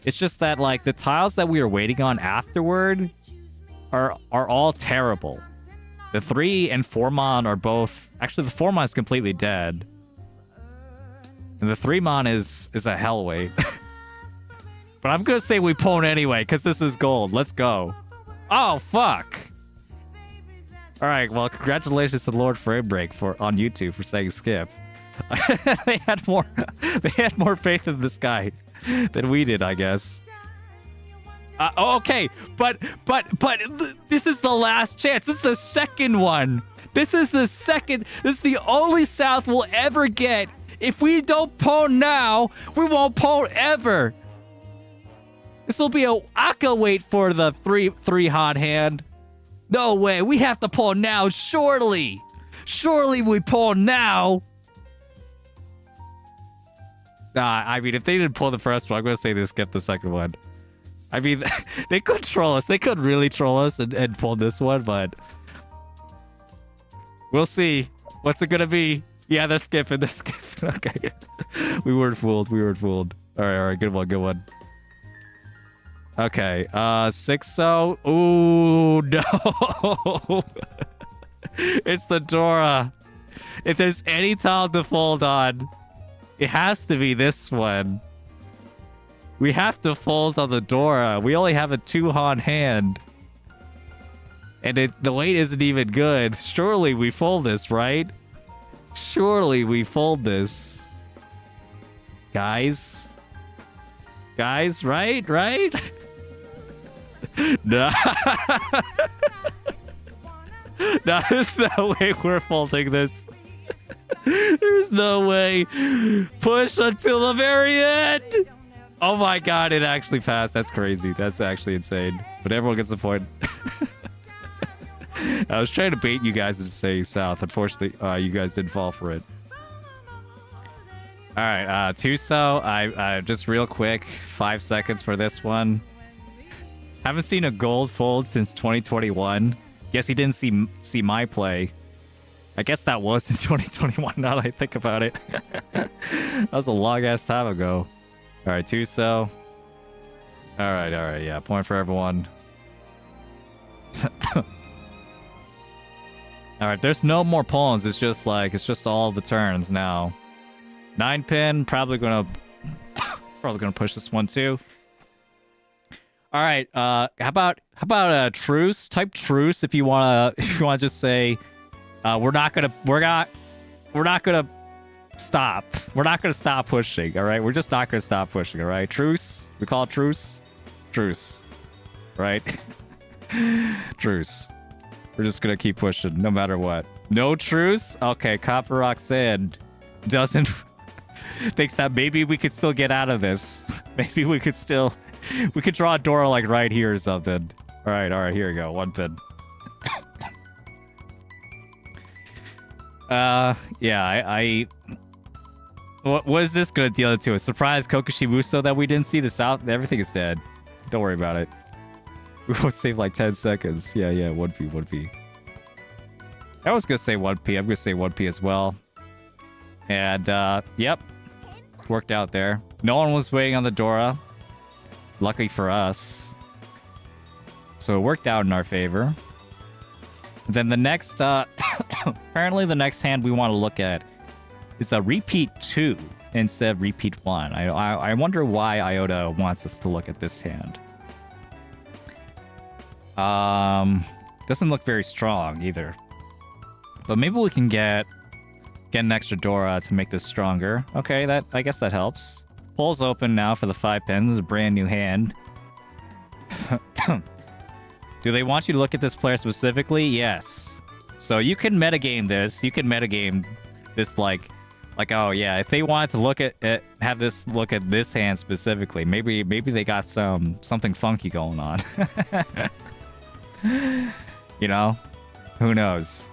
It's just that, like, the tiles that we are waiting on afterward are all terrible. The 3 and 4 mon are both... Actually, the 4 mon is completely dead. And the 3 mon is a hell wait. But I'm gonna say we pawn anyway, because this is gold. Let's go. Oh, fuck! Alright, well, congratulations to Lord Framebreak on YouTube for saying skip. They had more faith in this guy than we did, I guess. Okay, but this is the last chance. This is the second one. This is the only south we'll ever get. If we don't pawn now, we won't pawn ever. This will be a Aka wait for the three hot hand. No way, we have to pawn now, surely. Surely we pawn now. Nah, I mean, if they didn't pull the first one, I'm gonna say they skipped the second one. I mean, they could troll us. They could really troll us and pull this one, but... We'll see. What's it gonna be? Yeah, they're skipping. Okay. We weren't fooled. Alright, good one. Okay, 6-0. Ooh, no. It's the Dora. If there's any tile to fold on, it has to be this one. We have to fold on the Dora. We only have a 2-Han hand. And the weight isn't even good. Surely we fold this, right? Surely we fold this. Guys, right? No. No, there's no way we're folding this. There's no way. Push until the very end. Oh my god, it actually passed. That's crazy. That's actually insane. But everyone gets the point. I was trying to bait you guys to say south. Unfortunately, you guys didn't fall for it. Alright, Tuso, I just real quick, 5 seconds for this one. Haven't seen a gold fold since 2021. Guess he didn't see my play. I guess that was in 2021 now that I think about it. That was a long ass time ago. Alright, Tuso. Alright, yeah, point for everyone. Alright, there's no more pawns, it's just all the turns now. 9-pin, probably gonna push this one too. All right, how about a truce? Type truce if you wanna just say, we're not gonna stop. We're not gonna stop pushing. All right, we're just not gonna stop pushing. All right, truce. We call it truce. Truce. Right. Truce. We're just gonna keep pushing no matter what. No truce. Okay, Copper Roxanne doesn't. Thinks that maybe we could still get out of this. Maybe we could draw a door like right here or something. All right, here we go. 1 pin. Yeah, what is this gonna deal to? A surprise Kokushi Muso that we didn't see the south? Everything is dead. Don't worry about it. We won't save like 10 seconds. Yeah, 1p. I was gonna say 1p. I'm gonna say 1p as well. And, yep. Worked out there. No one was waiting on the Dora. Luckily for us. So it worked out in our favor. Then the next, apparently the next hand we want to look at is a repeat 2 instead of repeat 1. I wonder why Iota wants us to look at this hand. Doesn't look very strong either. But maybe we can get an extra Dora to make this stronger. Okay, I guess that helps. Pole's open now for the 5 pins. This is a brand new hand. Do they want you to look at this player specifically? Yes. So you can metagame this. You can metagame this like, oh yeah, if they wanted to look at have this look at this hand specifically, maybe they got something funky going on. You know, who knows?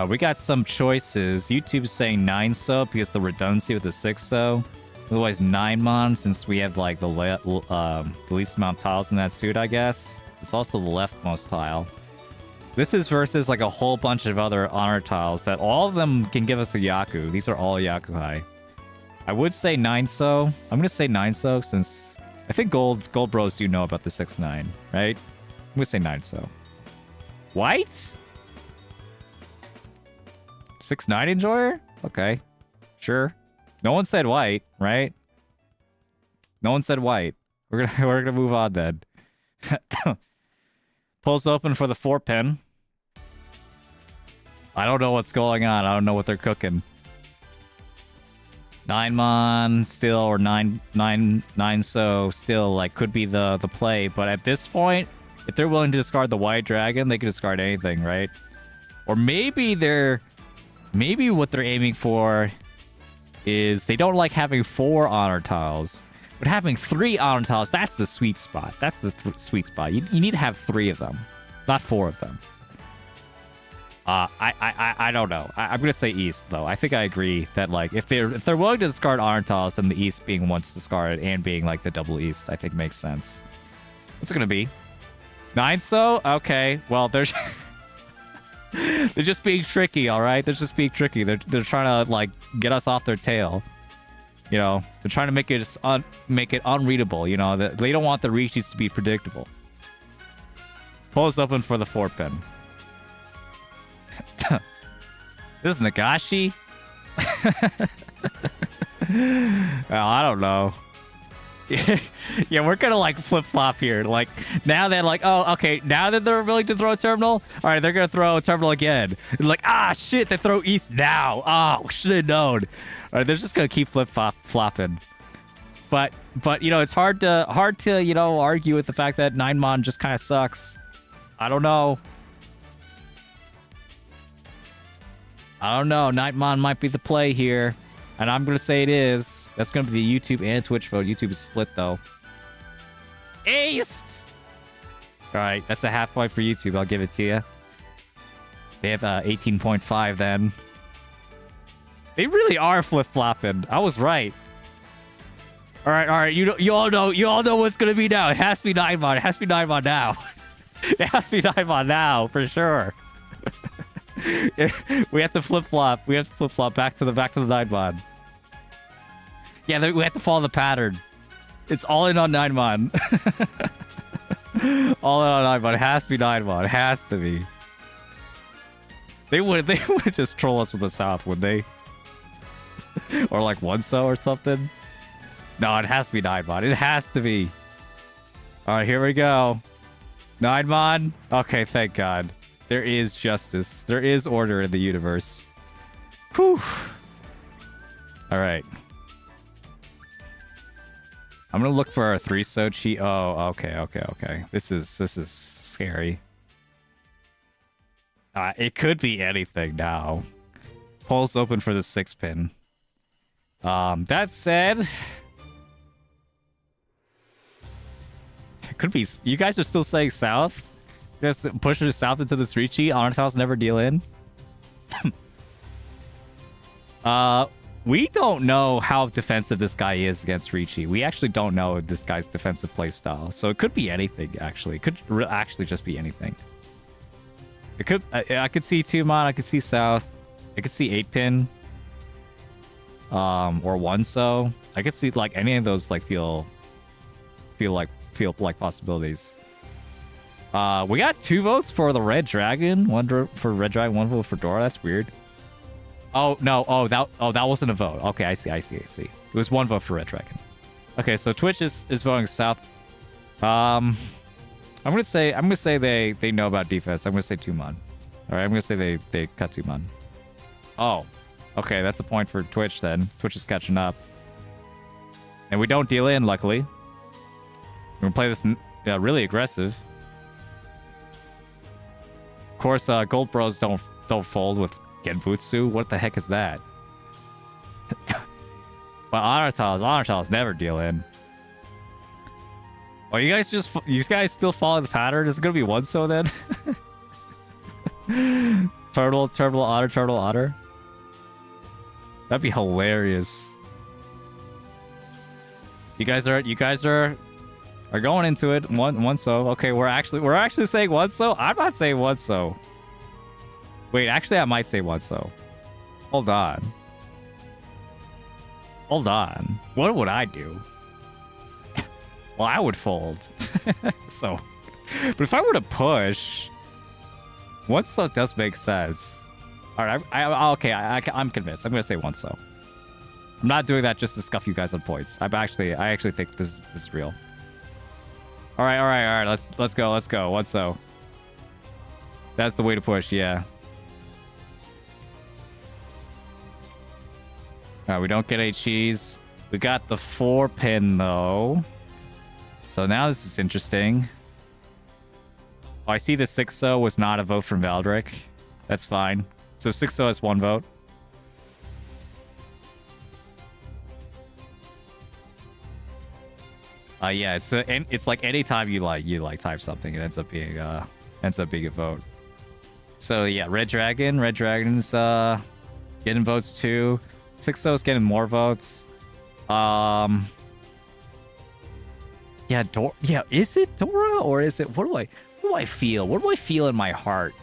We got some choices. YouTube's saying 9 so because the redundancy with the 6 so. Otherwise 9 mon since we have like the least amount of tiles in that suit, I guess. It's also the leftmost tile. This is versus like a whole bunch of other honor tiles that all of them can give us a Yaku. These are all Yaku high. I would say 9 so. I'm gonna say 9 so since I think gold bros do know about the 6-9, right? I'm gonna say 9 so. White? 6-9 enjoyer? Okay. Sure. No one said white, right? No one said white. We're gonna move on then. Pulls open for the 4-pin. I don't know what's going on. I don't know what they're cooking. 9 mon still, or 9 so still, like, could be the play. But at this point, if they're willing to discard the white dragon, they can discard anything, right? Or maybe what they're aiming for is they don't like having 4 honor tiles, but having 3 honor tiles, that's the sweet spot. That's the sweet spot. You need to have 3 of them, not 4 of them. I don't know. I'm gonna say East though. I think I agree that like if they're willing to discard honor tiles, then the East being once discarded and being like the double East, I think makes sense. What's it gonna be? 9 so? Okay. Well, they're just being tricky, all right? They're just being tricky. They're trying to like get us off their tail. You know, they're trying to make it unreadable. You know, they don't want the reaches to be predictable. Pulls open for the 4-pin. This is Nagashi? Well, I don't know. Yeah, we're gonna like flip-flop here. Like, now that like, oh, okay, now that they're willing to throw a terminal, all right, they're gonna throw a terminal again. Like, ah, shit, they throw East now. Oh, should have known. All right, they're just gonna keep flip-flopping. But you know, it's hard to you know, argue with the fact that 9 mon just kind of sucks. I don't know. 9 mon might be the play here. And I'm going to say it is. That's going to be the YouTube and Twitch vote. YouTube is split, though. East! Alright, that's a half point for YouTube. I'll give it to you. They have 18.5 then. They really are flip-flopping. I was right. Alright. You all know what's going to be now. It has to be 9 mon. It has to be 9 mon now. It has to be 9 mon now, for sure. We have to flip-flop. We have to flip-flop back to the 9 mon. Yeah, we have to follow the pattern. It's all in on 9 mon. All in on 9 mon. It has to be 9 mon. It has to be. They would just troll us with the South, would they? Or like 1 so or something? No, it has to be 9 mon. It has to be. Alright, here we go. 9 mon. Okay, thank God. There is justice. There is order in the universe. Whew. Alright. I'm gonna look for a 3 so cheat. Oh, okay. This is scary. It could be anything now. Polls open for the 6-pin. That said, it could be. You guys are still saying South? Just push it south into this Ricci. Honor tiles never deal in. We don't know how defensive this guy is against Ricci. We actually don't know this guy's defensive playstyle. So it could be anything, actually. It could actually just be anything. It could. I could see 2 mon. I could see South. I could see 8-pin. Or 1 so. I could see like any of those like feel like possibilities. We got 2 votes for the Red Dragon. 1 for Red Dragon, 1 vote for Dora. That's weird. Oh no! That wasn't a vote. Okay, I see. It was 1 vote for Red Dragon. Okay, so Twitch is voting South. I'm gonna say they know about defense. I'm gonna say 2 mon. All right, I'm gonna say they cut 2 mon. Oh, okay, that's a point for Twitch then. Twitch is catching up, and we don't deal in. Luckily, we're gonna play this really aggressive. Of course, Gold Bros don't fold with Genbutsu. What the heck is that? But Honor never deal in. Oh, you guys still follow the pattern? Is it gonna be one so then? Turtle, otter. That'd be hilarious. You guys are going into it one so. Okay, we're actually saying one so. I'm not saying one so. Wait, actually, I might say one so. Hold on. What would I do? Well, I would fold. So, but if I were to push, one so does make sense. All right, I'm convinced. I'm gonna say one so. I'm not doing that just to scuff you guys on points. I actually think this is real. All right. Let's go. One so. That's the way to push. Yeah. We don't get a cheese. We got the 4-pin though. So now this is interesting. Oh, I see the 6-0 was not a vote from Valdric. That's fine. So 6-0 has 1 vote. Yeah, it's like anytime you type something, it ends up being a vote. So yeah, Red Dragon's getting votes too. 6-0 is getting more votes. Yeah, is it Dora or is it what do I feel? What do I feel in my heart?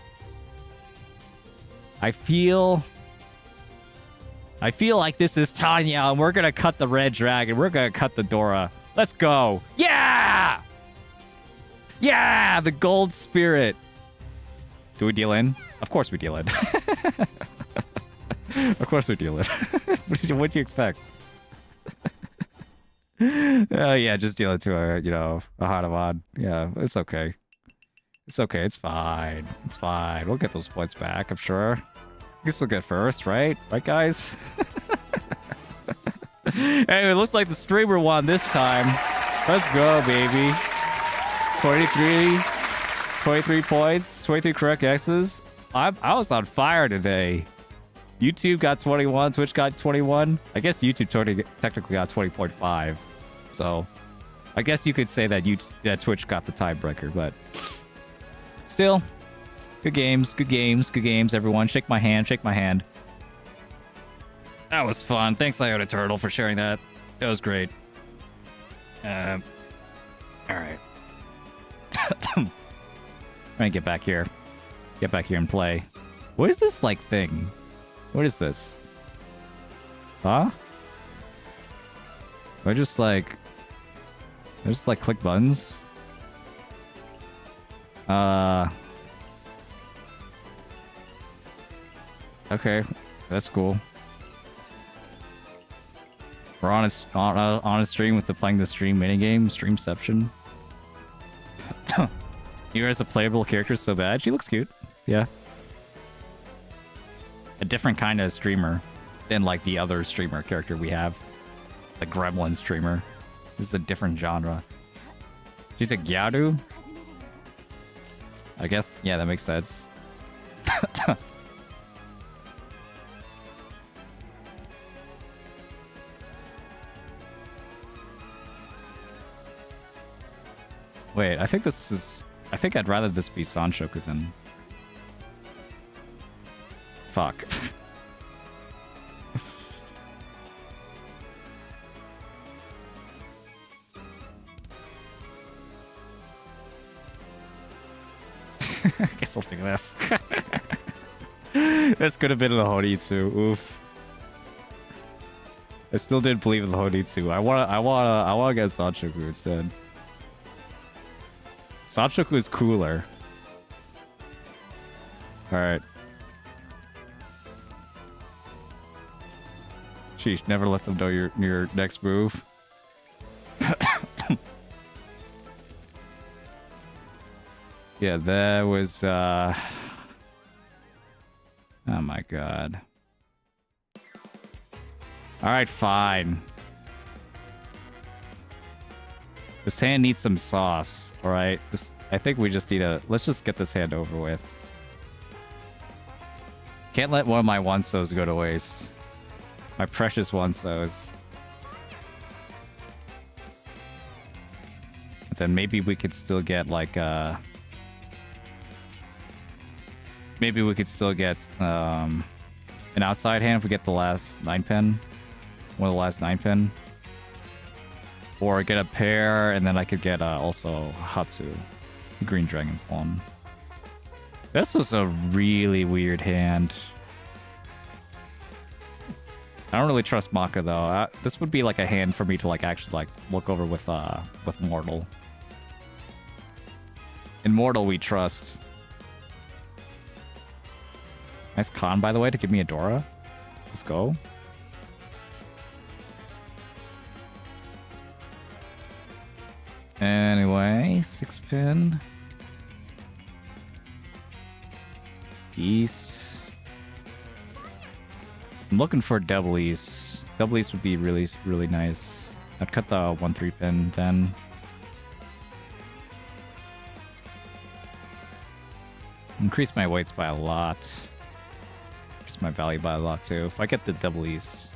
I feel like this is Tanya and we're gonna cut the Red Dragon. We're gonna cut the Dora. Let's go. Yeah! Yeah! The gold spirit. Do we deal in? Of course we deal in. Of course we deal in. What do you expect? Yeah, just deal it to a Hanuman. Yeah, it's okay. It's okay. It's fine. It's fine. We'll get those points back, I'm sure. I guess we'll get first, right? Right, guys? Anyway, it looks like the streamer won this time. Let's go, baby. 23 points, 23 correct X's. I was on fire today. YouTube got 21, Twitch got 21. I guess YouTube technically got 20.5. So, I guess you could say that Twitch got the tiebreaker, but still, good games, everyone. Shake my hand. That was fun. Thanks, IotaTurtle, for sharing that. That was great. All right. I'm gonna get back here and play. What is this like thing? What is this? Huh? I just click buttons. Okay, that's cool. We're on a stream with playing the stream minigame, Streamception. You guys a playable character so bad? She looks cute. Yeah. A different kind of streamer than like the other streamer character we have. The Gremlin streamer. This is a different genre. She's a Gyaru? I guess, yeah, that makes sense. Wait, I think I'd rather this be Sanshoku than... Fuck. I guess I'll do this. This could have been the Honitsu. Oof. I still didn't believe in the Honitsu. I wanna get Sanshoku instead. Sanshoku is cooler. Alright. Sheesh, never let them know your next move. Yeah, that was oh my god. Alright, fine. This hand needs some sauce, alright? I think we just need let's just get this hand over with. Can't let one of my one-sos go to waste. My precious one-sos. Then maybe we could still get like maybe we could still get an outside hand if we get the last 9-pin. One of the last 9-pin. Or get a pair, and then I could get also Hatsu. Green Dragon Form. This was a really weird hand. I don't really trust Maka though. This would be like a hand for me to like actually like look over with Mortal. In Mortal we trust. Nice con by the way to give me a Dora. Let's go. Anyway, 6-pin. East. I'm looking for double east. Double east would be really, really nice. I'd cut the 1-3 pin then. Increase my weights by a lot. Increase my value by a lot too. If I get the double east.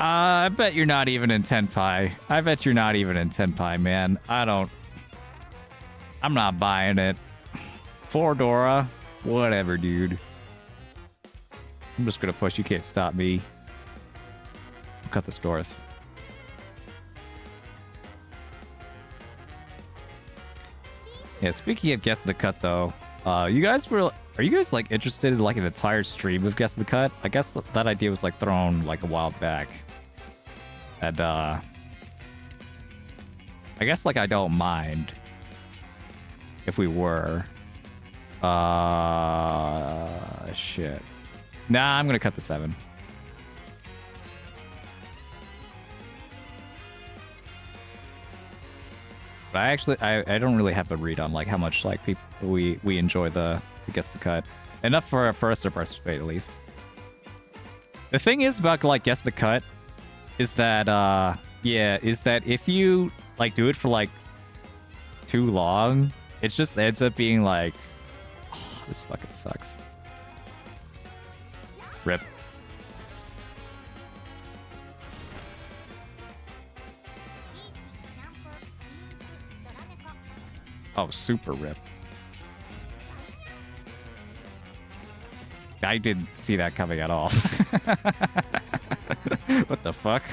I bet you're not even in Tenpai. I bet you're not even in Tenpai, man. I'm not buying it. For Dora. Whatever, dude. I'm just gonna push. You can't stop me. I'll cut this north. Yeah, speaking of Guess the Cut, though, are you guys like interested in like an entire stream of Guess the Cut? I guess that idea was like thrown like a while back. And I guess like I don't mind if we were. Shit. Nah, I'm gonna cut the 7. But I don't really have a read on like how much like people we enjoy the Guess the Cut. Enough for us to participate at least. The thing is about like Guess the Cut is that is that if you like do it for like too long, it just ends up being like, oh, this fucking sucks. Rip. Oh, super rip. I didn't see that coming at all. What the fuck?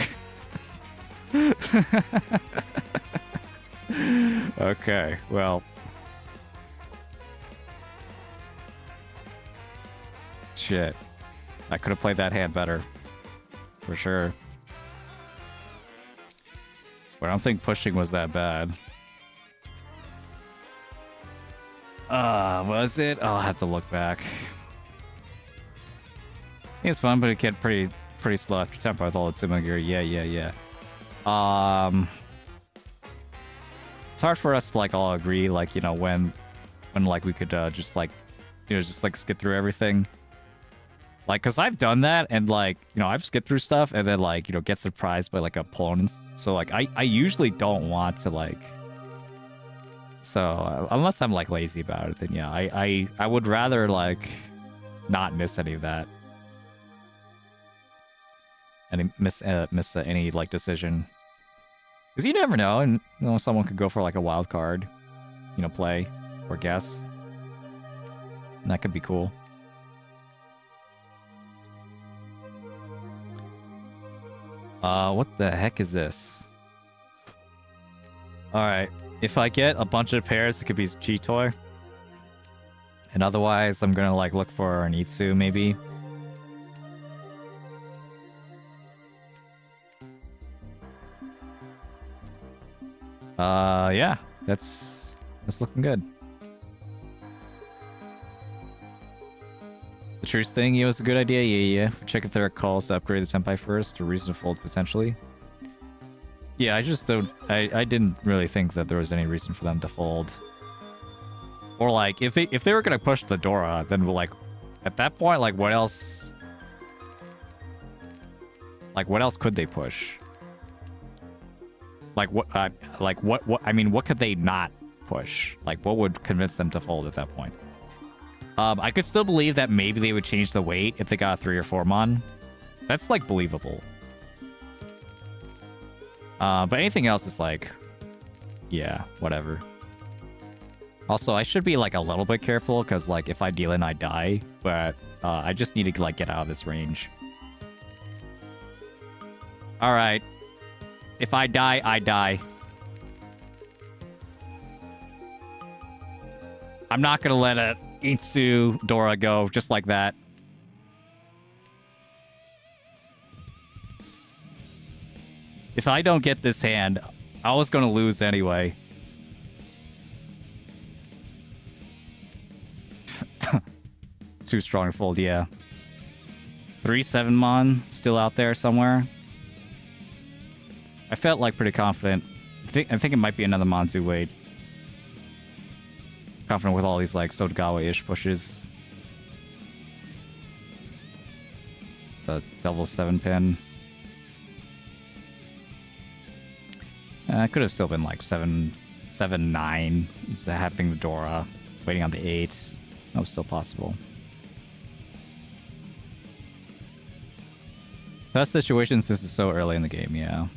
Okay, well. Shit. I could have played that hand better. For sure. But I don't think pushing was that bad. Was it? I'll have to look back. It's fun, but it gets pretty slow after tempo with all the Sumo gear. Yeah. It's hard for us to like all agree, like, you know, when like we could just like, you know, just like skip through everything. Like, cause I've done that and like, you know, I've skipped through stuff and then like, you know, get surprised by like opponents. So like, I usually don't want to like. So unless I'm like lazy about it, then yeah, I would rather like not miss any of that. And miss any like decision, because you never know, and you know someone could go for like a wild card, you know, play or guess, and that could be cool. What the heck is this? All right, if I get a bunch of pairs, it could be G-Toy, and otherwise I'm gonna like look for an Itsu maybe. Yeah, that's looking good. The truce thing, yeah, was a good idea. Yeah. Check if there are calls to upgrade the Senpai first, or reason to fold potentially. Yeah, I just don't. I didn't really think that there was any reason for them to fold. Or like, if they were gonna push the Dora, then like, at that point, like, what else? Like, what else could they push? Like what? What? I mean, what could they not push? Like, what would convince them to fold at that point? I could still believe that maybe they would change the weight if they got a 3 or 4 mon. That's like believable. But anything else is like, yeah, whatever. Also, I should be like a little bit careful because like if I deal in, I die. But I just need to like get out of this range. All right. If I die, I die. I'm not gonna let a Itsu Dora go just like that. If I don't get this hand, I was gonna lose anyway. Too strong to fold, yeah. 3/7 mon still out there somewhere. I felt like pretty confident. I think it might be another Manzu wait. Confident with all these like Sotogawa-ish pushes. The double 7-pin. I could have still been like 7-9. Instead of having the Dora, waiting on the 8. That was still possible. Best situation since it's so early in the game, yeah.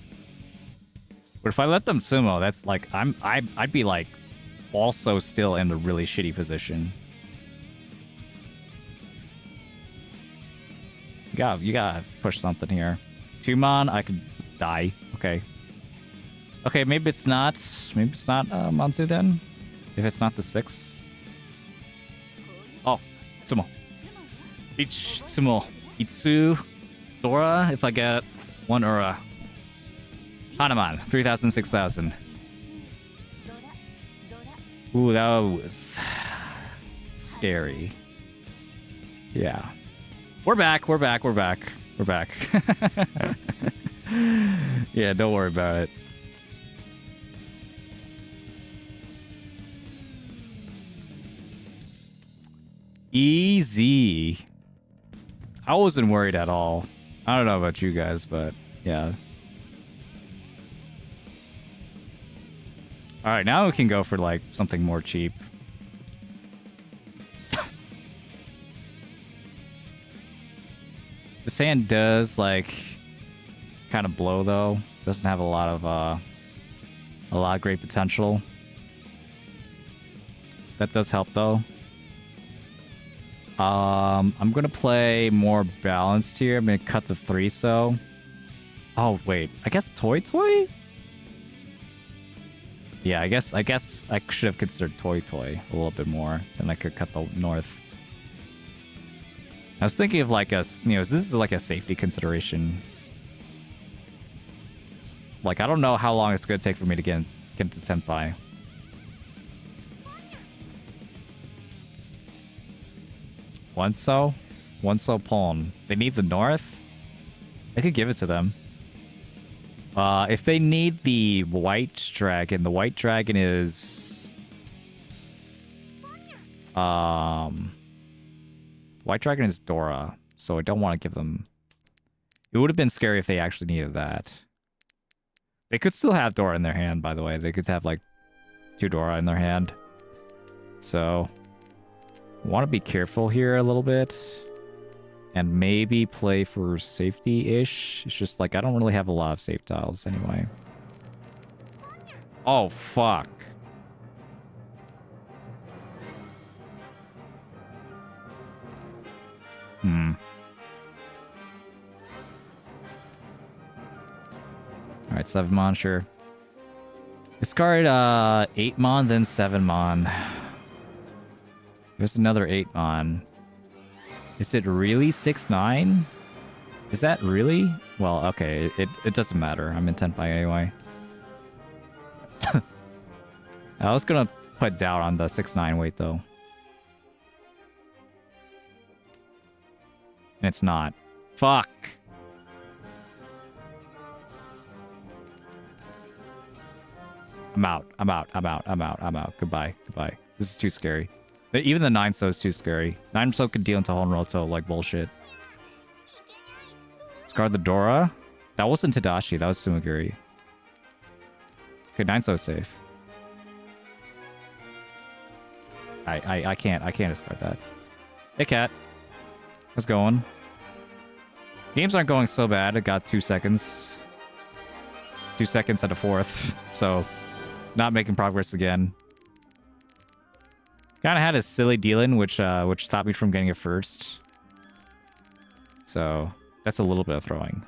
But if I let them sumo, that's like I'd be like also still in a really shitty position. You gotta push something here. 2 mon, I could die. Okay. Okay, maybe it's not Manzu then. If it's not the 6. Oh, sumo. Each sumo. Itsu. Dora, if I get 1 Ura. Hanuman, 3,000, 6,000. Ooh, that was scary. Yeah. We're back. Yeah, don't worry about it. Easy. I wasn't worried at all. I don't know about you guys, but yeah. Alright, now we can go for like something more cheap. This hand does like kind of blow though. Doesn't have a lot of great potential. That does help though. I'm gonna play more balanced here. I'm gonna cut the 3 so. Oh wait, I guess Toy? Yeah, I guess I should have considered Toy a little bit more. Then I could cut the north. I was thinking of like this is like a safety consideration. Like I don't know how long it's gonna take for me to get into Tenpai. One so pawn. They need the north. I could give it to them. If they need the white dragon is white dragon is Dora, so I don't want to give them. It would have been scary if they actually needed that. They could still have Dora in their hand, by the way. They could have like 2 Dora in their hand. So want to be careful here a little bit. And maybe play for safety-ish. It's just like I don't really have a lot of safe tiles anyway. Oh, fuck. Alright, 7 mon, sure. Discard 8 mon, then 7 mon. There's another 8 mon. Is it really 6-9? Is that really? Well, okay, it doesn't matter. I'm in Tenpai anyway. I was gonna put down on the 6-9 weight though. And it's not. Fuck. I'm out. Goodbye. This is too scary. Even the 9-so is too scary. 9-so could deal into Honroto like bullshit. Discard the Dora? That wasn't Tadashi, that was Sumagiri. Okay, 9's so safe. I can't discard that. Hey, cat. How's it going? Games aren't going so bad. It got 2 seconds. 2 seconds at a fourth. So, not making progress again. Kind of had a silly dealing, which stopped me from getting it first. So, that's a little bit of throwing.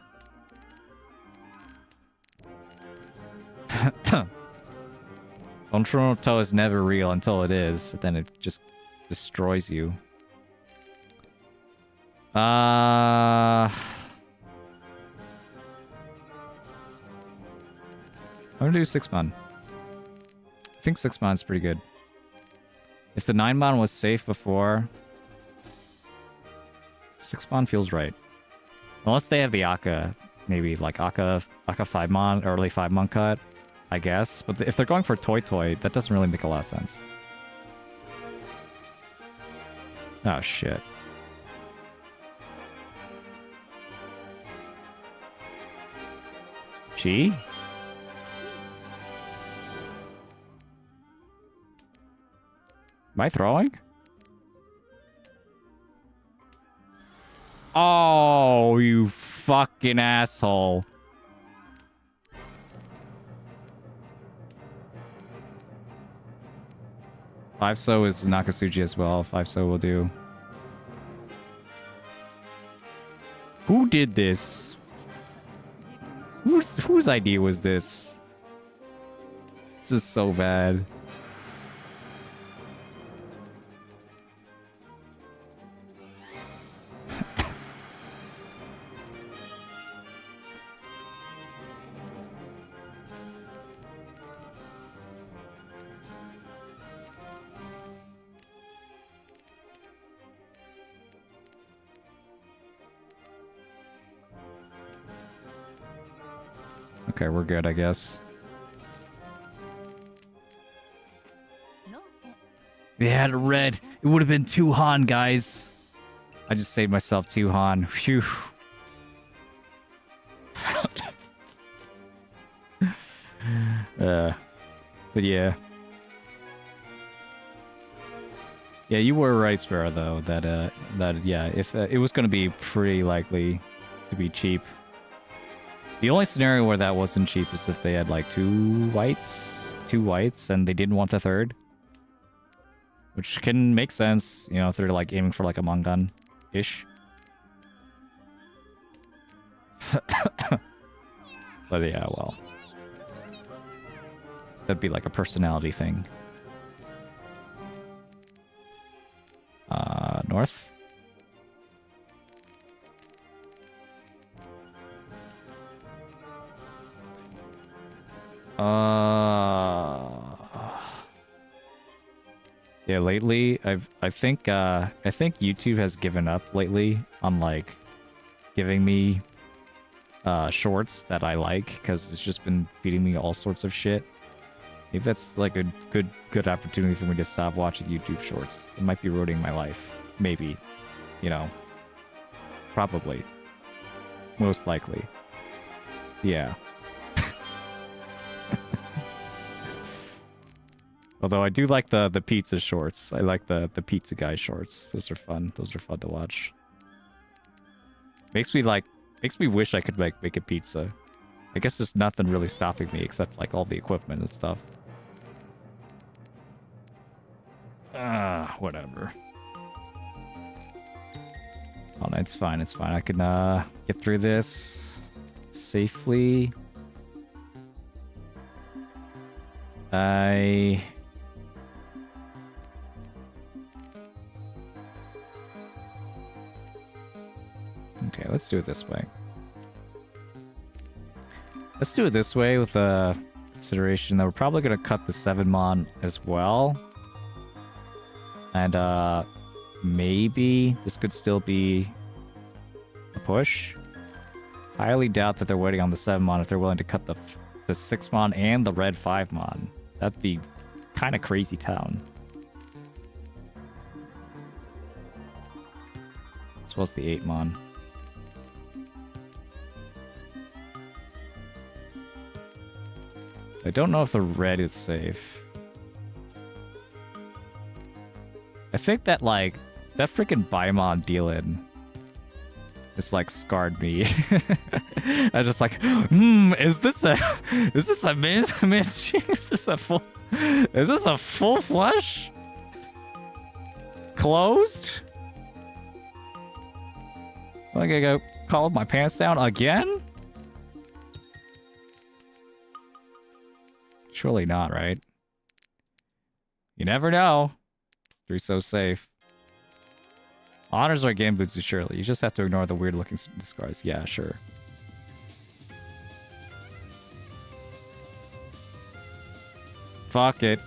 Control is never real until it is. Then it just destroys you. I'm gonna do 6-mon. I think 6-mon is pretty good. If the 9-mon was safe before, 6-mon feels right. Unless they have the Akka, maybe like Akka 5-mon, early 5-mon cut, I guess. But if they're going for Toy, that doesn't really make a lot of sense. Oh, shit. She? Am I throwing? Oh, you fucking asshole. Five so is Nakatsuchi as well. 5 so will do. Who did this? Whose idea was this? This is so bad. Okay, we're good, I guess. They had a red. It would have been 2 Han, guys. I just saved myself 2 Han. Phew. But yeah. Yeah, you were right, Sparrow, though. That yeah, if it was going to be pretty likely to be cheap. The only scenario where that wasn't cheap is if they had like 2 whites, and they didn't want the 3rd. Which can make sense, you know, if they're like aiming for like a Mangan-ish. But yeah, well. That'd be like a personality thing. North? Yeah, lately I think YouTube has given up lately on like giving me shorts that I like, because it's just been feeding me all sorts of shit. Maybe that's like a good opportunity for me to stop watching YouTube shorts. It might be ruining my life. Maybe. You know. Probably. Most likely. Yeah. Although I do like the pizza shorts. I like the pizza guy shorts. Those are fun. Those are fun to watch. Makes me wish I could make a pizza. I guess there's nothing really stopping me except like all the equipment and stuff. Whatever. Oh no, it's fine, it's fine. I can get through this safely. Okay, let's do it this way. Let's do it this way with the consideration that we're probably going to cut the 7-mon as well. And maybe this could still be a push. Highly doubt that they're waiting on the 7-mon if they're willing to cut the 6-mon and the red 5-mon. That'd be kind of crazy town. As well as the 8-mon. I don't know if the red is safe. I think that, like, that freaking Baimon deal-in just, like, scarred me. I just like, is this a min? Is this a full flush? Closed? Am I gonna go call my pants down again? Surely not, right? You never know. They're so safe. Honors are game boots, surely. You just have to ignore the weird looking discards. Yeah, sure. Fuck it.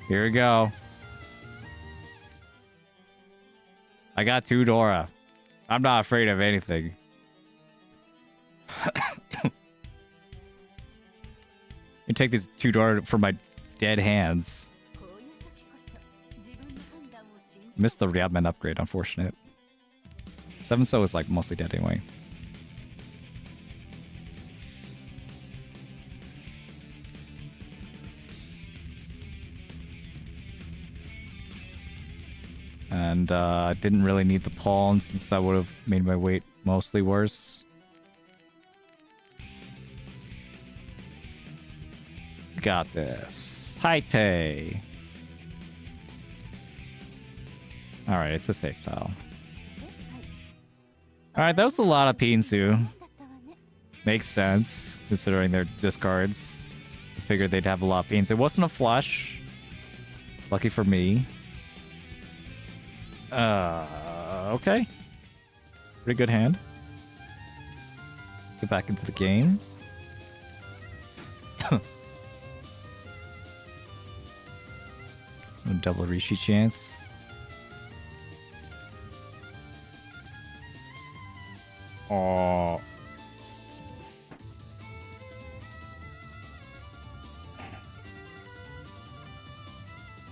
Here we go. I got 2 Dora. I'm not afraid of anything. You take these 2 Dora from my dead hands. Missed the Ryabman upgrade, unfortunate. 7-So is like mostly dead anyway. And I didn't really need the pawn since that would have made my weight mostly worse. Got this. Haite. Alright, it's a safe tile. Alright, that was a lot of Pinsu. Makes sense, considering their discards. I figured they'd have a lot of Pinsu. It wasn't a flush. Lucky for me. Okay. Pretty good hand. Get back into the game. Double Rishi chance. Oh.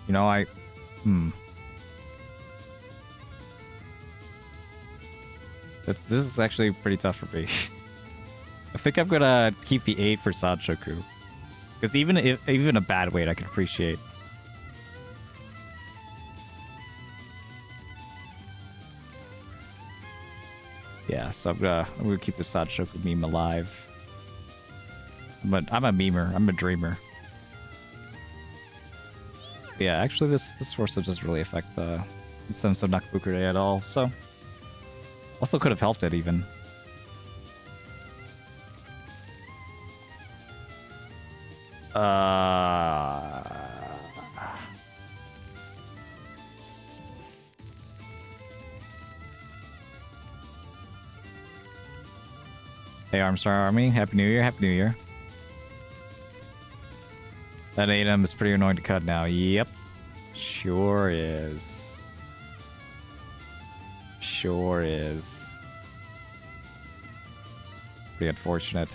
You know, This is actually pretty tough for me. I think I'm gonna keep the 8 for Sanchoku. Because even a bad weight I can appreciate. Yeah, so I'm gonna keep the Sanchoku meme alive. But I'm a memer. I'm a dreamer. Yeah, actually this force doesn't really affect the Senso Nakabukure at all, so also could have helped it even. Hey, Armstar Army. Happy New Year. Happy New Year. That item is pretty annoying to cut now. Yep. Sure is. Sure is. Pretty unfortunate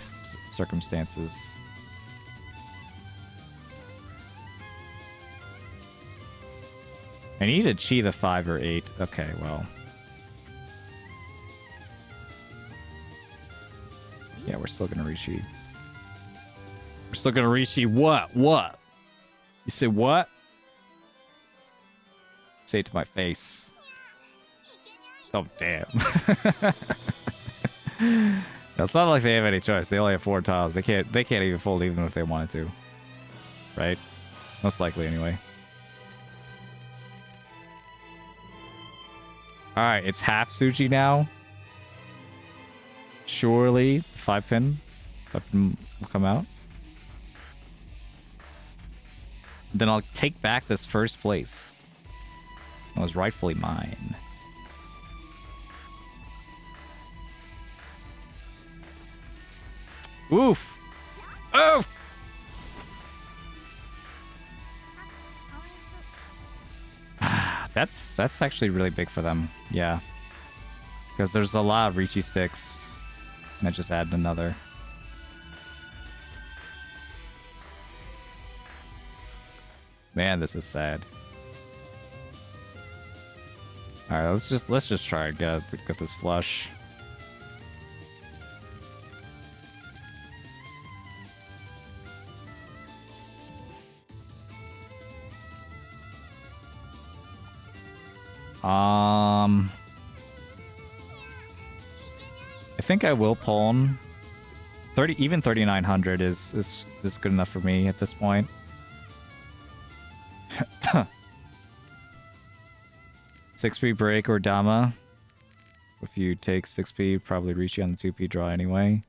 circumstances. I need to chi the 5 or 8. Okay, well. Yeah, we're still gonna Rishi. We're still gonna Rishi. What? What? You say what? Say it to my face. Oh, damn. It's not like they have any choice. They only have 4 tiles. They can't even fold even if they wanted to. Right? Most likely, anyway. Alright, it's half Suji now. Surely 5-pin will come out. Then I'll take back this first place. It was rightfully mine. Oof! Oof! That's actually really big for them. Yeah. Because there's a lot of Richi sticks. And I just added another. Man, this is sad. Alright, let's just try and get this flush. I think I will pawn 30. Even 3,900 is good enough for me at this point. 6p break or Dama. If you take 6p, probably reach you on the 2p draw anyway.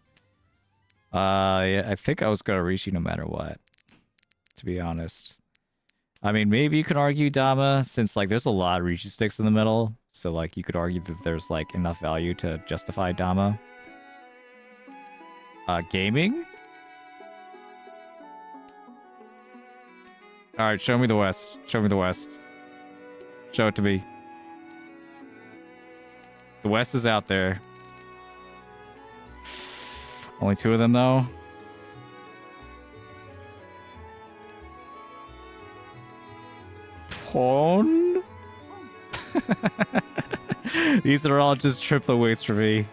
Yeah, I think I was gonna reach you no matter what, to be honest. I mean, maybe you could argue Dama, since like there's a lot of Rishi sticks in the middle, so like you could argue that there's like enough value to justify Dama. Gaming? Alright, show me the West. Show me the West. Show it to me. The West is out there. Only 2 of them, though. Pawn? These are all just triplet waits for me.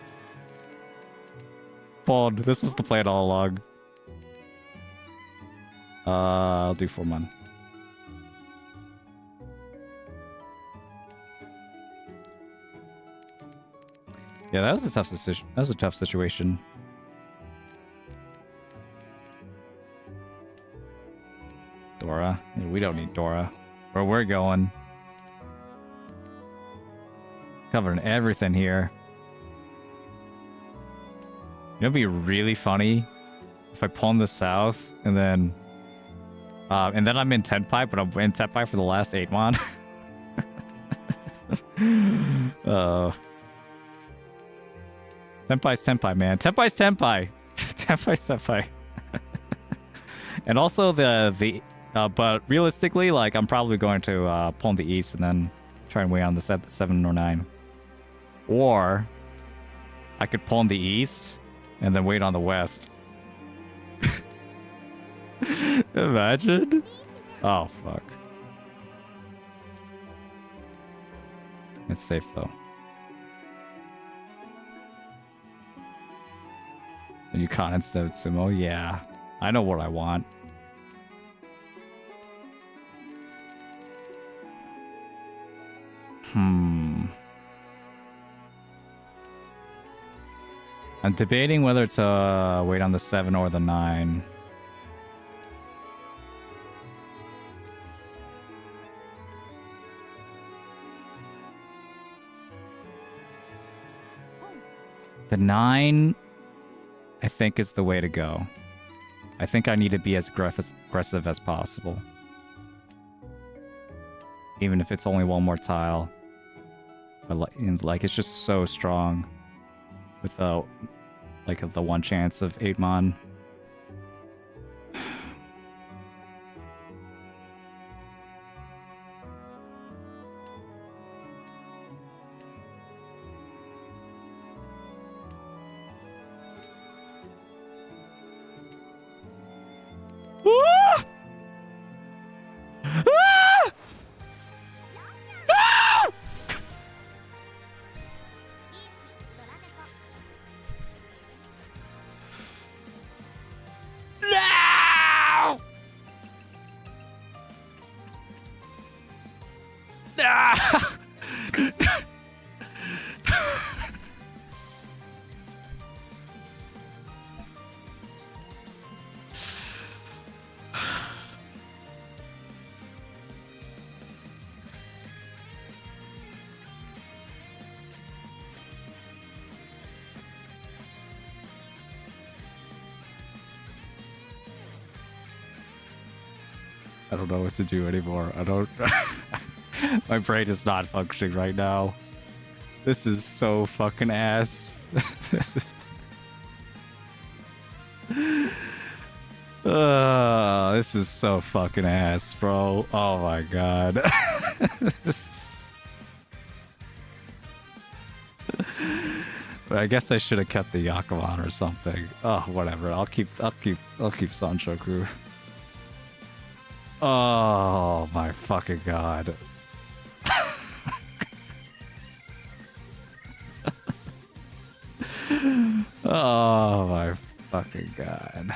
Pawn. This was the plan all along. I'll do 4 mon. Yeah, that was a tough decision. That was a tough situation. Dora. Yeah, we don't need Dora. Where we're going. Covering everything here. You know, it'd be really funny if I pawn the south and then I'm in Tenpai, but I'm in Tenpai for the last 8 mon. Tenpai's Tenpai, man. Tenpai's Tenpai. Tenpai's Tenpai. And also but realistically, like, I'm probably going to pawn the east and then try and wait on the 7 or 9. Or I could pawn the east and then wait on the west. Imagine. Oh, fuck. It's safe, though. And you can't instead of Sumo? Yeah. I know what I want. I'm debating whether to wait on the 7 or the 9. The 9, I think, is the way to go. I think I need to be as aggressive as possible. Even if it's only 1 more tile. But like, it's just so strong. With the 1 chance of 8 mon. I don't know what to do anymore. I don't... My brain is not functioning right now. This is so fucking ass. This is... this is so fucking ass, bro. Oh my god. This is... But I guess I should have kept the Yakuman or something. Oh, whatever. I'll keep Sanshoku. Oh my fucking god. Oh my fucking god.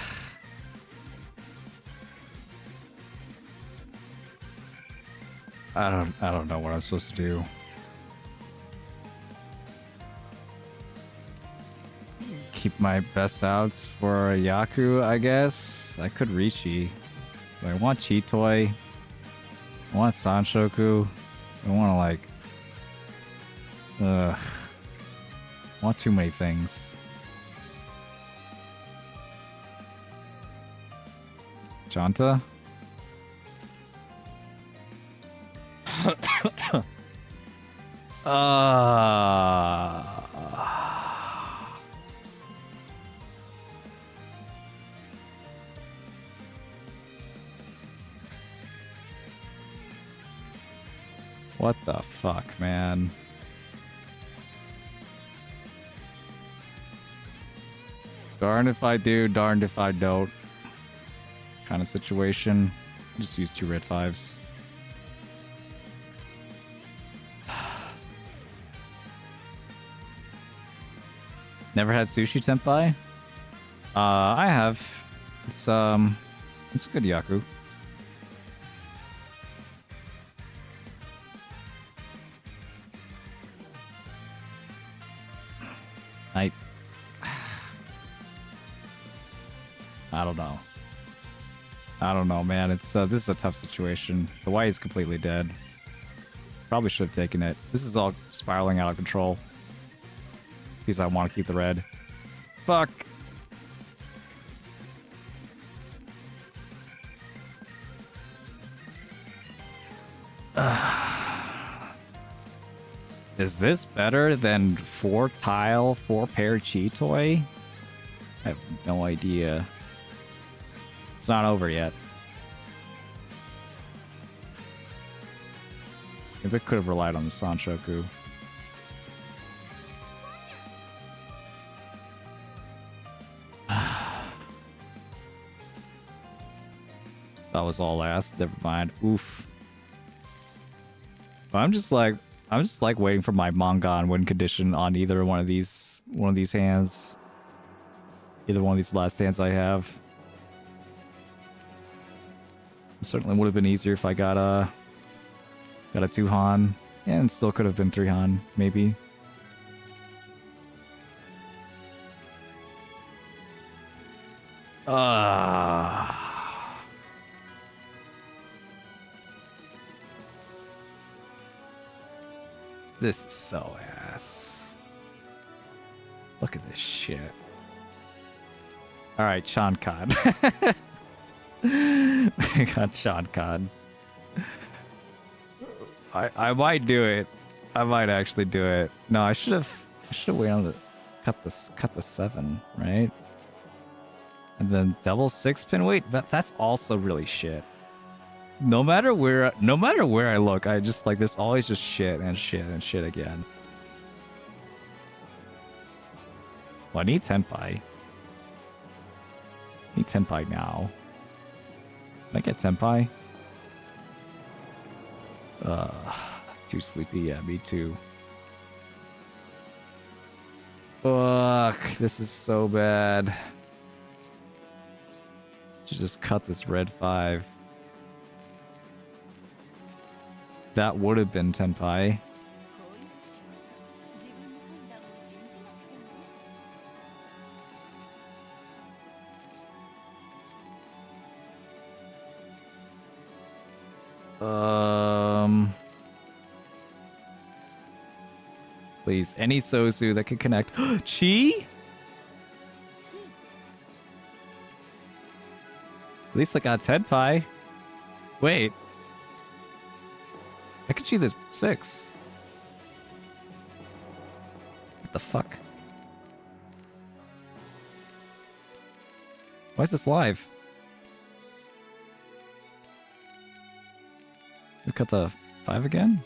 I don't know what I'm supposed to do. Keep my best outs for Yaku, I guess. I could Richi. But I want Chitoi. I want Sanshoku. I want to like... I want too many things. Janta? What the fuck, man? Darned if I do, darned if I don't. Kind of situation. Just use 2 red 5s. Never had sushi tenpai? I have. It's a good Yaku. I don't know. I don't know, man. It's this is a tough situation. The white is completely dead. Probably should have taken it. This is all spiraling out of control. Because I want to keep the red. Fuck. Is this better than 4 tile, 4 pair Chitoi? I have no idea. It's not over yet. Maybe I could have relied on the Sanshoku. That was all last. Never mind. Oof. But I'm just like waiting for my Mongon win condition on either one of these hands. Either one of these last hands I have. It certainly would have been easier if I got a 2 Han, and still could have been 3 Han, maybe. This is so ass. Look at this shit. Alright, Sean Khan. I got Sean Khan. I might do it. I might actually do it. No, I should have waited on the cut the 7, right? And then double 6-pin. Wait, that's also really shit. No matter where I look, I just like this always just shit and shit and shit again. Well, I need Tenpai. I need Tenpai now. Can I get Tenpai? Too sleepy. Yeah, me too. Fuck, this is so bad. Should just cut this red 5. That would have been Tenpai. Please, any Sozu that could connect. Chi? At least I got Tenpai. Wait. I could Chi this 6. What the fuck? Why is this live? We cut the 5 again?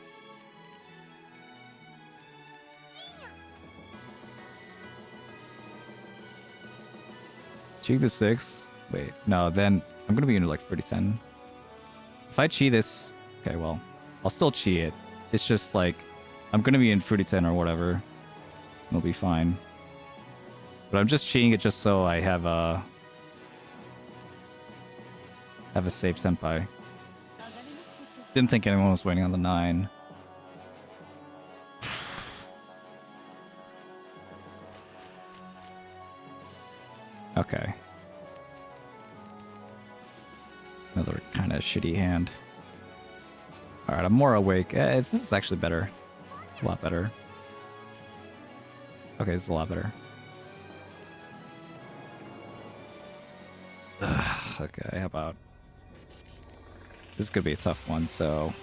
Chi the 6. Wait, no, then I'm gonna be into like 30-10. If I Chi this, okay, well, I'll still Chi it. It's just like I'm gonna be in Fruity 10 or whatever. It'll be fine. But I'm just Chiing it just so I have a safe Senpai. Didn't think anyone was waiting on the 9. Okay. Another kind of shitty hand. Alright, I'm more awake. This is actually better. A lot better. Okay, this is a lot better. Okay, how about... This is gonna be a tough one, so...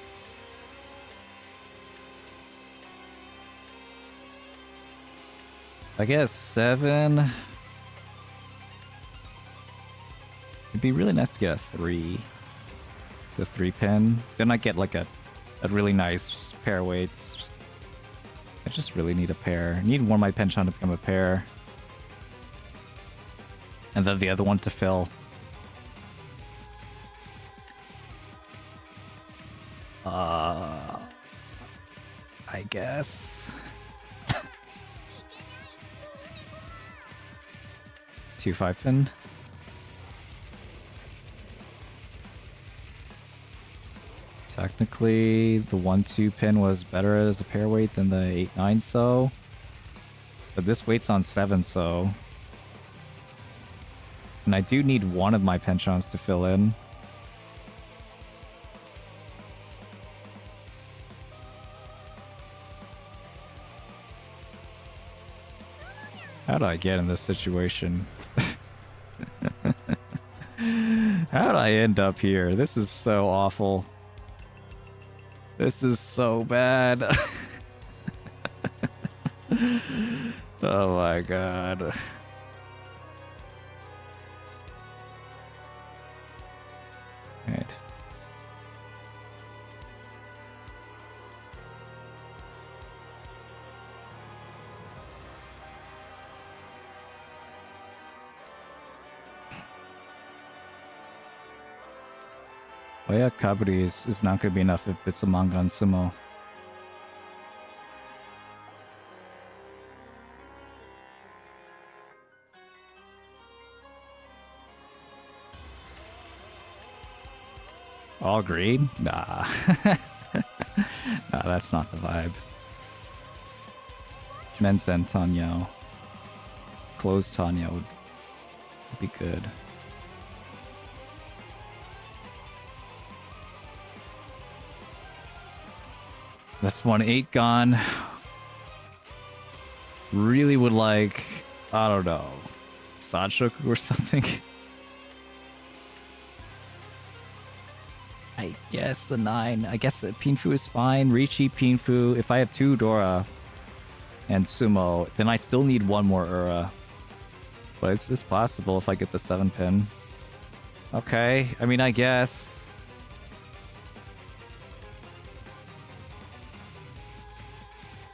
I guess 7... It'd be really nice to get a 3. The 3-pin. Then I get like a really nice pair weights. I just really need a pair. I need one of my penchant to become a pair. And then the other one to fill. I guess. 2 5-pin. Technically, the 1-2 pin was better as a pair weight than the 8-9 so. But this weight's on 7 so. And I do need one of my penchants to fill in. How did I get in this situation? How did I end up here? This is so awful. This is so bad. Oh my god. Right. Oh yeah, Kaburi is not going to be enough if it's a manga and sumo. All green? Nah. Nah, that's not the vibe. Mensen Tanyo. Closed Tanyo would be good. That's 1-8 gone. Really would like, I don't know, Sanshoku or something. I guess the 9. I guess Pinfu is fine. Richi, Pinfu. If I have 2 Dora and Sumo, then I still need 1 more Ura. But it's possible if I get the 7-pin. Okay, I mean, I guess.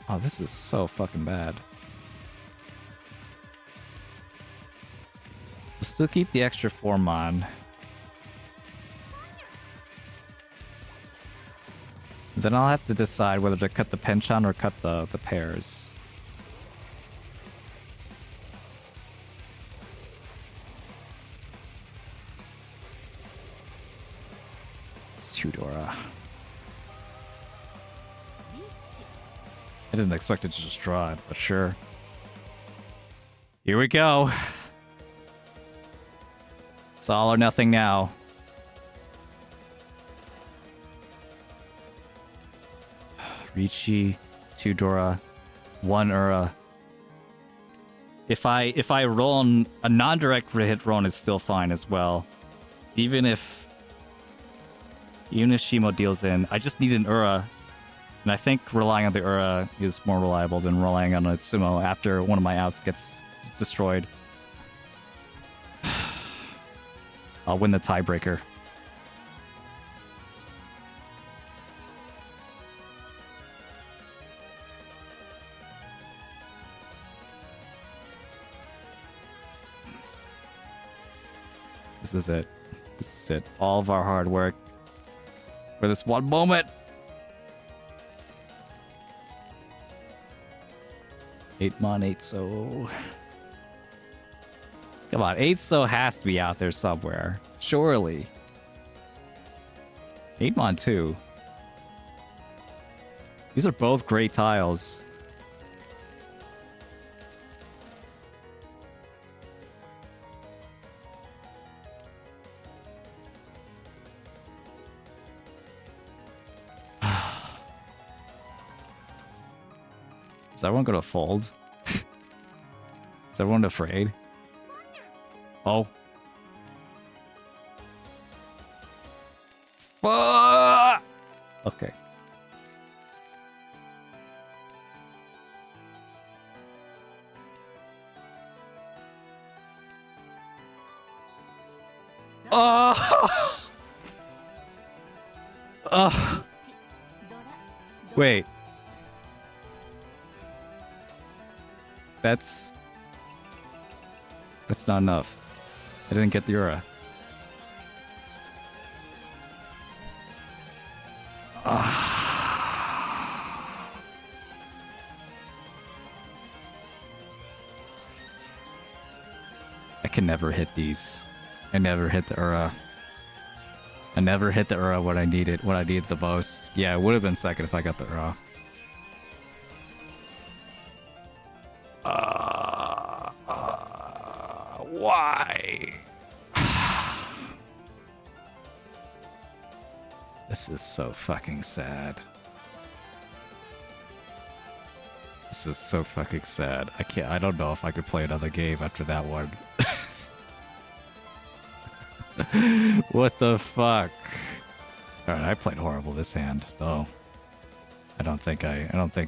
Oh, this is so fucking bad. We'll still keep the extra 4-mon. Then I'll have to decide whether to cut the penchant or cut the pairs. It's 2 Dora. I didn't expect it to just draw it, but sure. Here we go. It's all or nothing now. Richi, 2 Dora, 1 Ura. If I roll on a non-direct hit roll is still fine as well. Even if Shimo deals in, I just need an Ura. And I think relying on the Ura is more reliable than relying on a Sumo after one of my outs gets destroyed. I'll win the tiebreaker. This is it. This is it. All of our hard work for this one moment. 8-mon, 8-so. Come on, 8-so has to be out there somewhere. Surely. 8-mon 2. These are both great tiles. Is everyone gonna fold? Is everyone afraid? Oh. Fuck! Okay. Oh! Wait. That's not enough. I didn't get the Ura. I can never hit these. I never hit the Ura. I never hit the Ura when I needed the most. Yeah, it would have been second if I got the Ura. Why? This is so fucking sad. This is so fucking sad. I don't know if I could play another game after that one. What the fuck? Alright, I played horrible this hand. Oh. I don't think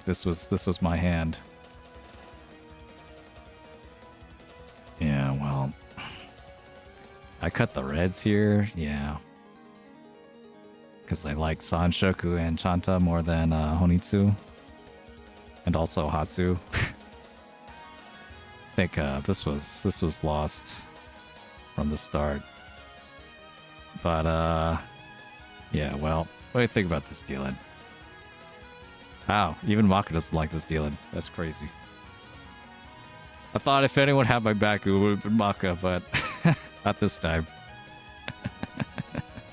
this was my hand. Yeah, well. I cut the reds here, yeah. Because I like Sanshoku and Chanta more than Honitsu. And also Hatsu. I think this was lost from the start. But yeah, well, what do you think about this dealing? Wow, even Maka doesn't like this dealing. That's crazy. I thought if anyone had my back, it would have been Maka, but not this time.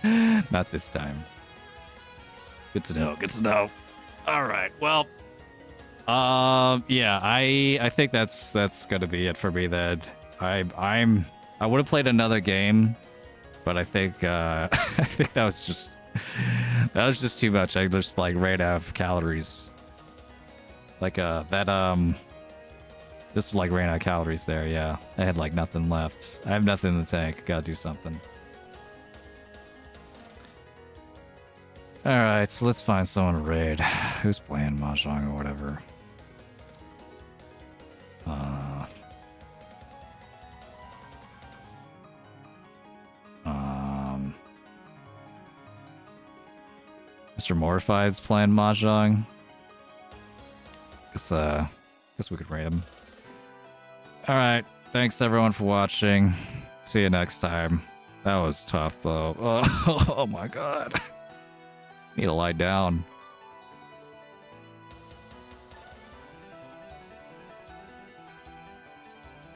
Not this time. Good to know. Good to know. All right. Well, yeah. I think that's gonna be it for me then. I would have played another game, but I think I think that was just too much. I just like ran out of calories. Like this like ran out of calories there. Yeah, I had like nothing left. I have nothing in the tank. Gotta do something. Alright, so let's find someone to raid. Who's playing Mahjong or whatever? Mr. Mortified's playing Mahjong. Guess we could raid him. Alright, thanks everyone for watching. See you next time. That was tough though. Oh my god. Need to lie down.